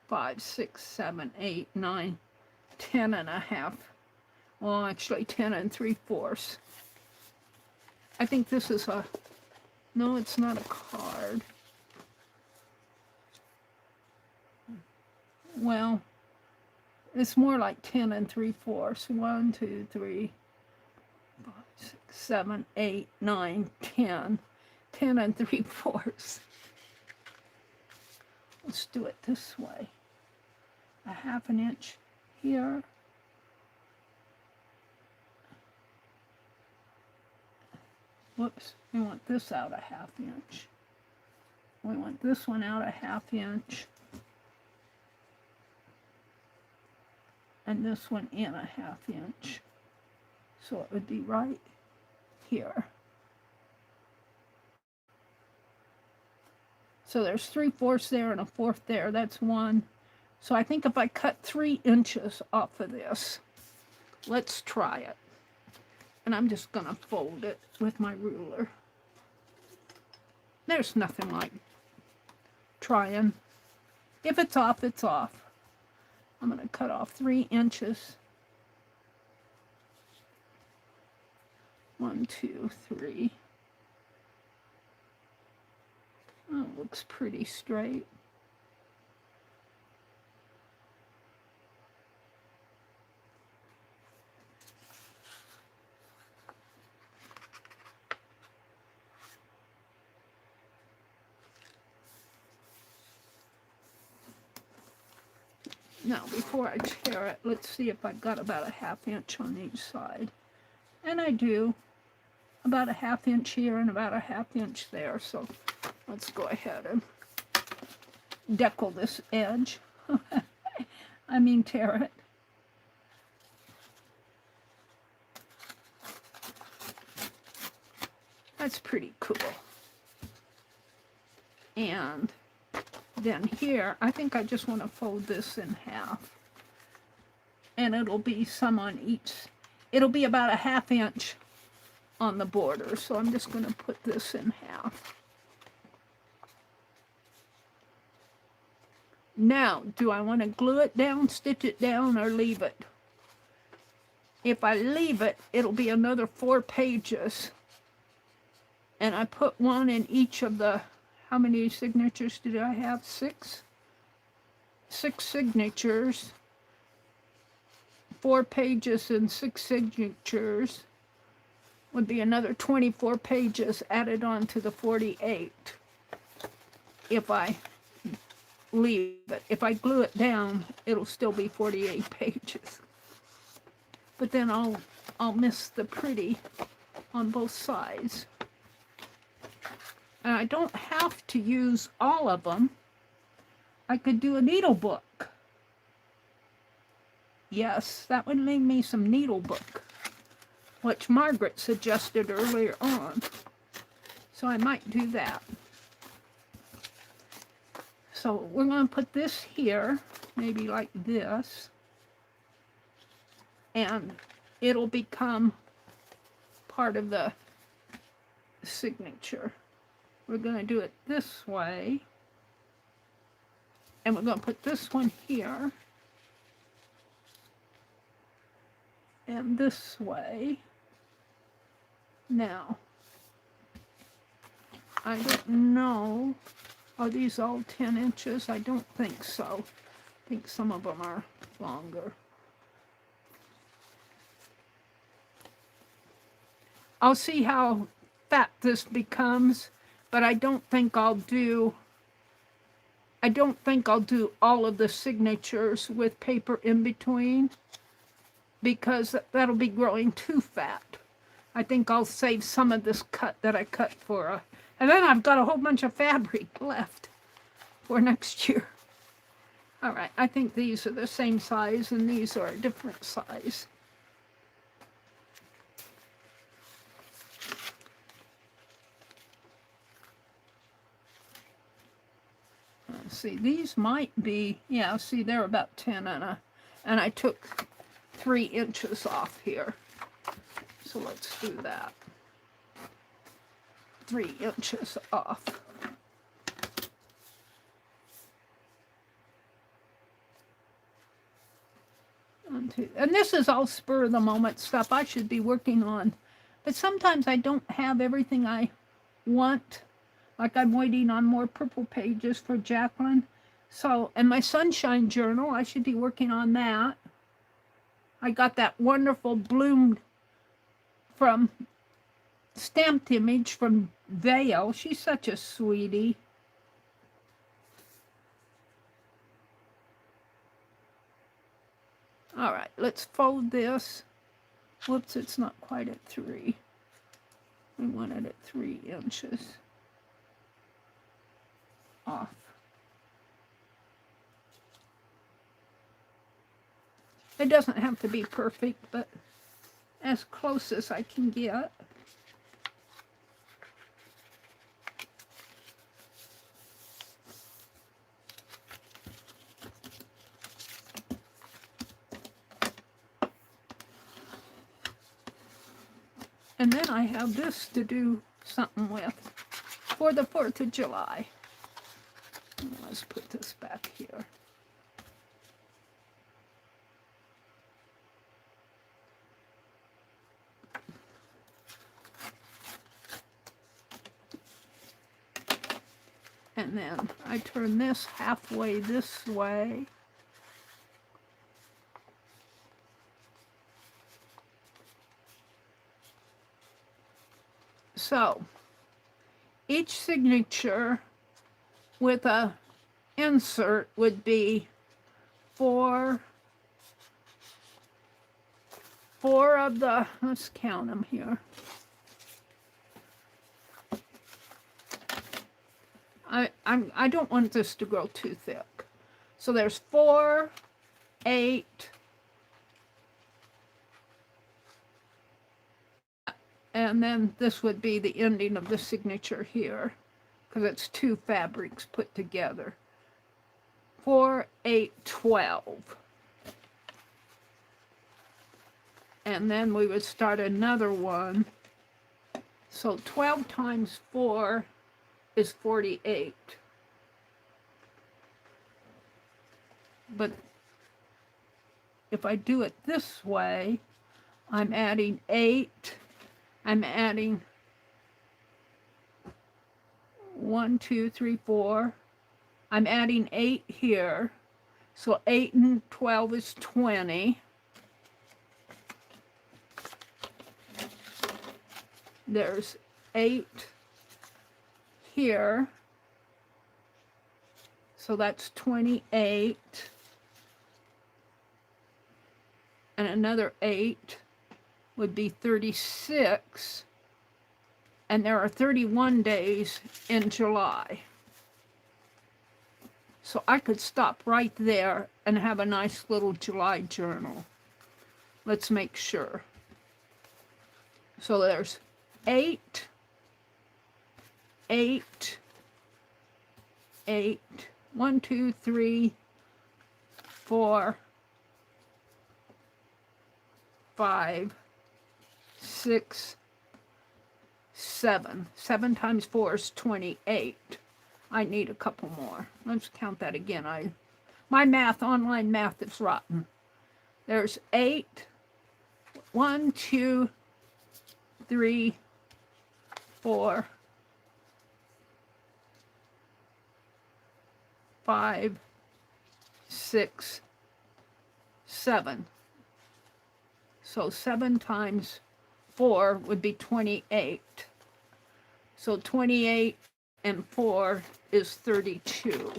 5 6 7 8 9 10 1/2. Well, actually 10 3/4. I think this is a, no, it's not a card. Well, it's more like 10 3/4. 1 2 3 5 6 7 8 9 10. 10 3/4. Let's do it this way. A 1/2 inch here. Whoops, we want this out a 1/2 inch. We want this one out a 1/2 inch. And this one in a 1/2 inch. So it would be right here. So there's 3/4 there and a 1/4 there. That's 1. So I think if I cut 3 inches off of this, let's try it. And I'm just going to fold it with my ruler. There's nothing like trying. If it's off, it's off. I'm going to cut off 3 inches. 1 2 3. Oh, it looks pretty straight. Now, before I tear it, let's see if I've got about a 1/2 inch on each side. And I do. About a 1/2 inch here and about a 1/2 inch there. So let's go ahead and deckle this edge. I mean, tear it. That's pretty cool. And then here, I think I just want to fold this in half. And it'll be some on each. It'll be about a 1/2 inch on the border. So I'm just going to put this in half. Now, do I want to glue it down, stitch it down, or leave it? If I leave it, it'll be another 4 pages. And I put one in each of the, how many signatures did I have? 6? 6 signatures. 4 pages and 6 signatures would be another 24 pages added on to the 48 if I leave it. If I glue it down, it'll still be 48 pages. But then I'll miss the pretty on both sides. And I don't have to use all of them. I could do a needle book. Yes, that would make me some needlebook, which Margaret suggested earlier on. So I might do that. So we're going to put this here, maybe like this, and it'll become part of the signature. We're going to do it this way, and we're going to put this one here, and this way. Now, I don't know, are these all 10 inches? I don't think so. I think some of them are longer. I'll see how fat this becomes, but I don't think I'll do all of the signatures with paper in between, because that'll be growing too fat. I think I'll save some of this cut that I cut for and then I've got a whole bunch of fabric left for next year. All right, I think these are the same size and these are a different size. Let's see, these might be, yeah, see, they're about 10 and I took 3 inches off here. So let's do that. 3 inches off. And this is all spur of the moment stuff I should be working on. But sometimes I don't have everything I want. Like I'm waiting on more purple pages for Jacqueline. So, and my sunshine journal, I should be working on that. I got that wonderful bloom from stamped image from Vale. She's such a sweetie. All right, let's fold this. Whoops, it's not quite at 3. We want it at 3 inches off. It doesn't have to be perfect, but as close as I can get. And then I have this to do something with for the 4th of July. Let's put this back here. And then I turn this halfway this way. So, each signature with a insert would be four of the, let's count them here. I don't want this to grow too thick. So there's 4, 8, and then this would be the ending of the signature here, because it's 2 fabrics put together. 4, 8, 12. And then we would start another one. So 12 times 4 is 48. But if I do it this way, I'm adding 8. I'm adding 1, 2, 3, 4. I'm adding 8 here. So 8 and 12 is 20. There's 8 here. So that's 28. And another 8 would be 36. And there are 31 days in July. So I could stop right there and have a nice little July journal. Let's make sure. So there's 8, 8, 8, 1, 2, 3, 4, 5, 6, 7. 7 times 4 is 28. I need a couple more. Let's count that again. My math, online math is rotten. There's 8. 1, 2, 3, 4, 5, 6, 7. So 7 times 4 would be 28. So 28 and 4 is 32.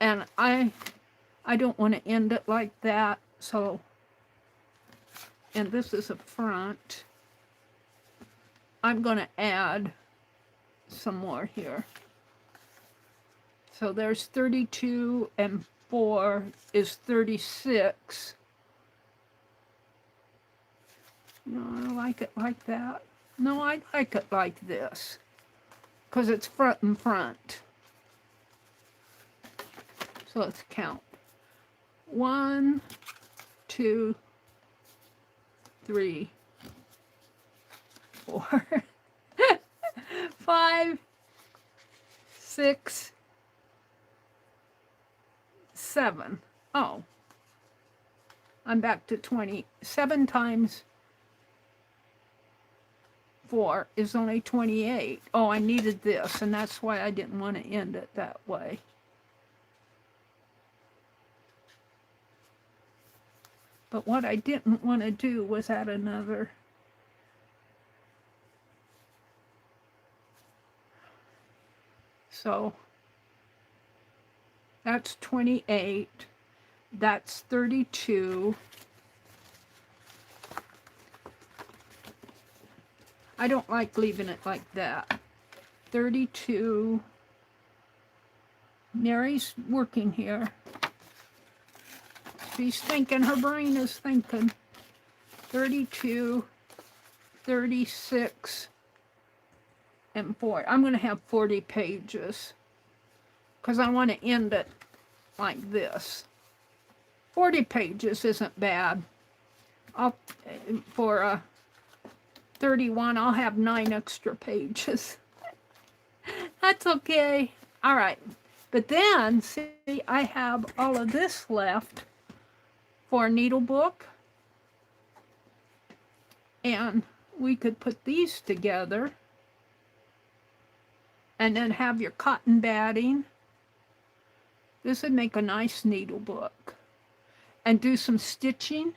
And I don't want to end it like that. So, and this is a front. I'm going to add some more here. So there's 32 and 4 is 36. No, I like it like that. No, I like it like this, because it's front and front. So let's count. 1, 2, 3, 4, 5, 6, 7. Oh, I'm back to 20. 7 times 4 is only 28. Oh, I needed this, and that's why I didn't want to end it that way. But what I didn't want to do was add another. So that's 28. That's 32. I don't like leaving it like that. 32. Mary's working here. She's thinking, her brain is thinking. 32, 36, and 4. I'm going to have 40 pages because I want to end it like this. 40 pages isn't bad. For 31, I'll have 9 extra pages. That's okay. All right. But then, see, I have all of this left for a needle book. And we could put these together and then have your cotton batting. This would make a nice needle book. And do some stitching.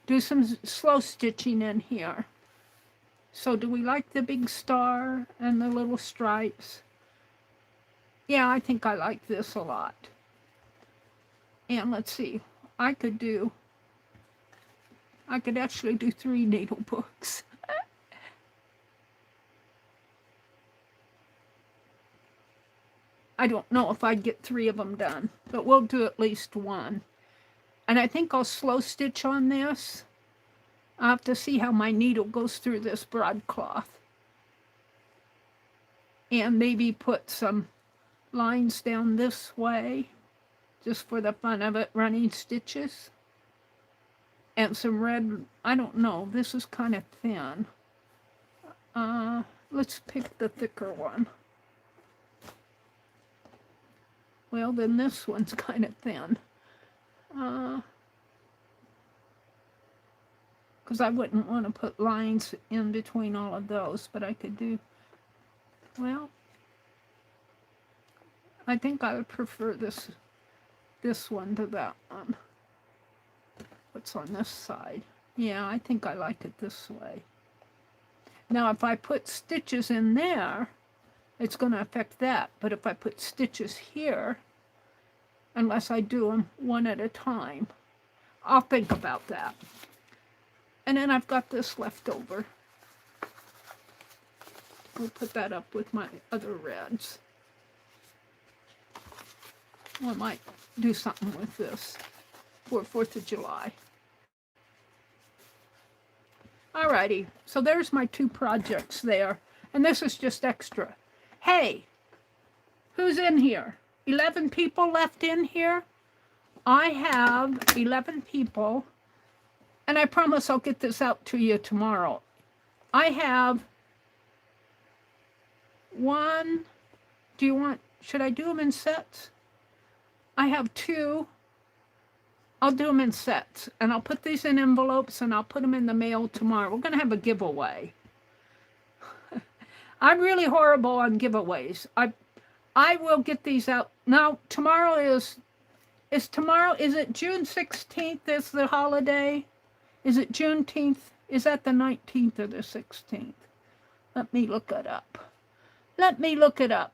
Do some slow stitching in here. So do we like the big star and the little stripes? Yeah, I think I like this a lot. And let's see, I could actually do 3 needle books. I don't know if I'd get 3 of them done, but we'll do at least 1. And I think I'll slow stitch on this. I'll have to see how my needle goes through this broadcloth. And maybe put some lines down this way, just for the fun of it, running stitches. And some red, I don't know, this is kind of thin. Let's pick the thicker one. Well, then this one's kind of thin. Because I wouldn't want to put lines in between all of those, but I could do, well, I think I would prefer this one to that one. What's on this side? Yeah, I think I like it this way. Now, if I put stitches in there, it's going to affect that. But if I put stitches here, unless I do them one at a time, I'll think about that. And then I've got this left over. We'll put that up with my other reds. I might do something with this for 4th of July. Alrighty, so there's my 2 projects there. And this is just extra. Hey, who's in here? 11 people left in here? I have 11 people, and I promise I'll get this out to you tomorrow. I have 1, should I do them in sets? I have 2. I'll do them in sets, and I'll put these in envelopes, and I'll put them in the mail tomorrow. We're going to have a giveaway. I'm really horrible on giveaways. I will get these out. Now, tomorrow is it June 16th is the holiday? Is it Juneteenth? Is that the 19th or the 16th? Let me look it up. Let me look it up.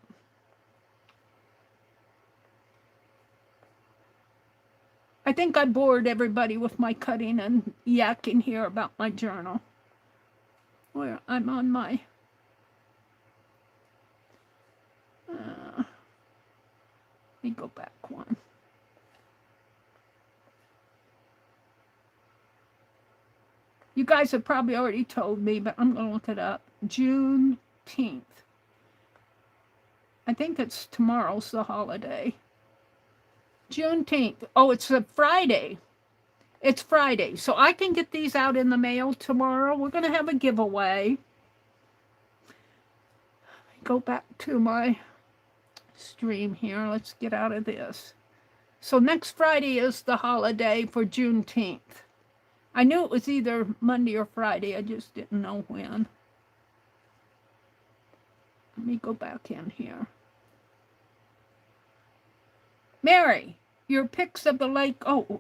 I think I bored everybody with my cutting and yakking here about my journal. Where I'm on my... let me go back one. You guys have probably already told me, but I'm going to look it up. Juneteenth. I think it's tomorrow's the holiday. Juneteenth. Oh, it's a Friday. It's Friday. So I can get these out in the mail tomorrow. We're going to have a giveaway. Go back to my stream here. Let's get out of this. So next Friday is the holiday for Juneteenth. I knew it was either Monday or Friday. I just didn't know when. Let me go back in here. Mary, your pics of the lake. Oh,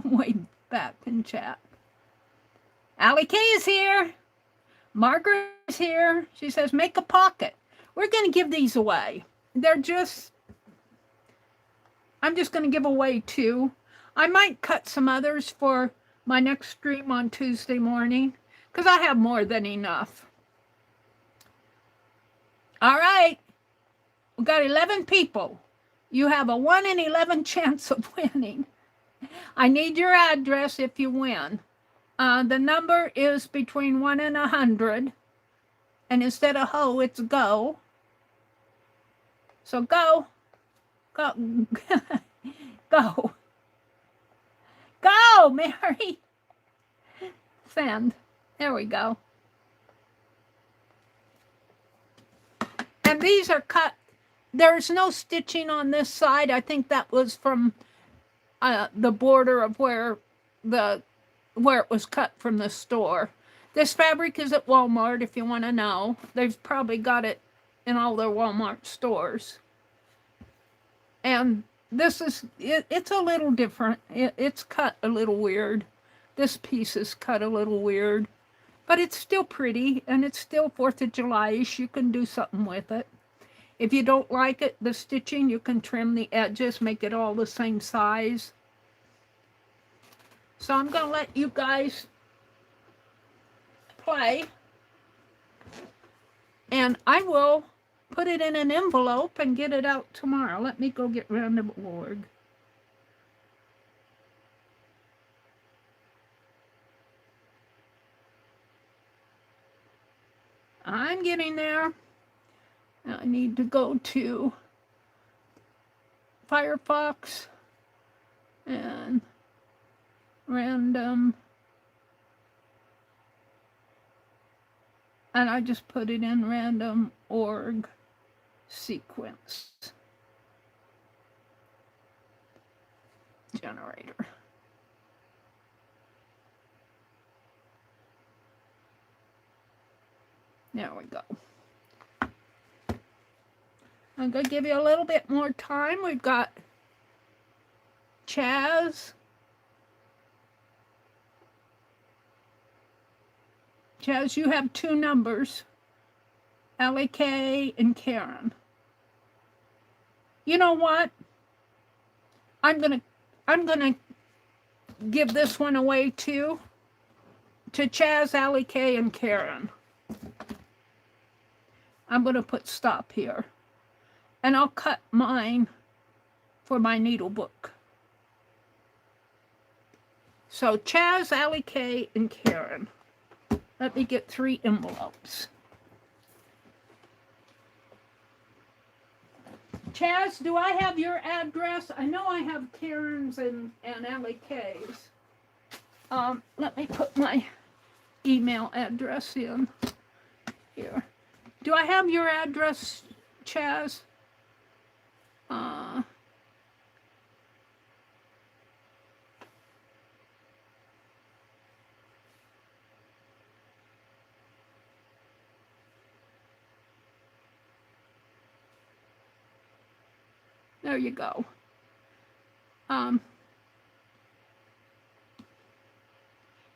way back in chat. Allie K is here. Margaret is here. She says, make a pocket. We're going to give these away. I'm just going to give away 2. I might cut some others for my next stream on Tuesday morning, because I have more than enough. All right. We've got 11 people. You have a 1 in 11 chance of winning. I need your address if you win. The number is between 1 and 100. And instead of ho, it's go. So go. Go. Go. Go, Mary. Send. There we go. And these are cut. There's no stitching on this side. I think that was from the border of where it was cut from the store. This fabric is at Walmart, if you want to know. They've probably got it in all their Walmart stores. And this is, it's a little different. It's cut a little weird. This piece is cut a little weird. But it's still pretty, and it's still 4th of July-ish. You can do something with it. If you don't like it, the stitching, you can trim the edges, make it all the same size. So I'm going to let you guys play. And I will put it in an envelope and get it out tomorrow. Let me go get random.org. I'm getting there. I need to go to Firefox and random. And I just put it in random.org sequence generator. There we go. I'm going to give you a little bit more time. We've got Chaz. Chaz, you have 2 numbers, L.A.K. and Karen. You know what? I'm gonna give this one away too, to Chaz, L.A.K. and Karen. I'm gonna put stop here, and I'll cut mine for my needle book. So Chaz, Allie K, and Karen. Let me get 3 envelopes. Chaz, do I have your address? I know I have Karen's and Allie K's. Let me put my email address in here. Do I have your address, Chaz? There you go.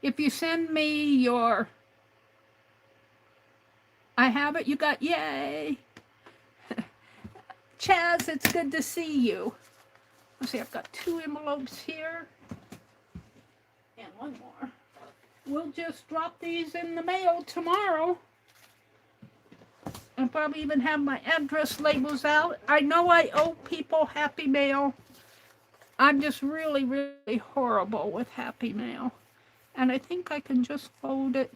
If you send me your, I have it, you got, yay. Chaz, it's good to see you. Let's see, I've got 2 envelopes here. And 1 more. We'll just drop these in the mail tomorrow. I'll probably even have my address labels out. I know I owe people Happy Mail. I'm just really, really horrible with Happy Mail. And I think I can just fold it.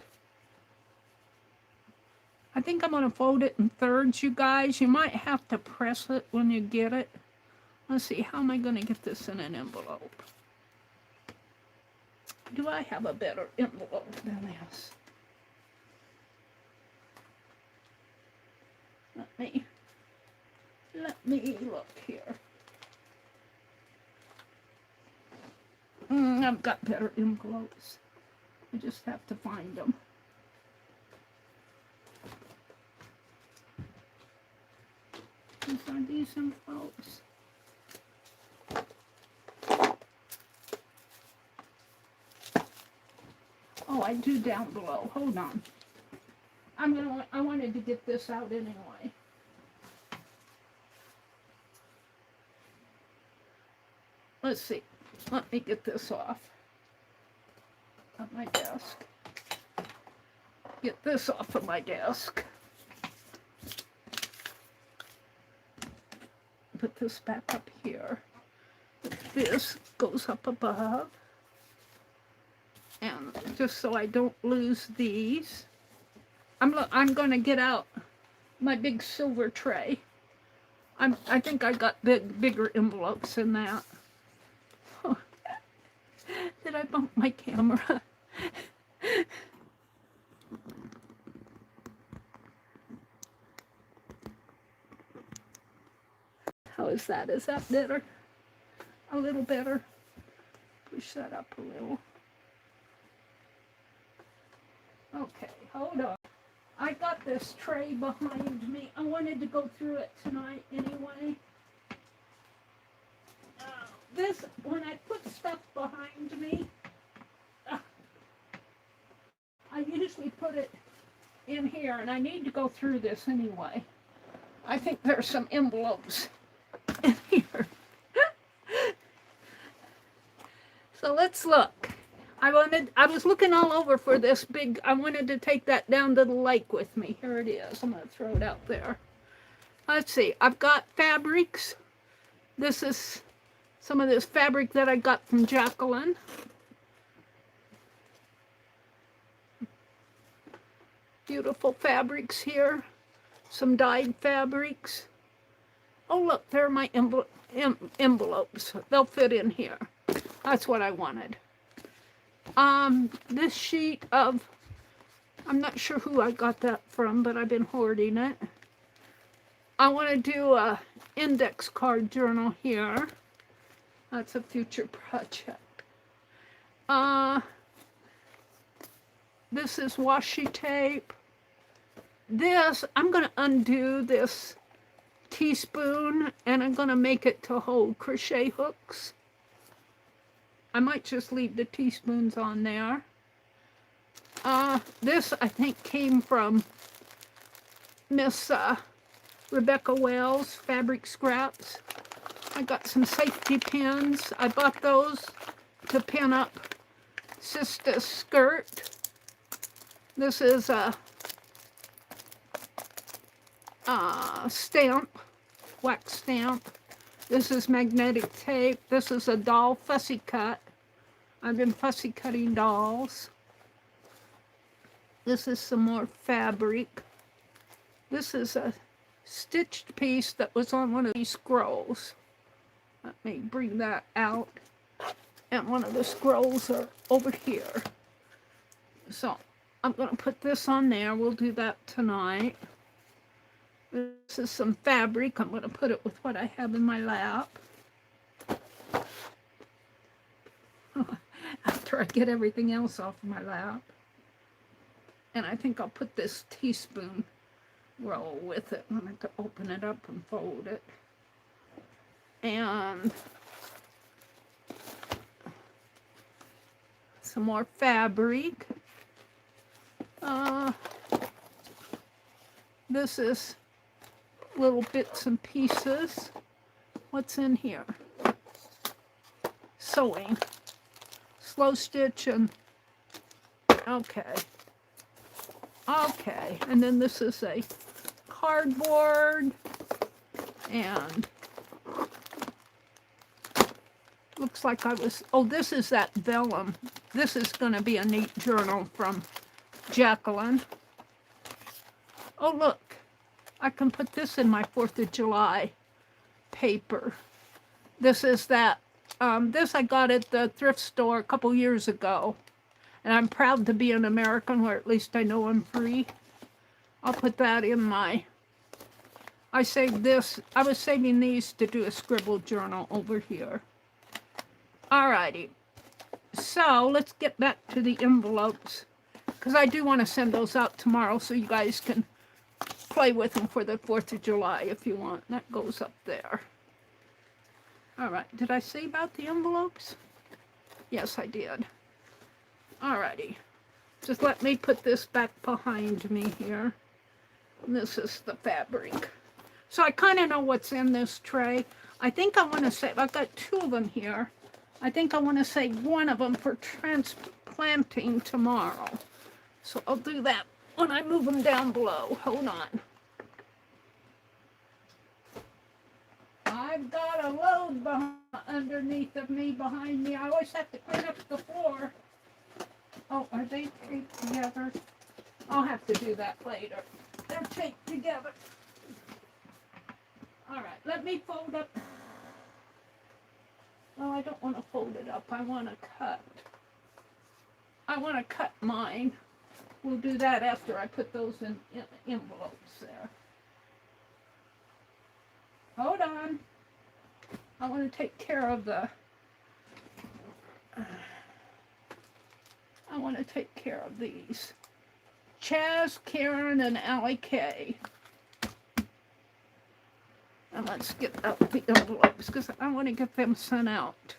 I think I'm going to fold it in thirds, you guys. You might have to press it when you get it. Let's see, how am I going to get this in an envelope? Do I have a better envelope than this? Let me look here. I've got better envelopes. I just have to find them. These are these envelopes. Oh, I do down below. Hold on. I wanted to get this out anyway. Let's see. Let me get this off of my desk. Get this off of my desk. Put this back up here. This goes up above. And just so I don't lose these, I'm going to get out my big silver tray. I think I got bigger envelopes than that. Oh. Did I bump my camera? How is that? Is that better? A little better? Push that up a little. Okay, hold on. I got this tray behind me. I wanted to go through it tonight anyway. This, when I put stuff behind me, I usually put it in here, and I need to go through this anyway. I think there's some envelopes in here. So let's look. I was looking all over for this big, I wanted to take that down to the lake with me. Here it is. I'm going to throw it out there. Let's see. I've got fabrics. This is some of this fabric that I got from Jacqueline. Beautiful fabrics here. Some dyed fabrics. Oh, look, there are my envelopes. They'll fit in here. That's what I wanted. This sheet of, I'm not sure who I got that from, but I've been hoarding it. I want to do a index card journal here. That's a future project. This is washi tape. This, I'm going to undo this teaspoon, and I'm going to make it to hold crochet hooks. I might just leave the teaspoons on there. This, I think, came from Miss Rebecca Wells, Fabric Scraps. I got some safety pins. I bought those to pin up Sista's skirt. This is a stamp, wax stamp. This is magnetic tape. This is a doll fussy cut. I've been fussy cutting dolls. This is some more fabric. This is a stitched piece that was on one of these scrolls. Let me bring that out. And one of the scrolls are over here. So I'm going to put this on there. We'll do that tonight. This is some fabric. I'm going to put it with what I have in my lap. After I get everything else off of my lap. And I think I'll put this teaspoon roll with it. I'm going to open it up and fold it. And some more fabric. This is little bits and pieces. What's in here? Sewing. Slow stitch and okay. Okay, and then this is a cardboard and looks like oh, this is that vellum. This is going to be a neat journal from Jacqueline. Oh, look, I can put this in my 4th of July paper. This is that, this I got at the thrift store a couple years ago. And I'm proud to be an American, where at least I know I'm free. I'll put that in my, I saved this, I was saving these to do a scribble journal over here. Alrighty, so let's get back to the envelopes, because I do want to send those out tomorrow so you guys can play with them for the 4th of July if you want. That goes up there. Alright, did I say about the envelopes? Yes, I did. Alrighty, just let me put this back behind me here. And this is the fabric. So I kind of know what's in this tray. I think I want to save, I've got 2 of them here. I think I want to save one of them for transplanting tomorrow. So I'll do that when I move them down below. Hold on. I've got a load underneath of me, behind me. I always have to clean up the floor. Oh, are they taped together? I'll have to do that later. They're taped together. All right, let me fold up. Oh, I don't want to fold it up. I want to cut. I want to cut mine. We'll do that after I put those in envelopes there. Hold on. I want to take care of the... I want to take care of these. Chaz, Karen, and Allie K. And let's get out the envelopes because I want to get them sent out.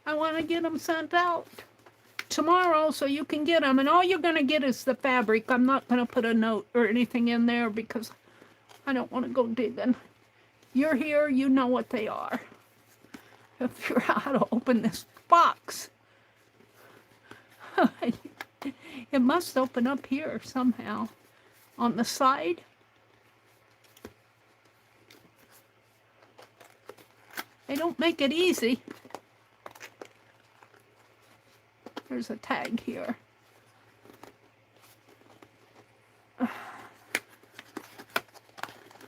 I want to get them sent out tomorrow so you can get them. And all you're going to get is the fabric. I'm not going to put a note or anything in there because I don't want to go digging. You're here, you know what they are. Figure out how to open this box. It must open up here somehow. On the side. They don't make it easy. There's a tag here.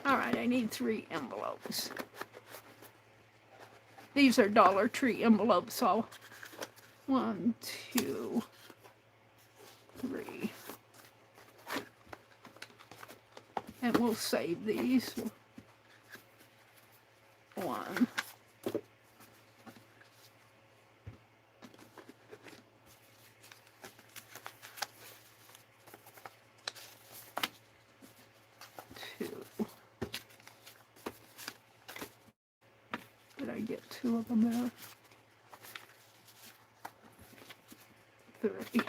All right, I need 3 envelopes. These are Dollar Tree envelopes, so 1, 2, 3. And we'll save these. 1. 2. Did I get 2 of them there? 3.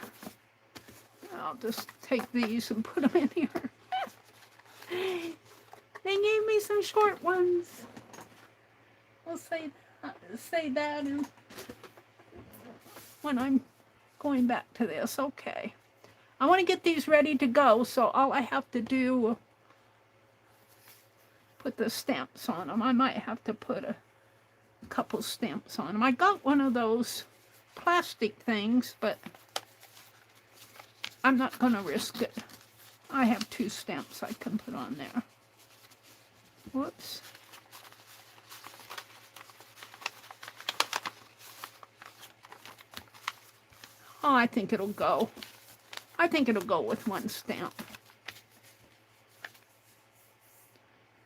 I'll just take these and put them in here. They gave me some short ones. We'll say that and when I'm going back to this. Okay. I want to get these ready to go, so all I have to do, put the stamps on them. I might have to put a couple stamps on them. I got one of those plastic things, but I'm not going to risk it. I have 2 stamps I can put on there. Whoops. Oh, I think it'll go. I think it'll go with 1 stamp.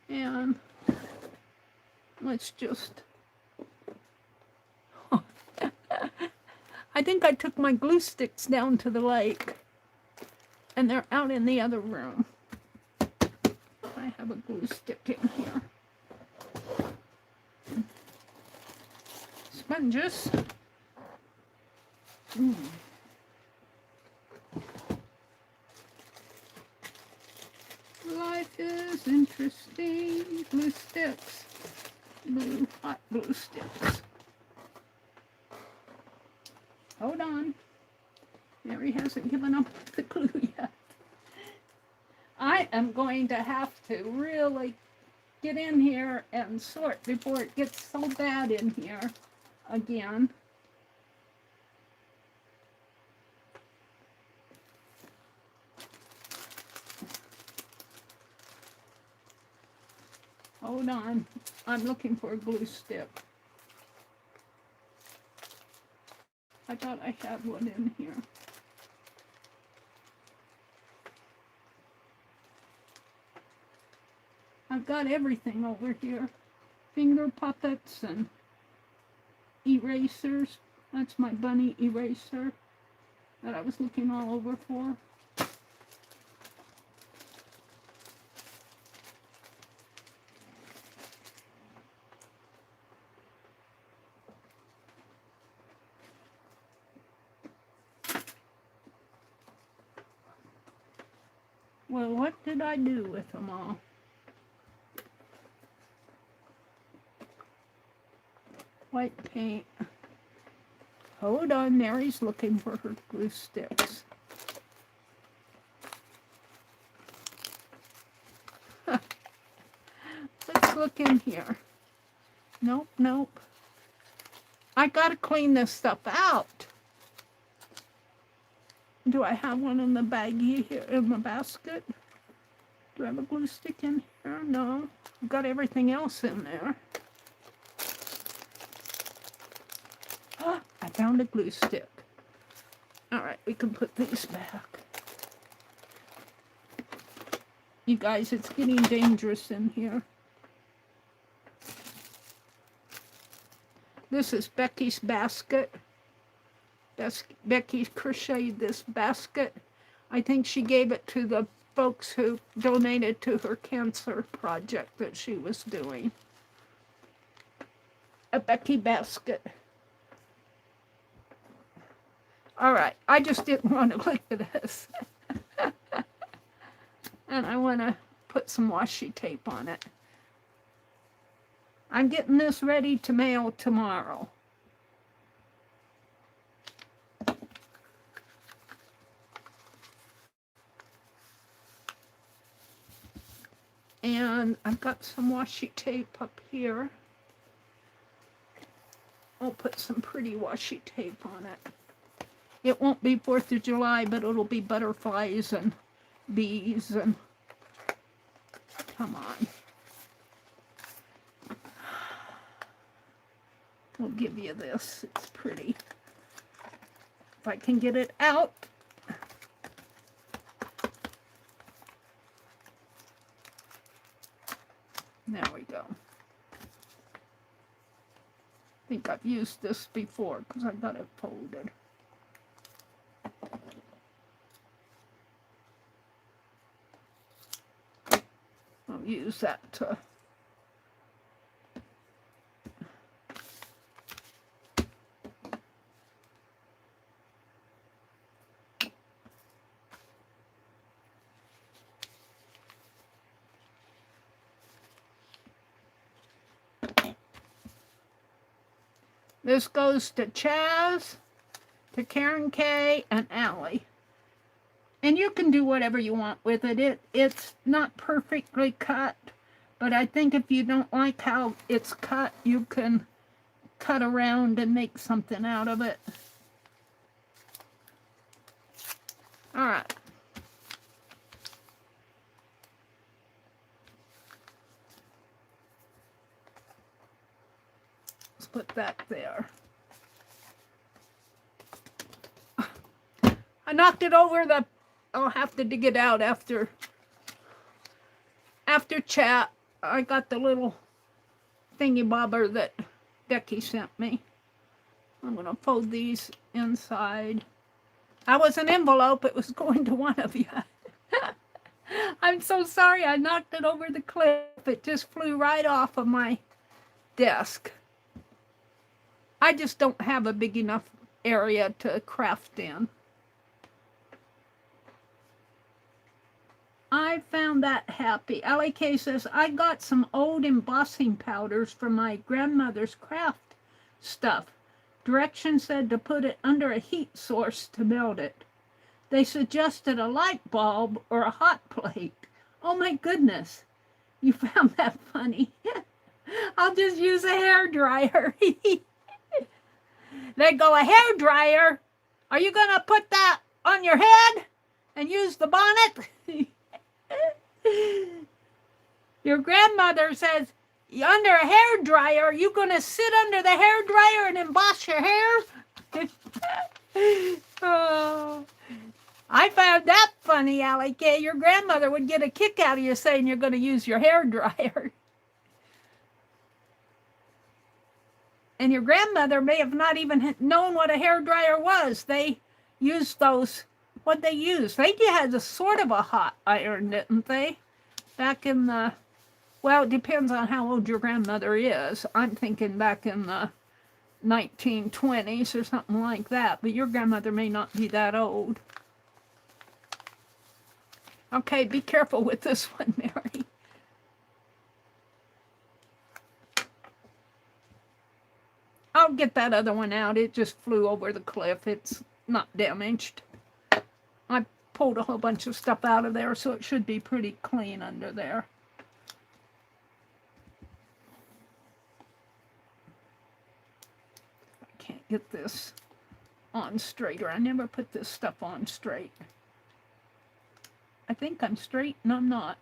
And let's just... I think I took my glue sticks down to the lake, and they're out in the other room. I have a glue stick in here. Sponges. Life is interesting. Glue sticks. Blue, hot glue sticks. Hold on. Meri hasn't given up the glue yet. I am going to have to really get in here and sort before it gets so bad in here again. Hold on. I'm looking for a glue stick. I thought I had one in here. I've got everything over here. Finger puppets and erasers. That's my bunny eraser that I was looking all over for. Well, what did I do with them all? White paint. Hold on, Meri's looking for her glue sticks. Let's look in here. Nope, nope. I gotta clean this stuff out. Do I have one in the baggie here, in the basket? Do I have a glue stick in here? No. I've got everything else in there. Ah, I found a glue stick. All right, we can put these back. You guys, it's getting dangerous in here. This is Becky's basket. Becky crocheted this basket. I think she gave it to the folks who donated to her cancer project that she was doing. A Becky basket. All right, I just didn't want to look at this. And I want to put some washi tape on it. I'm getting this ready to mail tomorrow. And I've got some washi tape up here. I'll put some pretty washi tape on it. It won't be 4th of July, but it'll be butterflies and bees and... Come on. We'll give you this. It's pretty. If I can get it out. There we go. I think I've used this before because I got it folded. I'll use that to... This goes to Chaz, to Karen K, and Allie. And you can do whatever you want with it. It's not perfectly cut, but I think if you don't like how it's cut, you can cut around and make something out of it. All right. Let's put that there. I knocked it over the, I'll have to dig it out after chat. I got the little thingy bobber that Becky sent me. I'm going to fold these inside. That was an envelope. It was going to one of you. I'm so sorry. I knocked it over the cliff. It just flew right off of my desk. I just don't have a big enough area to craft in. I found that happy. LAK says, I got some old embossing powders from my grandmother's craft stuff. Directions said to put it under a heat source to melt it. They suggested a light bulb or a hot plate. Oh my goodness. You found that funny. I'll just use a hairdryer. They go, a hairdryer? Are you going to put that on your head and use the bonnet? Your grandmother says, under a hairdryer, are you going to sit under the hairdryer and emboss your hair? Oh, I found that funny, Alec. Your grandmother would get a kick out of you saying you're going to use your hairdryer. And your grandmother may have not even known what a hairdryer was. They used those, what they used. They had a sort of a hot iron, didn't they? Back in the, well, it depends on how old your grandmother is. I'm thinking back in the 1920s or something like that. But your grandmother may not be that old. Okay, be careful with this one, Mary. I'll get that other one out. It just flew over the cliff. It's not damaged. I pulled a whole bunch of stuff out of there, so it should be pretty clean under there. I can't get this on straight, or I never put this stuff on straight. I think I'm straight, and I'm not.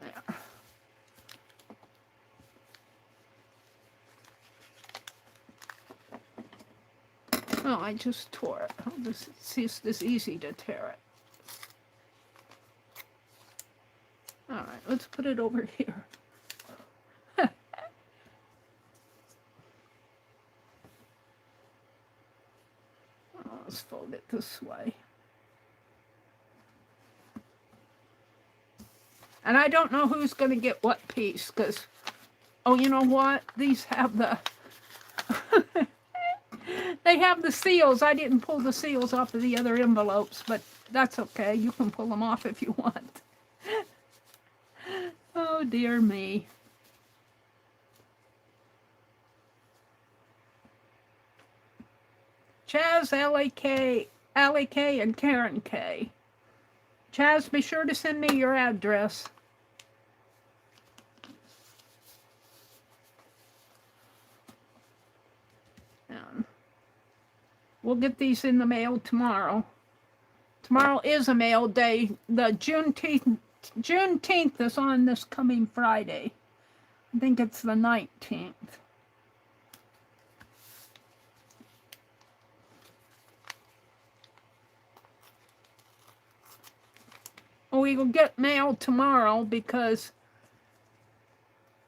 There. Oh, I just tore it. Oh, this is easy to tear it. All right, let's put it over here. Let's fold it this way. And I don't know who's going to get what piece, because, oh, you know what? These have the, they have the seals. I didn't pull the seals off of the other envelopes, but that's okay. You can pull them off if you want. Oh, dear me. Chaz, Allie K, and Karen K. Chaz, be sure to send me your address. We'll get these in the mail tomorrow. Tomorrow is a mail day. The Juneteenth is on this coming Friday. I think it's the 19th. We will get mail tomorrow because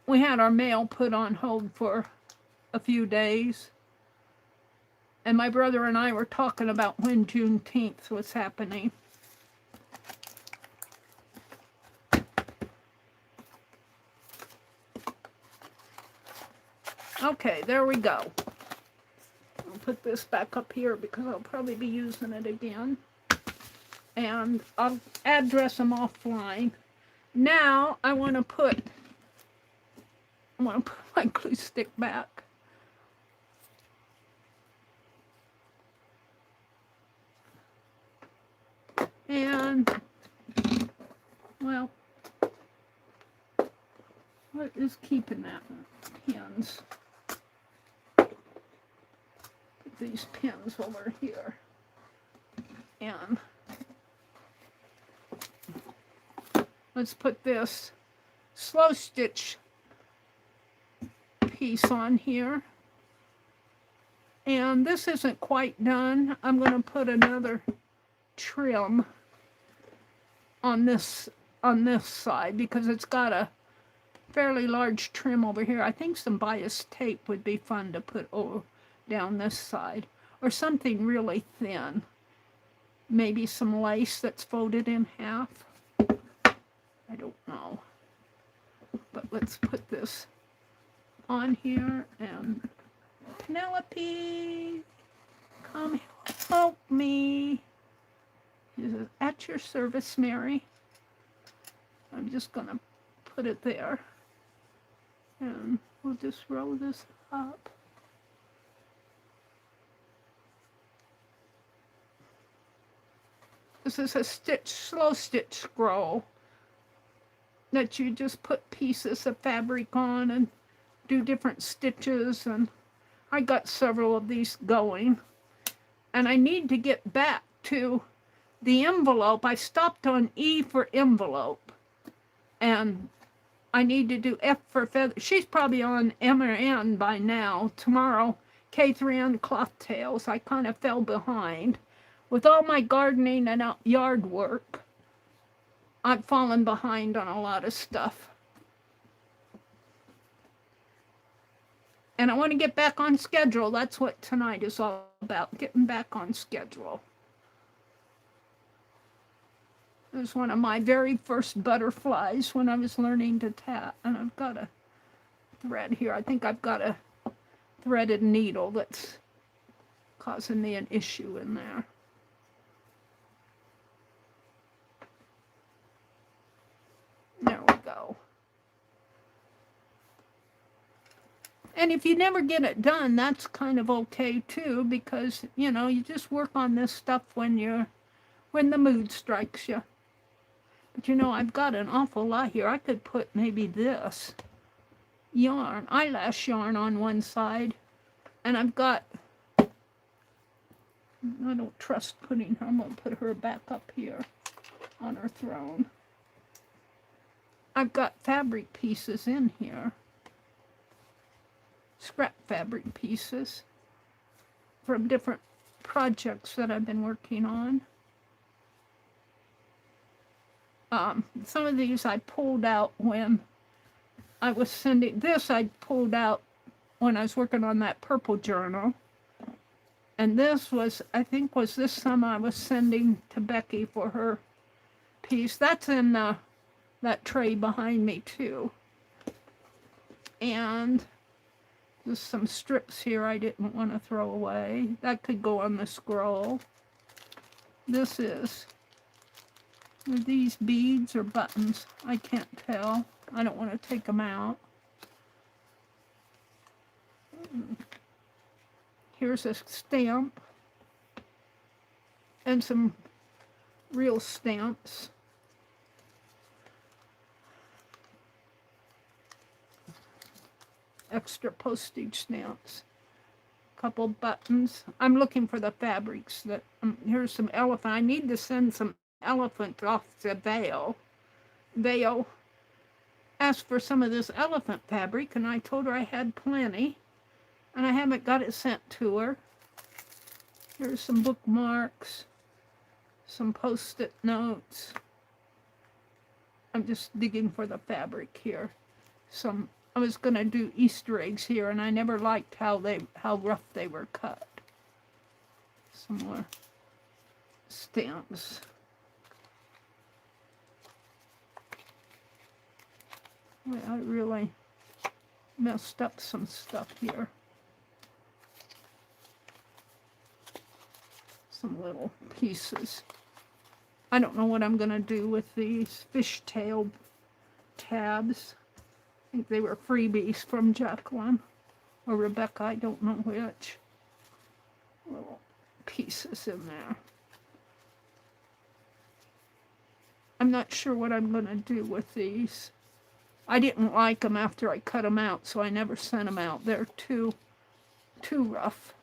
we had our mail put on hold for a few days. And my brother and I were talking about when Juneteenth was happening. Okay, there we go. I'll put this back up here because I'll probably be using it again. And I'll address them offline. Now I want to put my glue stick back. And, well, what is keeping that? Pins. Put these pins over here. And let's put this slow stitch piece on here. And this isn't quite done. I'm going to put another trim on this side because it's got a fairly large trim over here. I think some bias tape would be fun to put over down this side, or something really thin. Maybe some lace that's folded in half. I don't know. But let's put this on here. And Penelope, come help me. Is at your service, Mary. I'm just gonna put it there. And we'll just roll this up. This is a slow stitch scroll that you just put pieces of fabric on and do different stitches, and I got several of these going. And I need to get back to the envelope. I stopped on E for envelope, and I need to do F for feather. She's probably on M or N by now. Tomorrow, K3N cloth tails. I kind of fell behind. With all my gardening and yard work, I've fallen behind on a lot of stuff. And I want to get back on schedule. That's what tonight is all about, getting back on schedule. It was one of my very first butterflies when I was learning to tat. And I've got a thread here. I think I've got a threaded needle that's causing me an issue in there. There we go. And if you never get it done, that's kind of okay too, because, you know, you just work on this stuff when the mood strikes you. But you know, I've got an awful lot here. I could put maybe this yarn, eyelash yarn on one side, and I've got, I don't trust putting her, I'm going to put her back up here on her throne. I've got fabric pieces in here, scrap fabric pieces from different projects that I've been working on. Some of these I pulled out when I was sending, this I pulled out when I was working on that purple journal. And this was, I think was this summer I was sending to Becky for her piece. That's in that tray behind me too. And there's some strips here I didn't want to throw away. That could go on the scroll. This is, are these beads or buttons? I can't tell. I don't want to take them out. Here's a stamp and some real stamps. Extra postage stamps. Couple buttons. I'm looking for the fabrics that, here's some elephant. I need to send some elephant off to Vale. Vale asked for some of this elephant fabric, and I told her I had plenty, and I haven't got it sent to her. Here's some bookmarks, some post-it notes. I'm just digging for the fabric here. I was going to do Easter eggs here, and I never liked how rough they were cut. Some more stamps. Well, I really messed up some stuff here. Some little pieces. I don't know what I'm going to do with these fishtail tabs. I think they were freebies from Jacqueline or Rebecca, I don't know which. Little pieces in there. I'm not sure what I'm going to do with these. I didn't like them after I cut them out, so I never sent them out. They're too rough.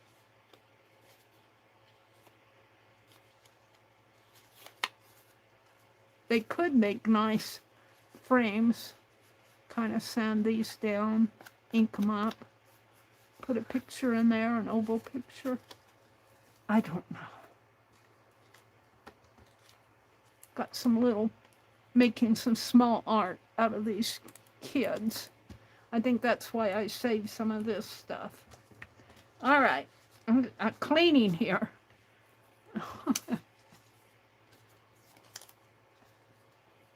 They could make nice frames. Kind of sand these down, ink them up, put a picture in there, an oval picture. I don't know. Got some little, making some small art out of these kids. I think that's why I saved some of this stuff. All right, I'm cleaning here.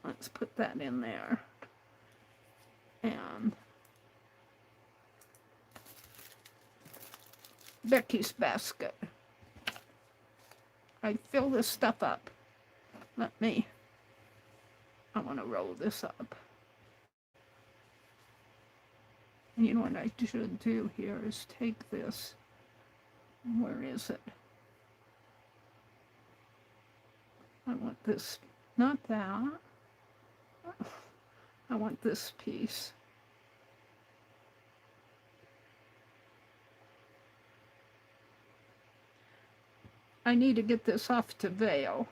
Let's put that in there. And Becky's basket. I fill this stuff up. I want to roll this up. And you know what I should do here is take this. Where is it? I want this, not that. I want this piece. I need to get this off to Vale.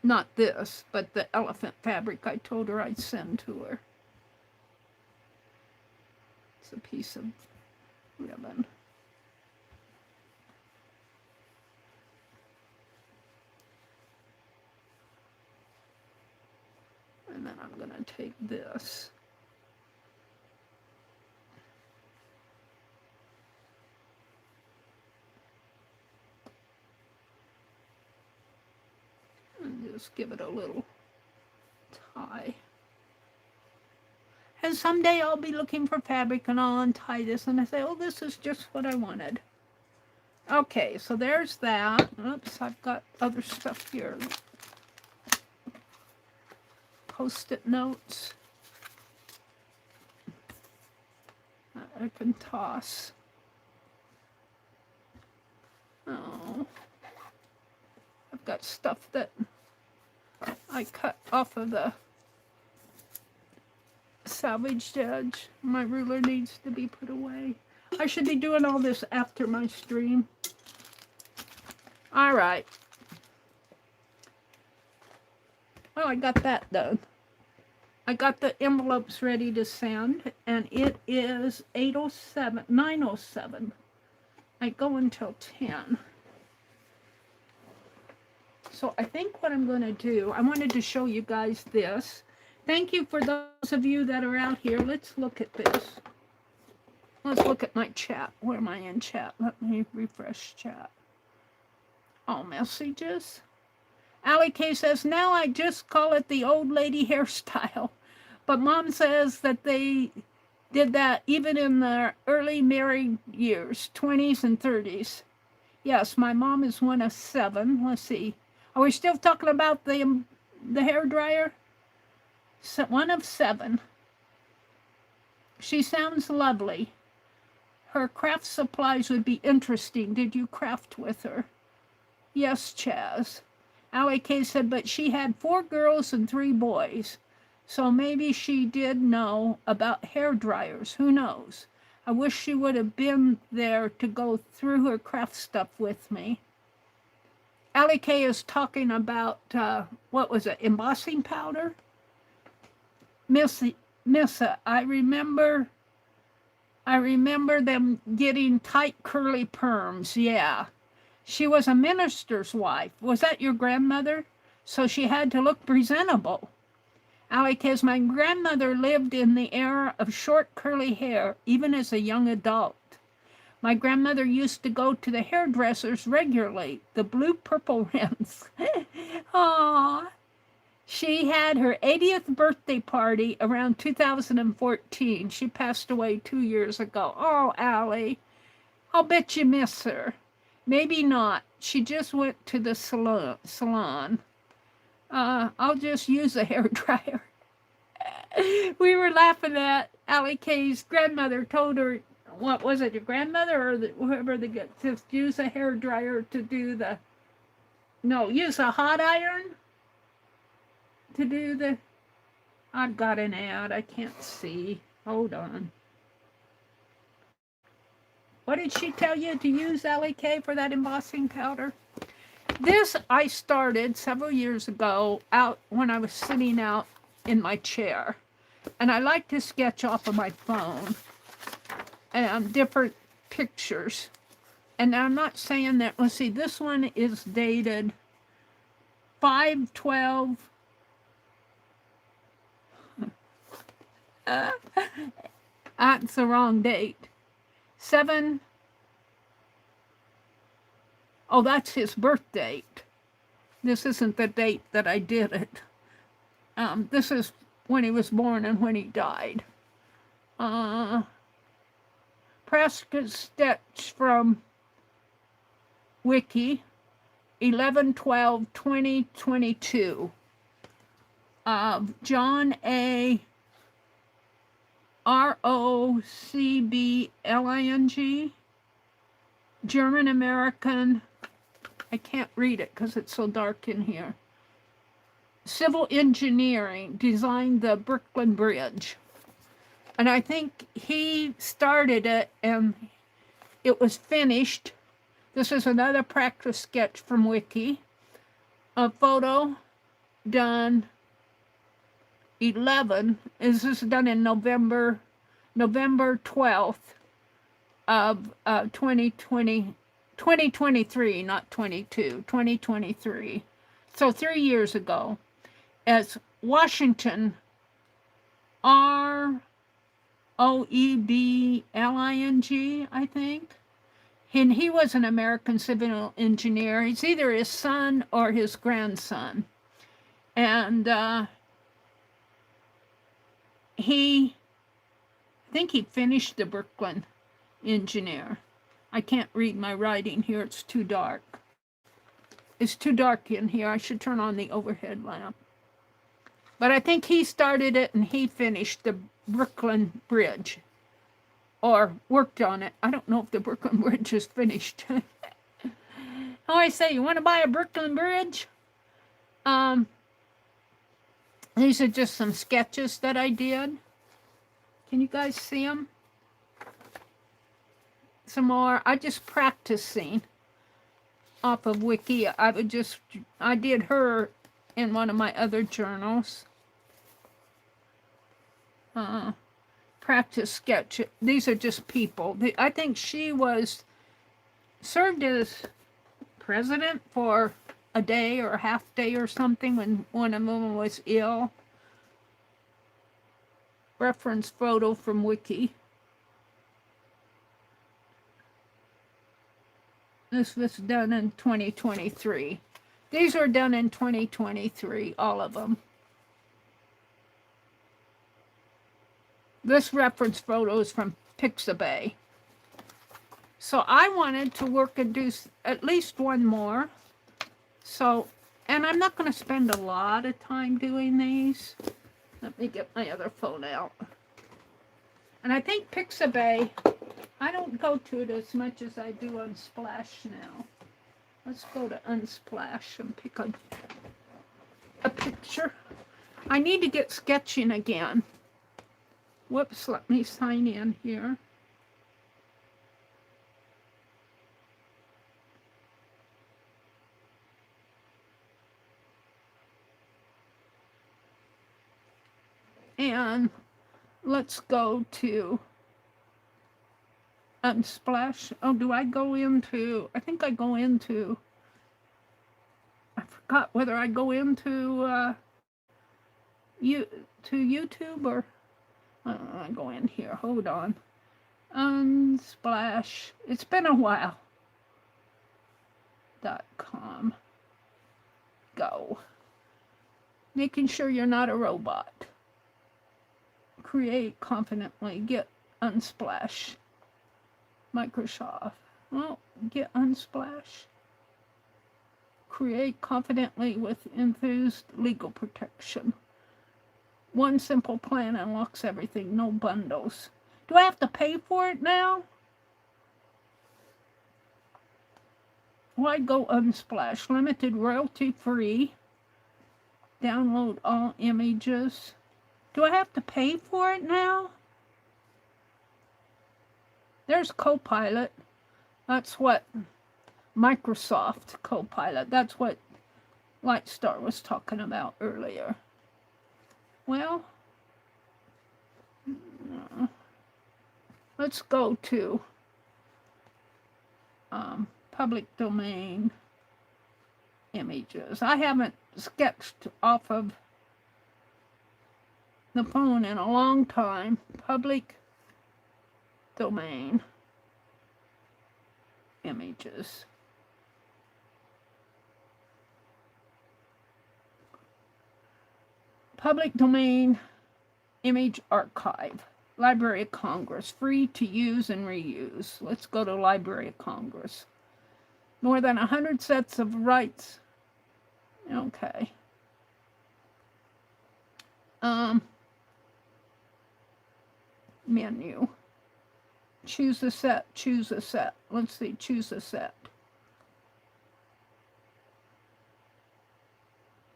Not this, but the elephant fabric I told her I'd send to her. It's a piece of ribbon. And then I'm going to take this. And just give it a little tie. And someday I'll be looking for fabric and I'll untie this and I say, oh, this is just what I wanted. Okay, so there's that. Oops, I've got other stuff here. Post-it notes. I can toss. Oh. I've got stuff that I cut off of the salvaged edge. My ruler needs to be put away. I should be doing all this after my stream. All right. Well, I got that done. I got the envelopes ready to send, and it is 8:07, 9:07. I go until 10. So I think what I'm going to do, I wanted to show you guys this. Thank you for those of you that are out here. Let's look at this. Let's look at my chat. Where am I in chat? Let me refresh chat. All messages. Allie K says, now I just call it the old lady hairstyle. But Mom says that they did that even in their early married years, 20s and 30s. Yes, my mom is one of 7. Let's see. Are we still talking about the hair dryer? So, one of 7. She sounds lovely. Her craft supplies would be interesting. Did you craft with her? Yes, Chaz. Allie K said, but she had 4 girls and 3 boys. So maybe she did know about hair dryers. Who knows? I wish she would have been there to go through her craft stuff with me. Allie K is talking about, what was it, embossing powder? Missa, I remember them getting tight curly perms, yeah. She was a minister's wife. Was that your grandmother? So she had to look presentable. Allie K, my grandmother lived in the era of short curly hair, even as a young adult. My grandmother used to go to the hairdressers regularly, the blue-purple rims. Aww. She had her 80th birthday party around 2014. She passed away 2 years ago. Oh, Allie, I'll bet you miss her. Maybe not. She just went to the salon. I'll just use a hairdryer. We were laughing at Allie K's grandmother told her what was it, your grandmother or whoever they get to use a hair dryer to do the, no, use a hot iron to do the, I've got an ad, I can't see. Hold on. What did she tell you to use, LEK, for that embossing powder? This I started several years ago out when I was sitting out in my chair. And I like to sketch off of my phone and different pictures. And I'm not saying that, let's see, this one is dated 5/12. That's the wrong date. 7. Oh, that's his birth date. This isn't the date that I did it. This is when he was born and when he died. Press sketch from Wiki, 11/12/2022. John A. Rocbling, German American. I can't read it because it's so dark in here. Civil engineering, designed the Brooklyn Bridge. And I think he started it and it was finished. This is another practice sketch from Wiki. A photo done 11. This is done in November 12th of 2023, not 22, 2023. So 3 years ago. As Washington, Roebling, I think. And he was an American civil engineer. He's either his son or his grandson. And I think he finished the Brooklyn engineer. I can't read my writing here. It's too dark. It's too dark in here. I should turn on the overhead lamp. But I think he started it and he finished the Brooklyn Bridge. Or worked on it. I don't know if the Brooklyn Bridge is finished. I always say, you want to buy a Brooklyn Bridge? These are just some sketches that I did. Can you guys see them? Some more. I just practicing off of Wiki. I did her in one of my other journals. Practice sketch. These are just people. I think she served as president for a day or a half day or something when one of them was ill. Reference photo from Wiki. This was done in 2023. These were done in 2023, all of them. This reference photo is from Pixabay. So I wanted to work and do at least one more. So, and I'm not going to spend a lot of time doing these. Let me get my other phone out. And I think Pixabay, I don't go to it as much as I do on Splash now. Let's go to Unsplash and pick a picture. I need to get sketching again. Whoops, let me sign in here. And let's go to Unsplash. Oh, do I go into, I think I go into, I forgot whether I go into YouTube or, I go in here, hold on. Unsplash, it's been a while. .com. Go. Making sure you're not a robot. Create confidently, get Unsplash. Microsoft. Well, get Unsplash. Create confidently with enthused legal protection. One simple plan unlocks everything, no bundles. Do I have to pay for it now? Why go Unsplash? Limited royalty free. Download all images. Do I have to pay for it now? There's Copilot. That's what Microsoft Copilot. That's what Lightstar was talking about earlier. Well, let's go to public domain images. I haven't sketched off of the phone in a long time. Public domain images. Public domain image archive. Library of Congress. Free to use and reuse. Let's go to Library of Congress. More than 100 sets of rights. Okay. Menu. Choose a set. Choose a set. Let's see. Choose a set.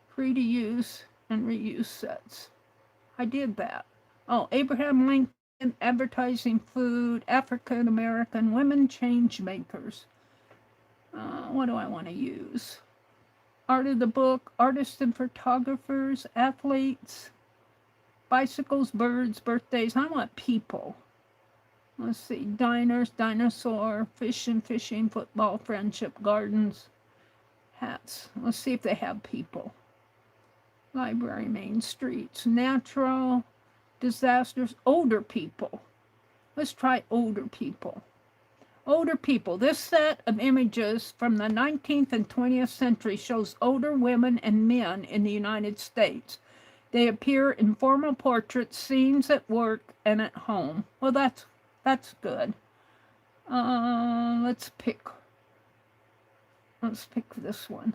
Free to use and reuse sets. I did that. Oh, Abraham Lincoln, advertising food, African American women change makers. What do I want to use? Art of the book, artists and photographers, athletes, bicycles, birds, birthdays. I want people. Let's see, diners, dinosaur, fish and fishing, football, friendship, gardens, hats. Let's see if they have people. Library, main streets, natural, disasters, older people. Let's try older people. Older people. This set of images from the 19th and 20th century shows older women and men in the United States. They appear in formal portraits, scenes at work, and at home. Well, that's good. Let's pick this one.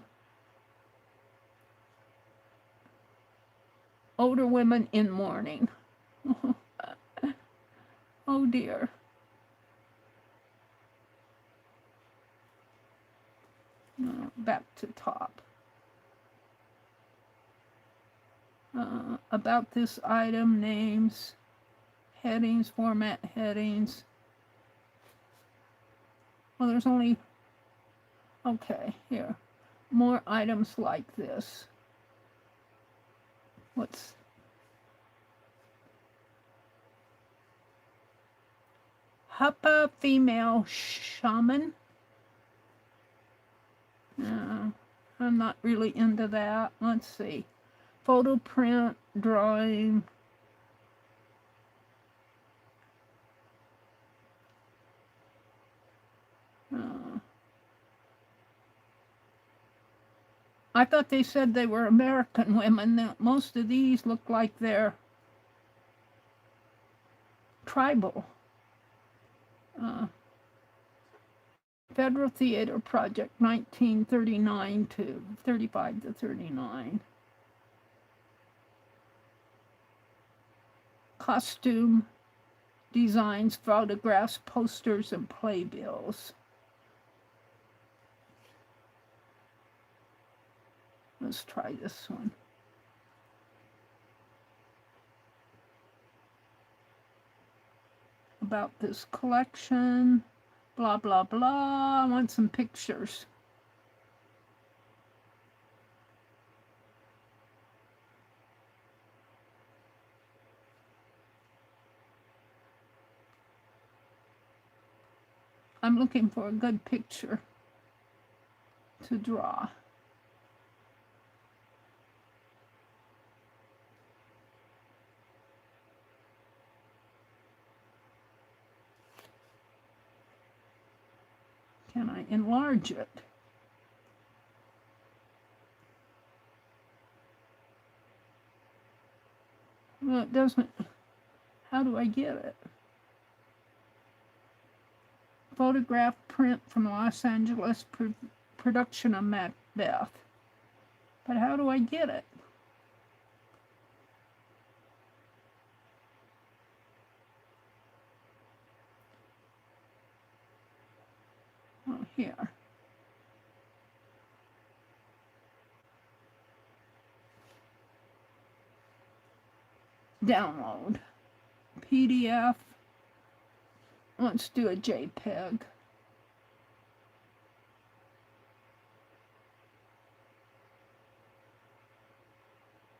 Older women in mourning. Oh dear. Back to top. About this item, names, headings, format headings. Well, there's only, okay, here. More items like this. What's Hapa female shaman? No, I'm not really into that. Let's see. Photo print, drawing. I thought they said they were American women. Most of these look like they're tribal. Federal Theater Project, 1939 to 35 to 39. Costume designs, photographs, posters, and playbills. Let's try this one. About this collection, blah, blah, blah. I want some pictures. I'm looking for a good picture to draw. Can I enlarge it? Well, it doesn't. How do I get it? Photograph print from Los Angeles production of Macbeth. But how do I get it? Oh, here. Download. PDF. Let's do a JPEG.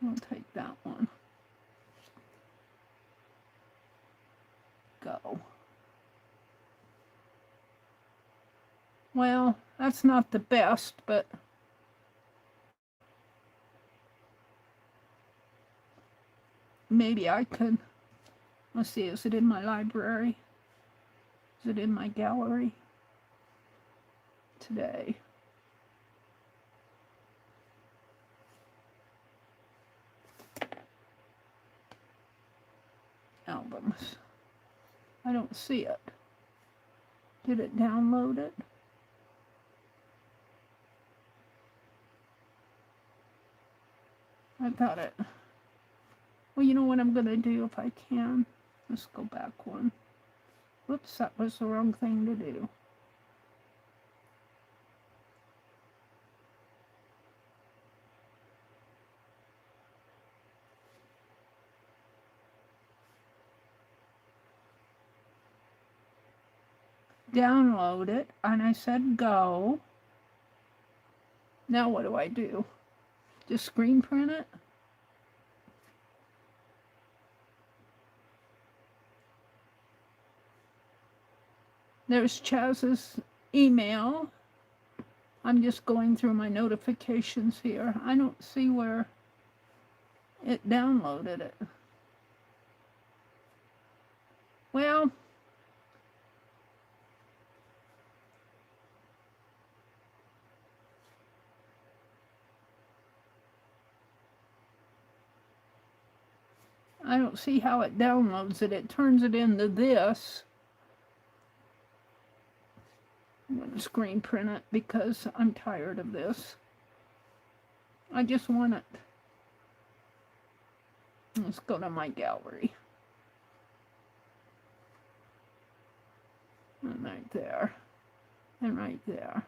We'll take that one. Go. Well, that's not the best, but maybe I could. Let's see, is it in my library? Is it in my gallery? Today. Albums. I don't see it. Did it download it? I got it. Well, you know what I'm going to do if I can? Let's go back one. Whoops, that was the wrong thing to do. Download it, and I said go. Now what do I do? Just screen print it? There's Chaz's email. I'm just going through my notifications here. I don't see where it downloaded it. Well, I don't see how it downloads it. It turns it into this. I'm going to screen print it because I'm tired of this. I just want it. Let's go to my gallery. And right there. And right there.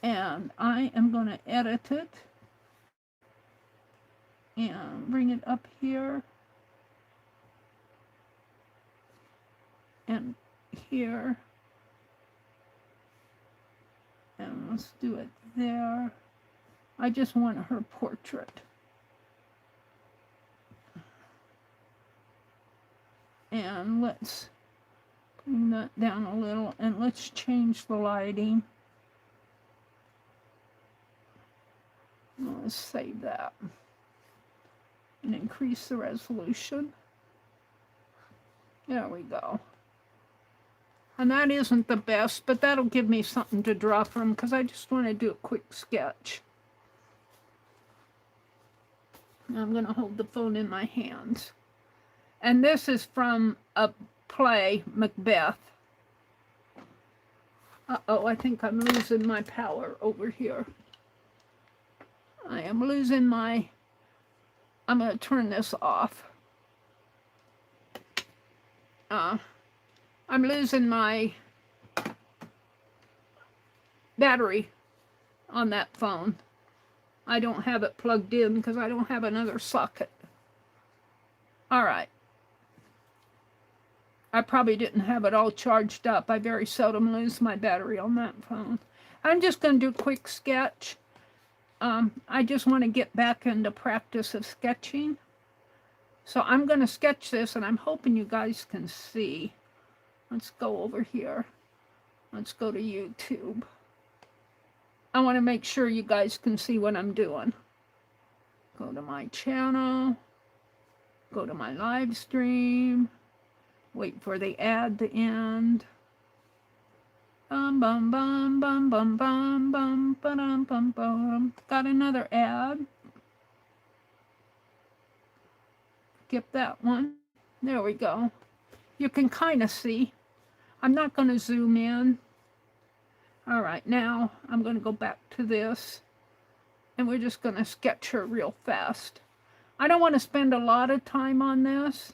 And I am going to edit it. And bring it up here. And here. And let's do it there. I just want her portrait. And let's bring that down a little, and let's change the lighting. Let's save that. And increase the resolution. There we go. And that isn't the best, but that'll give me something to draw from because I just want to do a quick sketch. I'm going to hold the phone in my hands. And this is from a play, Macbeth. Uh-oh, I think I'm losing my power over here. I am losing my... I'm going to turn this off. I'm losing my battery on that phone. I don't have it plugged in because I don't have another socket. All right. I probably didn't have it all charged up. I very seldom lose my battery on that phone. I'm just going to do a quick sketch. I just want to get back into practice of sketching. So I'm going to sketch this, and I'm hoping you guys can see. Let's go over here. Let's go to YouTube. I want to make sure you guys can see what I'm doing. Go to my channel. Go to my live stream. Wait for the ad to end. Bum bum bum bum bum bum bum bum bum bum. Got another ad. Skip that one. There we go. You can kind of see. I'm not going to zoom in. All right, now I'm going to go back to this. And we're just going to sketch her real fast. I don't want to spend a lot of time on this.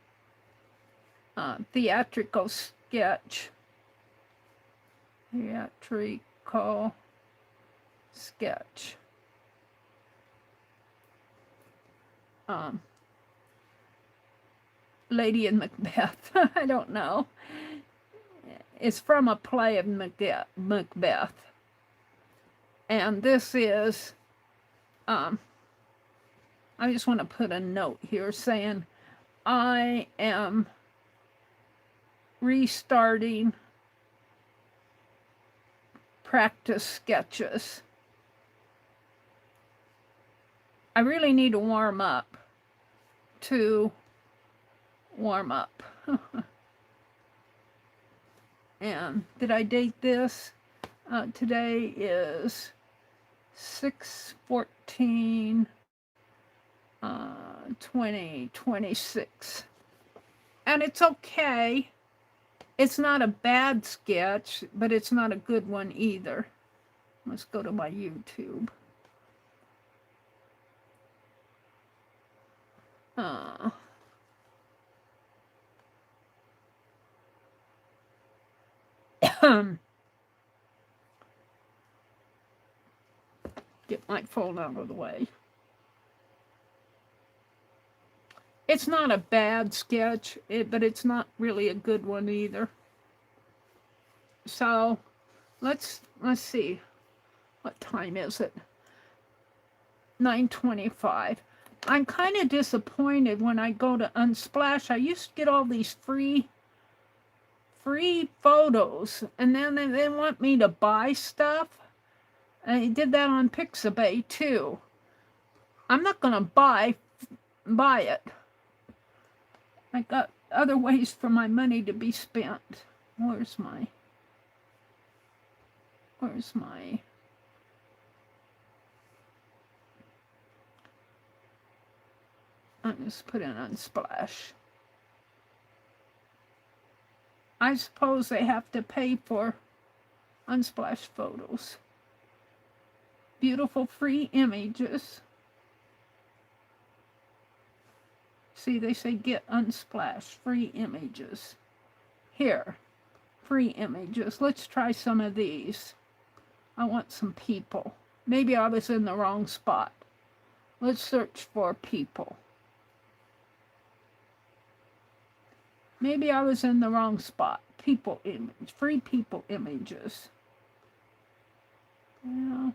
theatrical sketch. Theatrical sketch. Lady in Macbeth. I don't know. It's from a play of Macbeth. And this is, I just want to put a note here saying, I am restarting practice sketches. I really need to warm up. And did I date this? Today is 6/14, 2026. And it's okay. It's not a bad sketch, but it's not a good one either. Let's go to my YouTube. Get my phone out of the way. It's not a bad sketch, but it's not really a good one either. So let's see. What time is it? 9:25. I'm kind of disappointed when I go to Unsplash. I used to get all these free photos, and then they want me to buy stuff. And I did that on Pixabay too. I'm not gonna buy it. I got other ways for my money to be spent. Where's my I'll just put in Unsplash. I suppose they have to pay for Unsplash photos. Beautiful free images. See, they say get Unsplash, free images. Here, free images. Let's try some of these. I want some people. Maybe I was in the wrong spot. Let's search for people. Maybe I was in the wrong spot. People image, free people images. Yeah.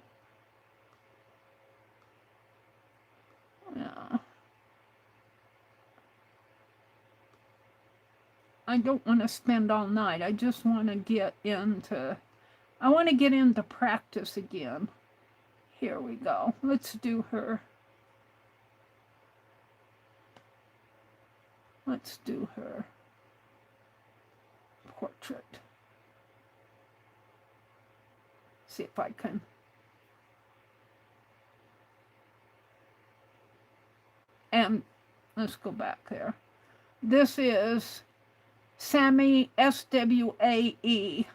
I don't want to spend all night. I just want to get into, practice again. Here we go. Let's do her. Portrait. See if I can. And let's go back there. This is Sammy, SWAE.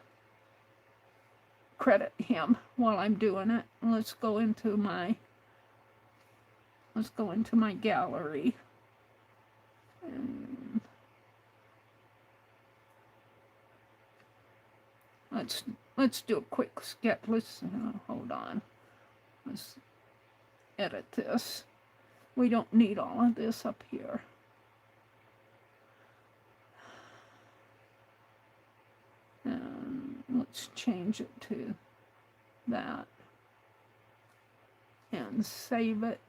Credit him while I'm doing it. Let's go into my gallery. And let's do a quick sketch. Let's hold on. Let's edit this. We don't need all of this up here. And let's change it to that and save it.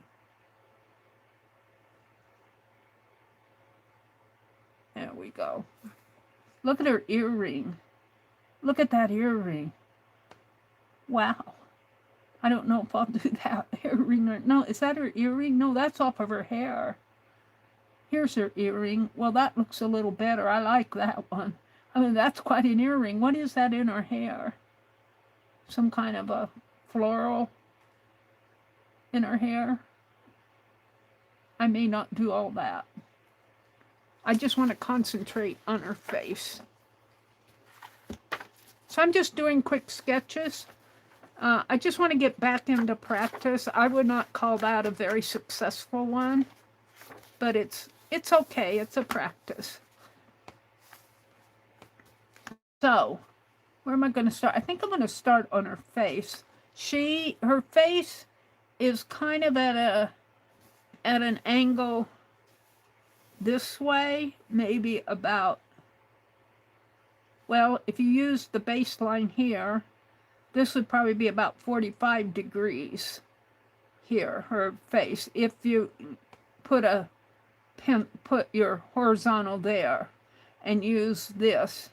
There we go. Look at her earring. Look at that earring. Wow. I don't know if I'll do that earring or no. Is that her earring? No, that's off of her hair. Here's her earring. Well, that looks a little better. I like that one. I mean, that's quite an earring. What is that in her hair? Some kind of a floral in her hair? I may not do all that. I just want to concentrate on her face. So I'm just doing quick sketches. I just want to get back into practice. I would not call that a very successful one, but it's okay. It's a practice. So, where am I going to start? I think I'm going to start on her face. Her face is kind of at an angle this way, maybe about, well, if you use the baseline here, this would probably be about 45 degrees here, her face. If you put your horizontal there and use this,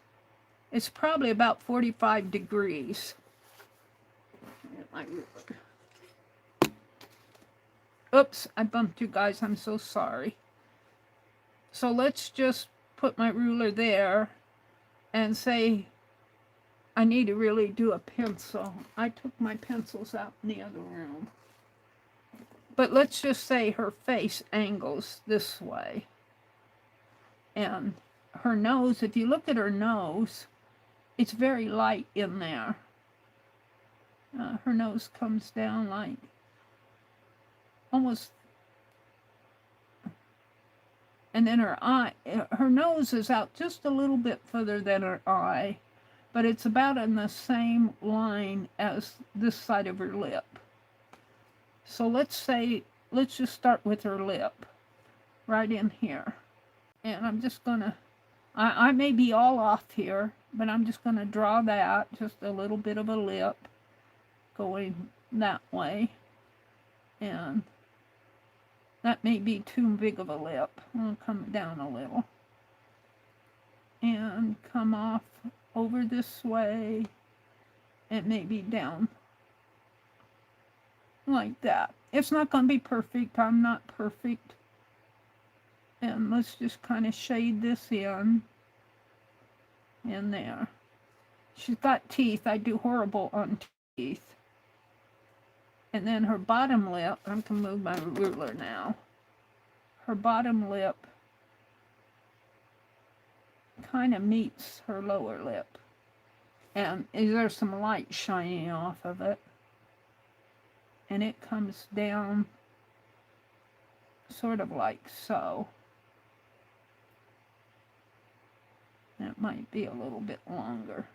it's probably about 45 degrees. Oops, I bumped you guys. I'm so sorry. So let's just put my ruler there and say I need to really do a pencil. I took my pencils out in the other room. But let's just say her face angles this way. And her nose, if you look at her nose, it's very light in there. Her nose comes down like almost, and then her eye, her nose is out just a little bit further than her eye, but it's about in the same line as this side of her lip. So let's just start with her lip, right in here. And I'm just gonna, I may be all off here, but I'm just gonna draw that, just a little bit of a lip going that way. And that may be too big of a lip. I'll come down a little. And come off over this way, and maybe down like that. It's not going to be perfect. I'm not perfect. And let's just kind of shade this in there. She's got teeth. I do horrible on teeth. And then her bottom lip, I can move my ruler now. Her bottom lip kind of meets her lower lip. And there's some light shining off of it. And it comes down sort of like so. That might be a little bit longer.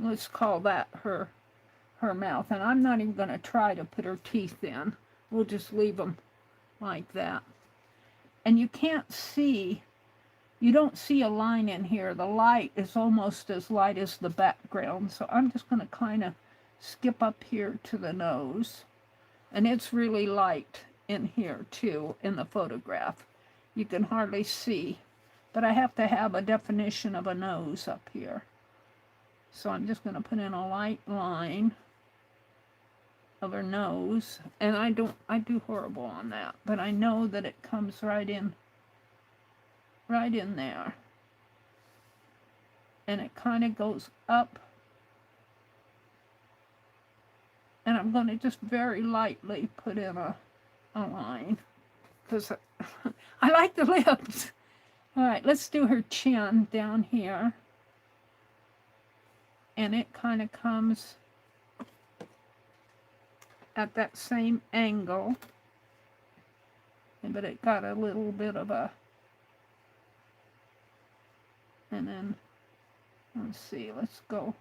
Let's call that her mouth. And I'm not even going to try to put her teeth in. We'll just leave them like that. And you can't see, you don't see a line in here. The light is almost as light as the background. So I'm just going to kind of skip up here to the nose. And it's really light in here too, in the photograph. You can hardly see. But I have to have a definition of a nose up here. So I'm just going to put in a light line of her nose. And I do horrible on that. But I know that it comes right in there. And it kind of goes up. And I'm going to just very lightly put in a line. Because I like the lips. All right, let's do her chin down here. And it kind of comes at that same angle. But it got a little bit of a, and then, let's see, let's go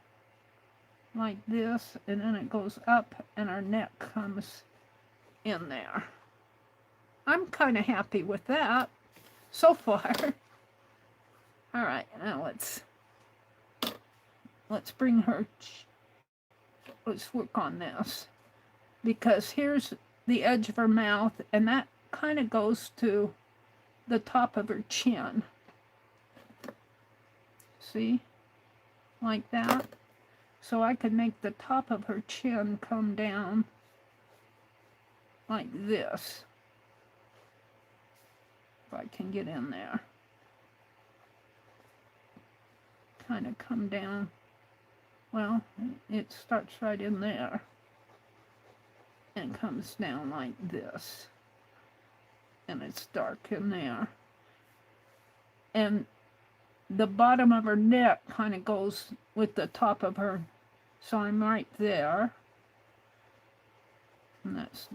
like this, and then it goes up, and our neck comes in there. I'm kind of happy with that so far. All right, now let's bring her, let's work on this. Because here's the edge of her mouth, and that kind of goes to the top of her chin. See? Like that. So I could make the top of her chin come down like this. If I can get in there. Kind of come down. Well, it starts right in there. And comes down like this. And it's dark in there. And the bottom of her neck kind of goes with the top of her. So I'm right there. And that's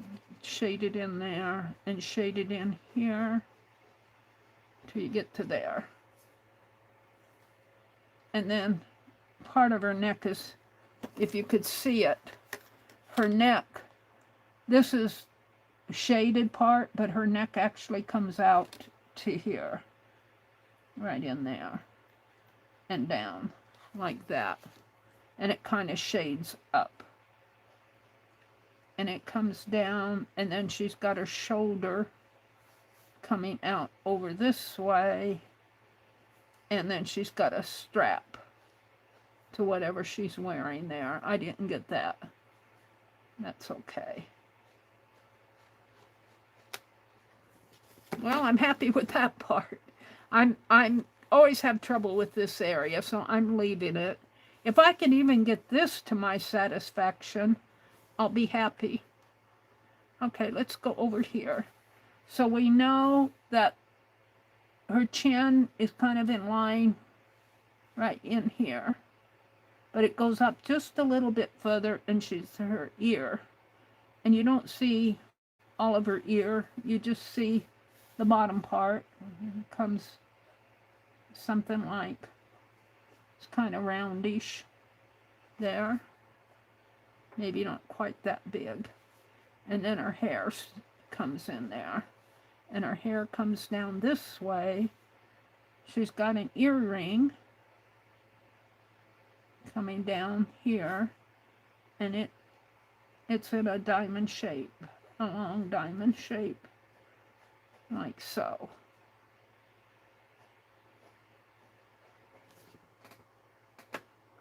shaded in there and shaded in here. till you get to there. And then part of her neck is, if you could see it, her neck, this is shaded part, but her neck actually comes out to here, right in there, and down, like that. And it kind of shades up. And it comes down, and then she's got her shoulder coming out over this way, and then she's got a strap to whatever she's wearing there. I didn't get that. That's okay. Well, I'm happy with that part. I'm always have trouble with this area, so I'm leaving it. If I can even get this to my satisfaction, I'll be happy. Okay, let's go over here. So we know that her chin is kind of in line right in here, but it goes up just a little bit further, and she's her ear. And you don't see all of her ear, you just see the bottom part. It comes something like, it's kind of roundish there. Maybe not quite that big. And then her hair comes in there. And her hair comes down this way. She's got an earring coming down here. And it's in a diamond shape. A long diamond shape. Like so.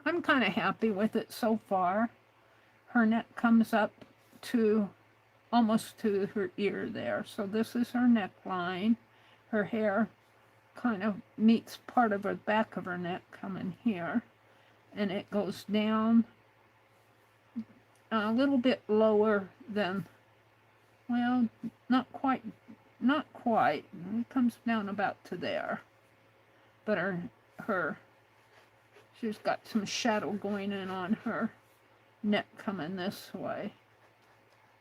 I'm kind of happy with it so far. Her neck comes up to almost to her ear there. So this is her neckline. Her hair kind of meets part of the back of her neck coming here. And it goes down a little bit lower than, well, not quite. It comes down about to there. But she's got some shadow going in on her neck coming this way.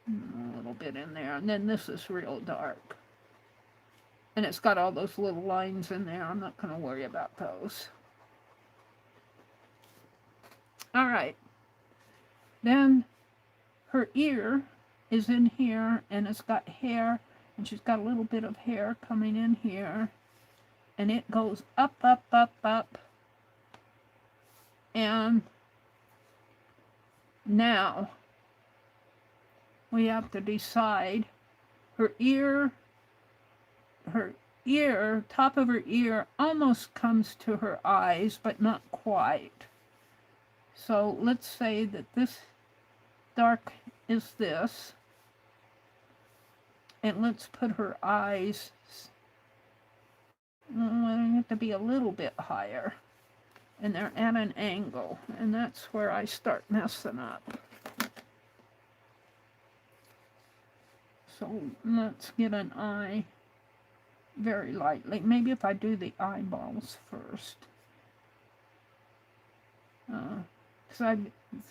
A little bit in there. And then this is real dark. And it's got all those little lines in there. I'm not going to worry about those. All right. Then her ear is in here, and it's got hair, and she's got a little bit of hair coming in here. And it goes up, up, up, up. And now we have to decide her ear, top of her ear almost comes to her eyes, but not quite. So let's say that this dark is this. And let's put her eyes, they have to be a little bit higher. And they're at an angle, and that's where I start messing up. So let's get an eye very lightly. Maybe if I do the eyeballs first. Because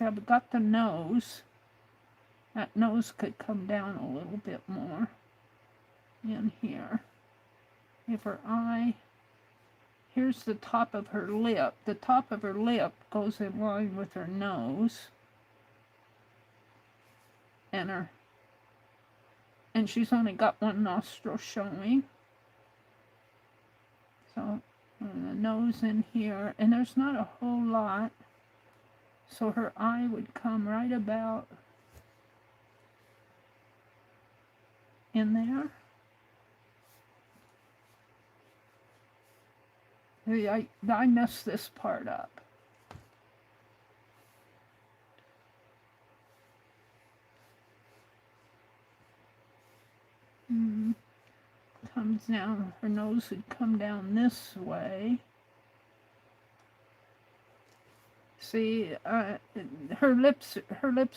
I've got the nose. That nose could come down a little bit more in here. If her eye, here's the top of her lip. The top of her lip goes in line with her nose. And she's only got one nostril showing. So the nose in here, and there's not a whole lot. So her eye would come right about in there. I messed this part up. Comes down, her nose would come down this way. See, her lips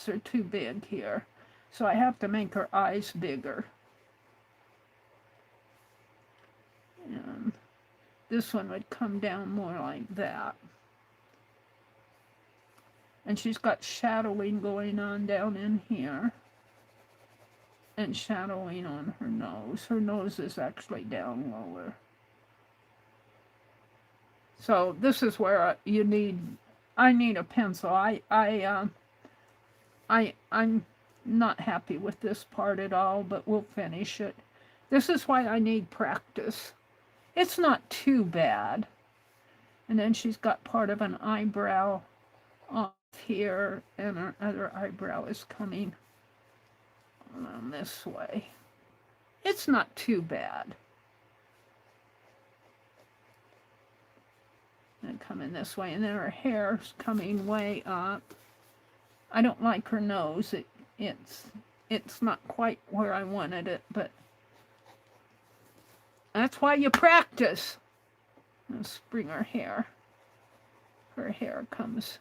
are too big here, so I have to make her eyes bigger. And this one would come down more like that. And she's got shadowing going on down in here. And shadowing on her nose. Her nose is actually down lower. So this is where I need a pencil. I'm not happy with this part at all, but we'll finish it. This is why I need practice. It's not too bad. And then she's got part of an eyebrow off here, and her other eyebrow is coming around this way. It's not too bad. And coming this way, and then her hair's coming way up. I don't like her nose. It's not quite where I wanted it, but that's why you practice. Let's bring her hair. Her hair comes,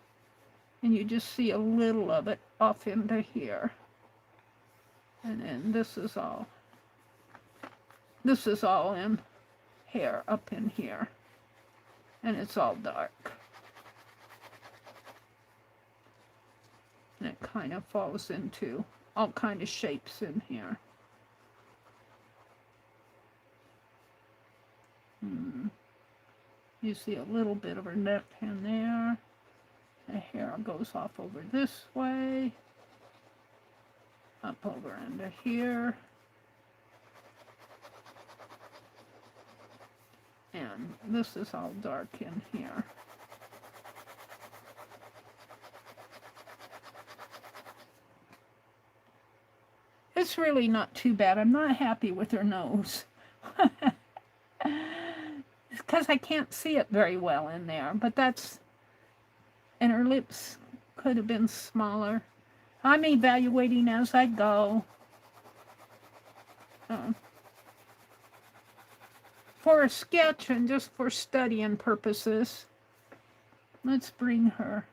and you just see a little of it off into here. And then this is all in hair up in here. And it's all dark. And it kind of falls into all kind of shapes in here. You see a little bit of her neck in there. The hair goes off over this way. Up over into here. And this is all dark in here. It's really not too bad. I'm not happy with her nose. It's because I can't see it very well in there, but that's... And her lips could have been smaller. I'm evaluating as I go. For a sketch and just for studying purposes, let's bring her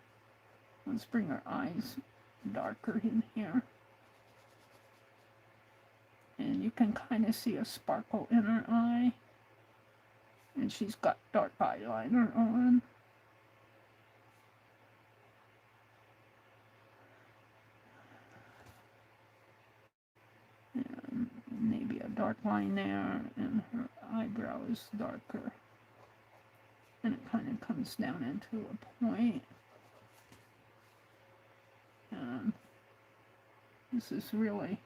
eyes darker in here. And you can kind of see a sparkle in her eye. And she's got dark eyeliner on. And maybe a dark line there, and her eyebrow is darker. And it kind of comes down into a point. And this is really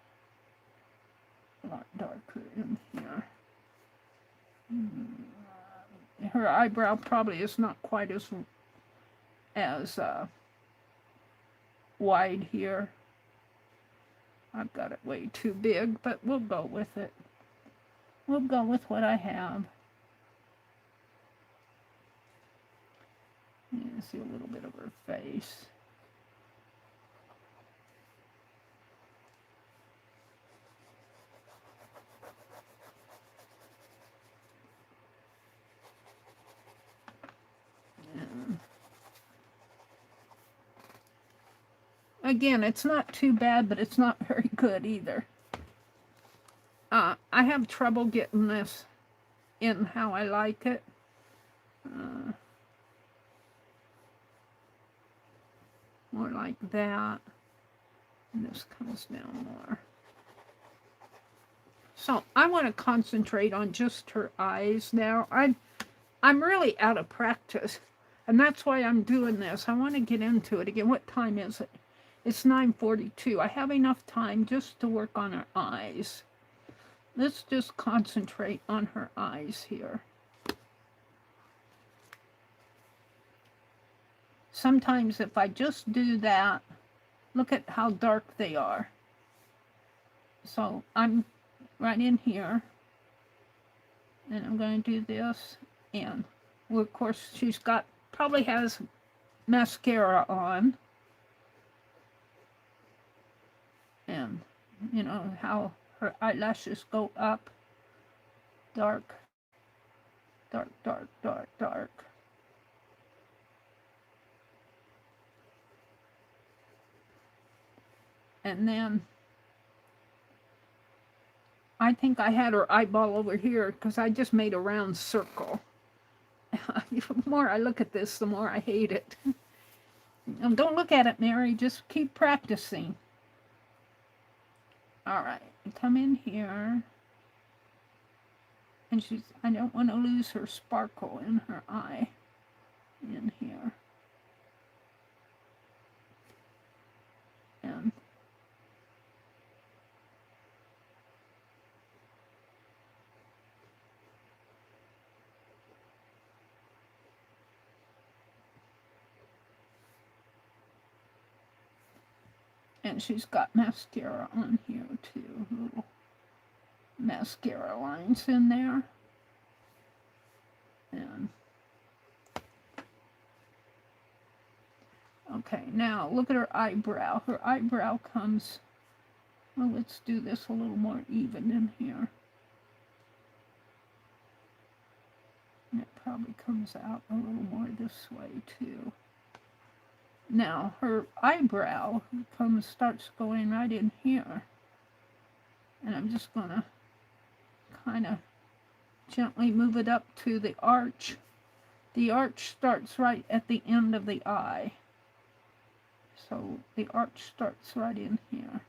a lot darker in here. Her eyebrow probably is not quite as wide here. I've got it way too big, but we'll go with it. We'll go with what I have. You see a little bit of her face. Again, it's not too bad, but it's not very good either. I have trouble getting this in how I like it. More like that. And this comes down more. So I want to concentrate on just her eyes now. I'm really out of practice, and that's why I'm doing this. I want to get into it again. What time is it? It's 9:42. I have enough time just to work on her eyes. Let's just concentrate on her eyes here. Sometimes if I just do that, look at how dark they are. So I'm right in here, and I'm going to do this, and well, of course she's probably has mascara on. And you know how her eyelashes go up. Dark, dark, dark, dark, dark. And then I think I had her eyeball over here because I just made a round circle. The more I look at this, the more I hate it. Don't look at it, Meri. Just keep practicing. All right, come in here. And I don't want to lose her sparkle in her eye. in here. And she's got mascara on here too, little mascara lines in there. And okay, now look at her eyebrow. Her eyebrow comes, well, let's do this a little more even in here. And it probably comes out a little more this way too. Now her eyebrow starts going right in here. And I'm just gonna kind of gently move it up to the arch. The arch starts right at the end of the eye. So the arch starts right in here.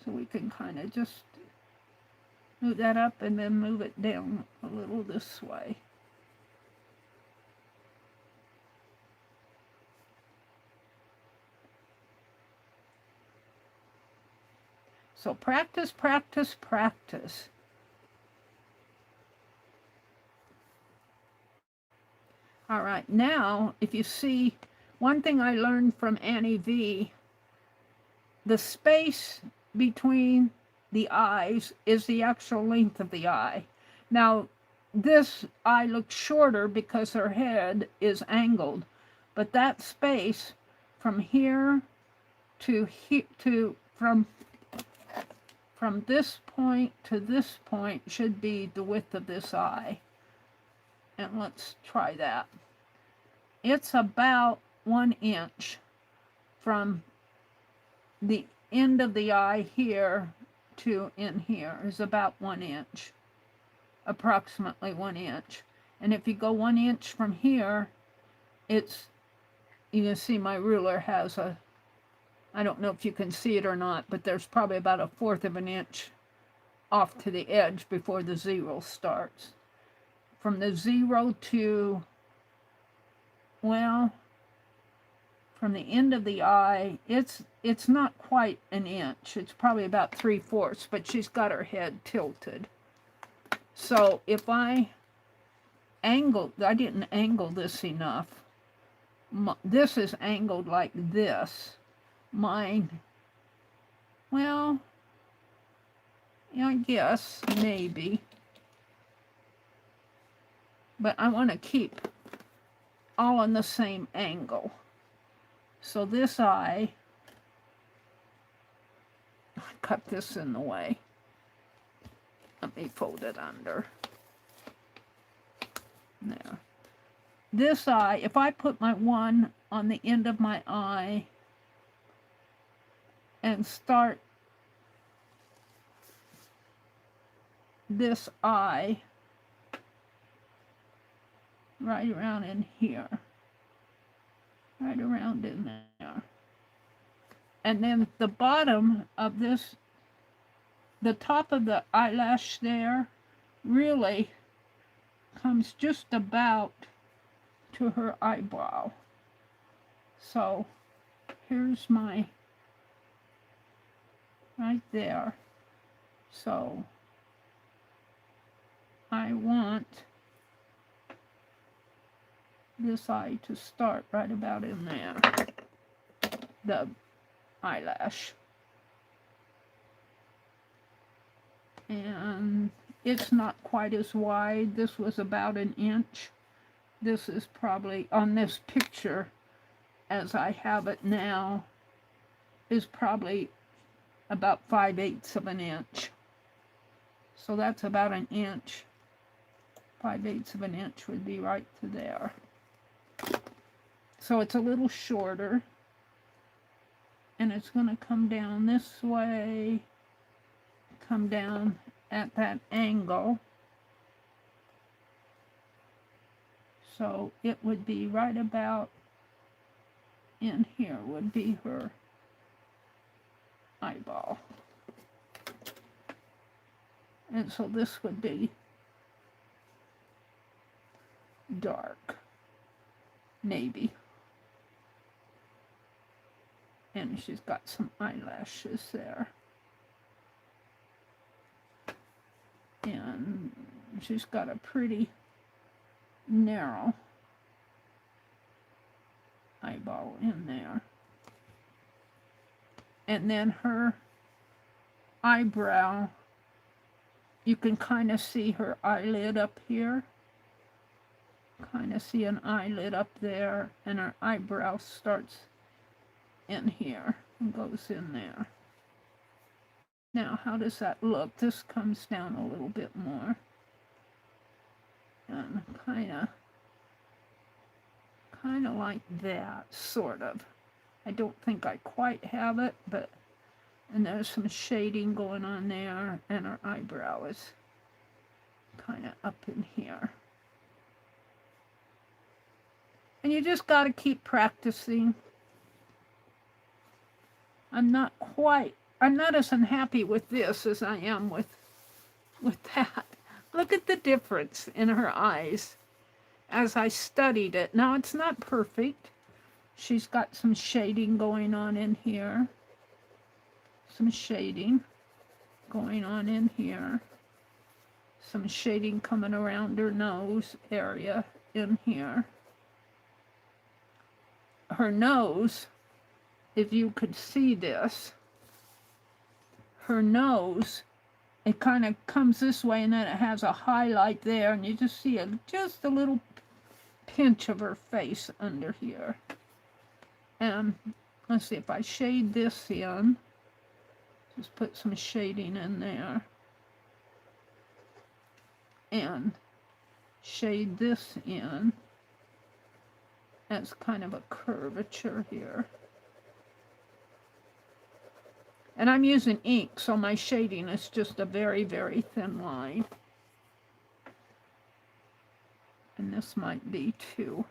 So we can kind of just move that up and then move it down a little this way. So practice, practice, practice. All right, now, if you see, one thing I learned from Annie V, the space between the eyes is the actual length of the eye. Now, this eye looks shorter because her head is angled, but that space from here to here, from this point to this point should be the width of this eye. And let's try that. It's about 1 inch from the end of the eye here to in here is about 1 inch, approximately 1 inch. And if you go 1 inch from here, it's, you can see my ruler has a, I don't know if you can see it or not, but there's probably about 1/4 of an inch off to the edge before the 0 starts. From the 0 to, well, from the end of the eye, it's not quite 1 inch. It's probably about 3/4, but she's got her head tilted. So if I didn't angle this enough. This is angled like this. Mine, well, I guess, maybe. But I want to keep all on the same angle. So this eye, I cut this in the way. Let me fold it under. There. This eye, if I put my one on the end of my eye and start this eye right around in here, right around in there, and then the bottom of this, the top of the eyelash there really comes just about to her eyebrow. So here's my, right there. So I want this eye to start right about in there, the eyelash. And it's not quite as wide. This was about 1 inch. This is probably, on this picture, as I have it now, is probably about 5/8 of an inch. So that's about 1 inch. 5/8 of an inch would be right to there. So it's a little shorter. And it's going to come down this way, come down at that angle. So it would be right about in here would be her eyeball. And so this would be dark navy. And she's got some eyelashes there. And she's got a pretty narrow eyeball in there. And then her eyebrow, you can kind of see her eyelid up here. Kind of see an eyelid up there, and her eyebrow starts in here and goes in there. Now, how does that look? This comes down a little bit more. And kind of like that, sort of. I don't think I quite have it, but, and there's some shading going on there, and her eyebrow is kind of up in here. And you just got to keep practicing. I'm not as unhappy with this as I am with that. Look at the difference in her eyes as I studied it. Now, it's not perfect. She's got some shading going on in here. Some shading going on in here. Some shading coming around her nose area in here. Her nose, if you could see this, her nose, it kind of comes this way, and then it has a highlight there, and you just see just a little pinch of her face under here. And let's see, if I shade this in, just put some shading in there, and shade this in, as kind of a curvature here. And I'm using ink, so my shading is just a very, very thin line. And this might be too.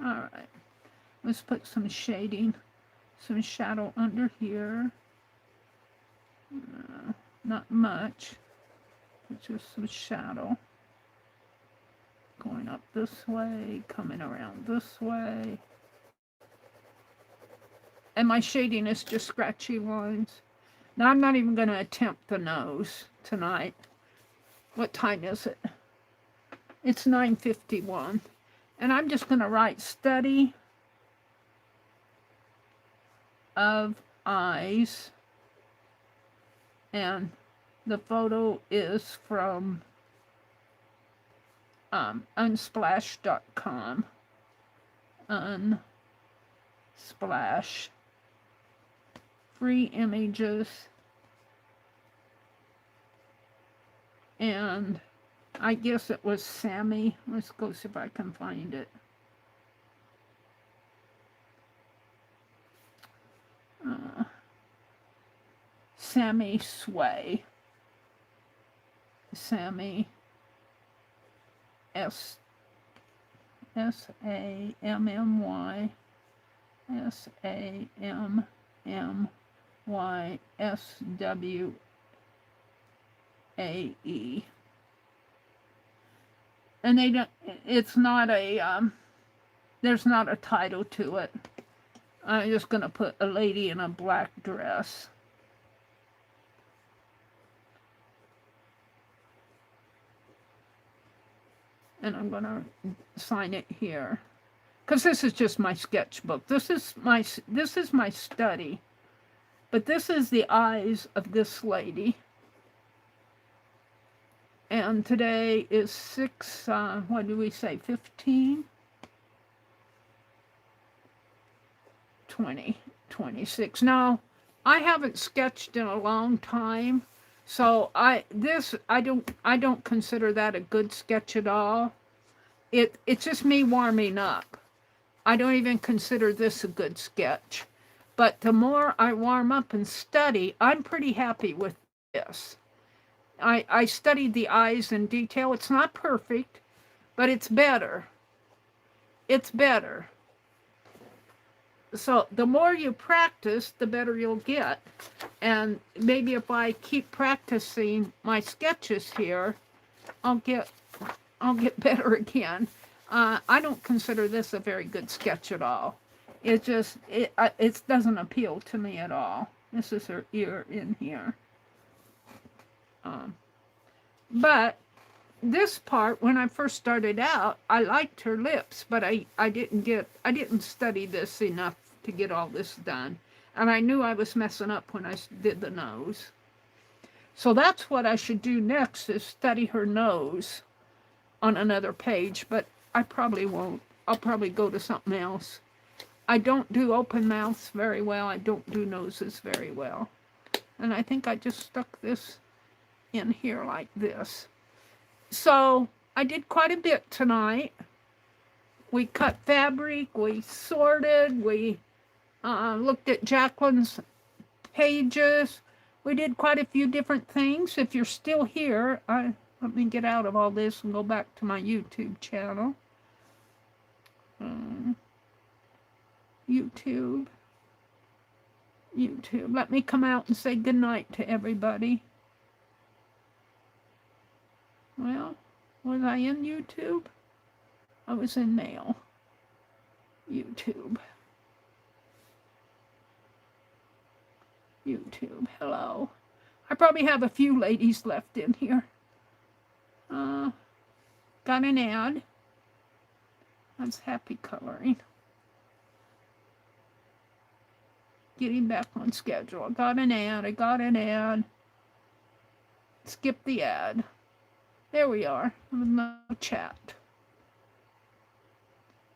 All right, let's put some shading, some shadow under here. Not much, but just some shadow. Going up this way, coming around this way. And my shading is just scratchy lines. Now, I'm not even going to attempt the nose tonight. What time is it? It's 9:51. And I'm just going to write study of eyes. And the photo is from unsplash.com. Unsplash. Free images. And I guess it was Sammy. Let's go see if I can find it. Sammy Sway. Sammy S-A-M-M-Y S-A-M-M-Y-S-W-A-E. And they don't, it's not a, there's not a title to it. I'm just going to put a lady in a black dress. And I'm going to sign it here. Because this is just my sketchbook. This is my study. But this is the eyes of this lady. And today is 6, what do we say, 15? 26. Now, I haven't sketched in a long time. So I don't consider that a good sketch at all. It's just me warming up. I don't even consider this a good sketch. But the more I warm up and study, I'm pretty happy with this. I studied the eyes in detail. It's not perfect, but it's better. It's better. So the more you practice, the better you'll get. And maybe if I keep practicing my sketches here, I'll get better again. I don't consider this a very good sketch at all. It just it doesn't appeal to me at all. This is her ear in here. But this part, when I first started out, I liked her lips, but I didn't study this enough to get all this done. And I knew I was messing up when I did the nose. So that's what I should do next, is study her nose on another page, but I probably won't. I'll probably go to something else. I don't do open mouths very well. I don't do noses very well. And I think I just stuck this in here like this. So I did quite a bit tonight. We cut fabric, we sorted, we looked at Jacqueline's pages. We did quite a few different things. If you're still here, let me get out of all this and go back to my YouTube channel. YouTube. Let me come out and say goodnight to everybody. Well, was I in YouTube? I was in mail. YouTube. Hello. I probably have a few ladies left in here. Got an ad. That's happy coloring. Getting back on schedule. I got an ad. Skip the ad. There we are, with no chat.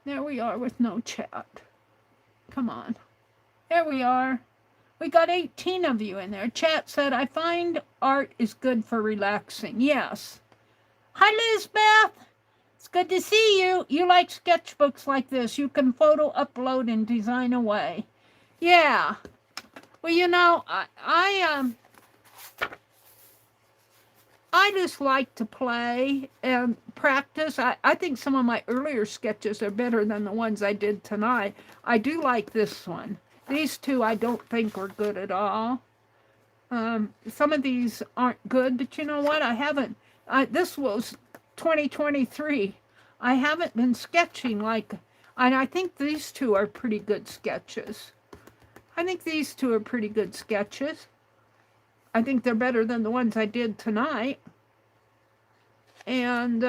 There we are with no chat. Come on. There we are. We got 18 of you in there. Chat said, I find art is good for relaxing. Yes. Hi, Lisbeth. It's good to see you. You like sketchbooks like this. You can photo upload and design away. Yeah. Well, you know, I just like to play and practice. I think some of my earlier sketches are better than the ones I did tonight. I do like this one. These two I don't think were good at all. Some of these aren't good, but you know what? I haven't. This was 2023. I haven't been sketching like, and I think these two are pretty good sketches. I think they're better than the ones I did tonight. And,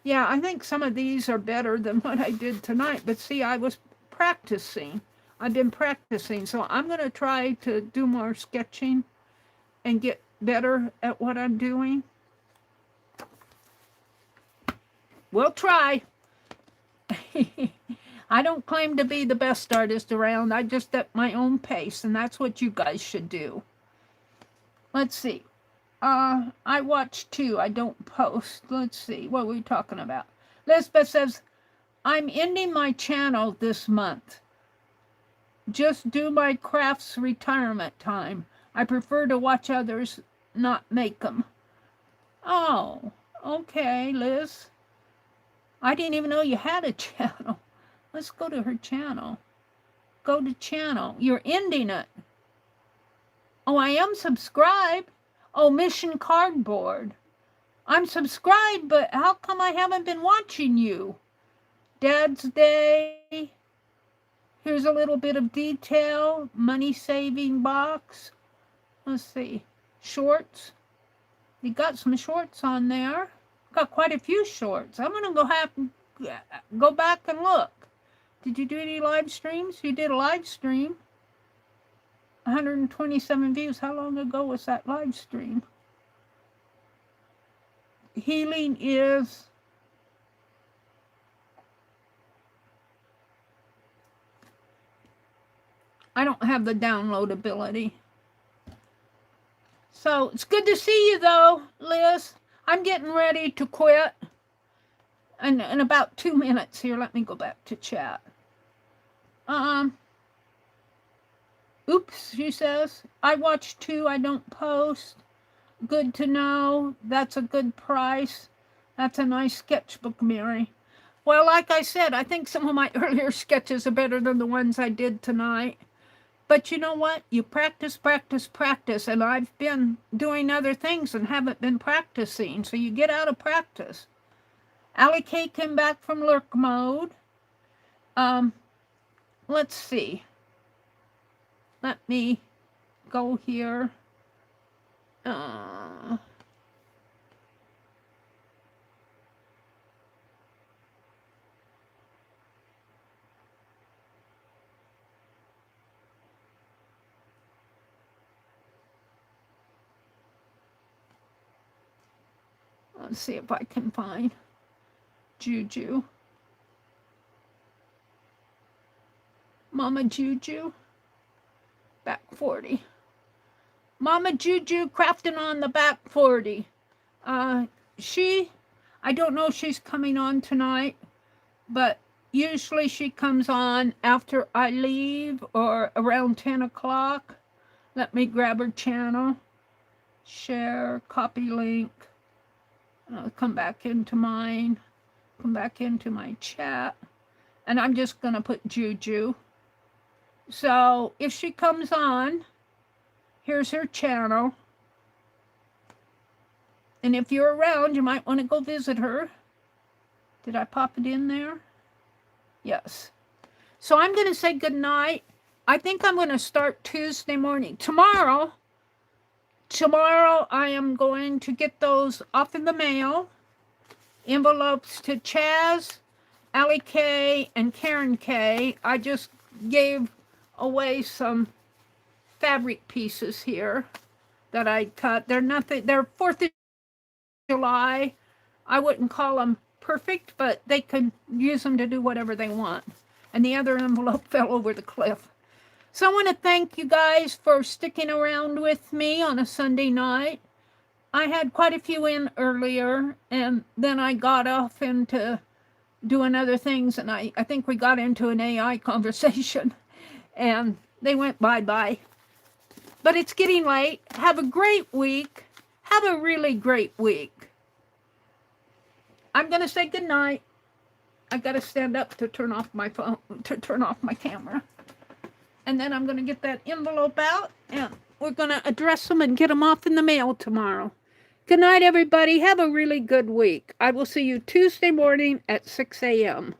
yeah, I think some of these are better than what I did tonight. But see, I was practicing. I've been practicing. So I'm going to try to do more sketching and get better at what I'm doing. We'll try. I don't claim to be the best artist around. I just at my own pace, and that's what you guys should do. Let's see. I watch too. I don't post. Let's see. What are we talking about? Lisbeth says, I'm ending my channel this month. Just do my crafts retirement time. I prefer to watch others, not make them. Oh, okay, Liz. I didn't even know you had a channel. Let's go to her channel. Go to channel. You're ending it. Oh, I am subscribed. Oh, Mission Cardboard. I'm subscribed, but how come I haven't been watching you? Dad's Day. Here's a little bit of detail. Money saving box. Let's see. Shorts. You got some shorts on there. Got quite a few shorts. I'm going to go back and look. Did you do any live streams? You did a live stream. 127 views. How long ago was that live stream? Healing is... I don't have the download ability. So, it's good to see you though, Liz. I'm getting ready to quit. And in about 2 minutes here, let me go back to chat. Oops, she says. I watch too, I don't post. Good to know. That's a good price. That's a nice sketchbook, Mary. Well, like I said, I think some of my earlier sketches are better than the ones I did tonight. But you know what? You practice, practice, practice. And I've been doing other things and haven't been practicing. So you get out of practice. Allie K came back from lurk mode. Um, let's see. Let me go here. Let's see if I can find Juju. Mama Juju. Back 40. Mama Juju crafting on the back 40. I don't know if she's coming on tonight, but usually she comes on after I leave or around 10 o'clock. Let me grab her channel. Share, copy link. I'll come back into mine. Come back into my chat. And I'm just going to put Juju. So if she comes on, here's her channel. And if you're around, you might want to go visit her. Did I pop it in there? Yes. So I'm going to say good night. I think I'm going to start Tuesday morning. Tomorrow I am going to get those off in the mail. Envelopes to Chaz, Allie K, and Karen K. I just gave away some fabric pieces here that I cut. They're 4th of July. I wouldn't call them perfect, but they can use them to do whatever they want. And the other envelope fell over the cliff. So I want to thank you guys for sticking around with me on a Sunday night. I had quite a few in earlier, and then I got off into doing other things, and I think we got into an AI conversation, and they went bye-bye. But it's getting late. Have a great week. Have a really great week. I'm going to say good night. I've got to stand up to turn off my phone, to turn off my camera. And then I'm going to get that envelope out, and we're going to address them and get them off in the mail tomorrow. Good night, everybody. Have a really good week. I will see you Tuesday morning at 6 a.m.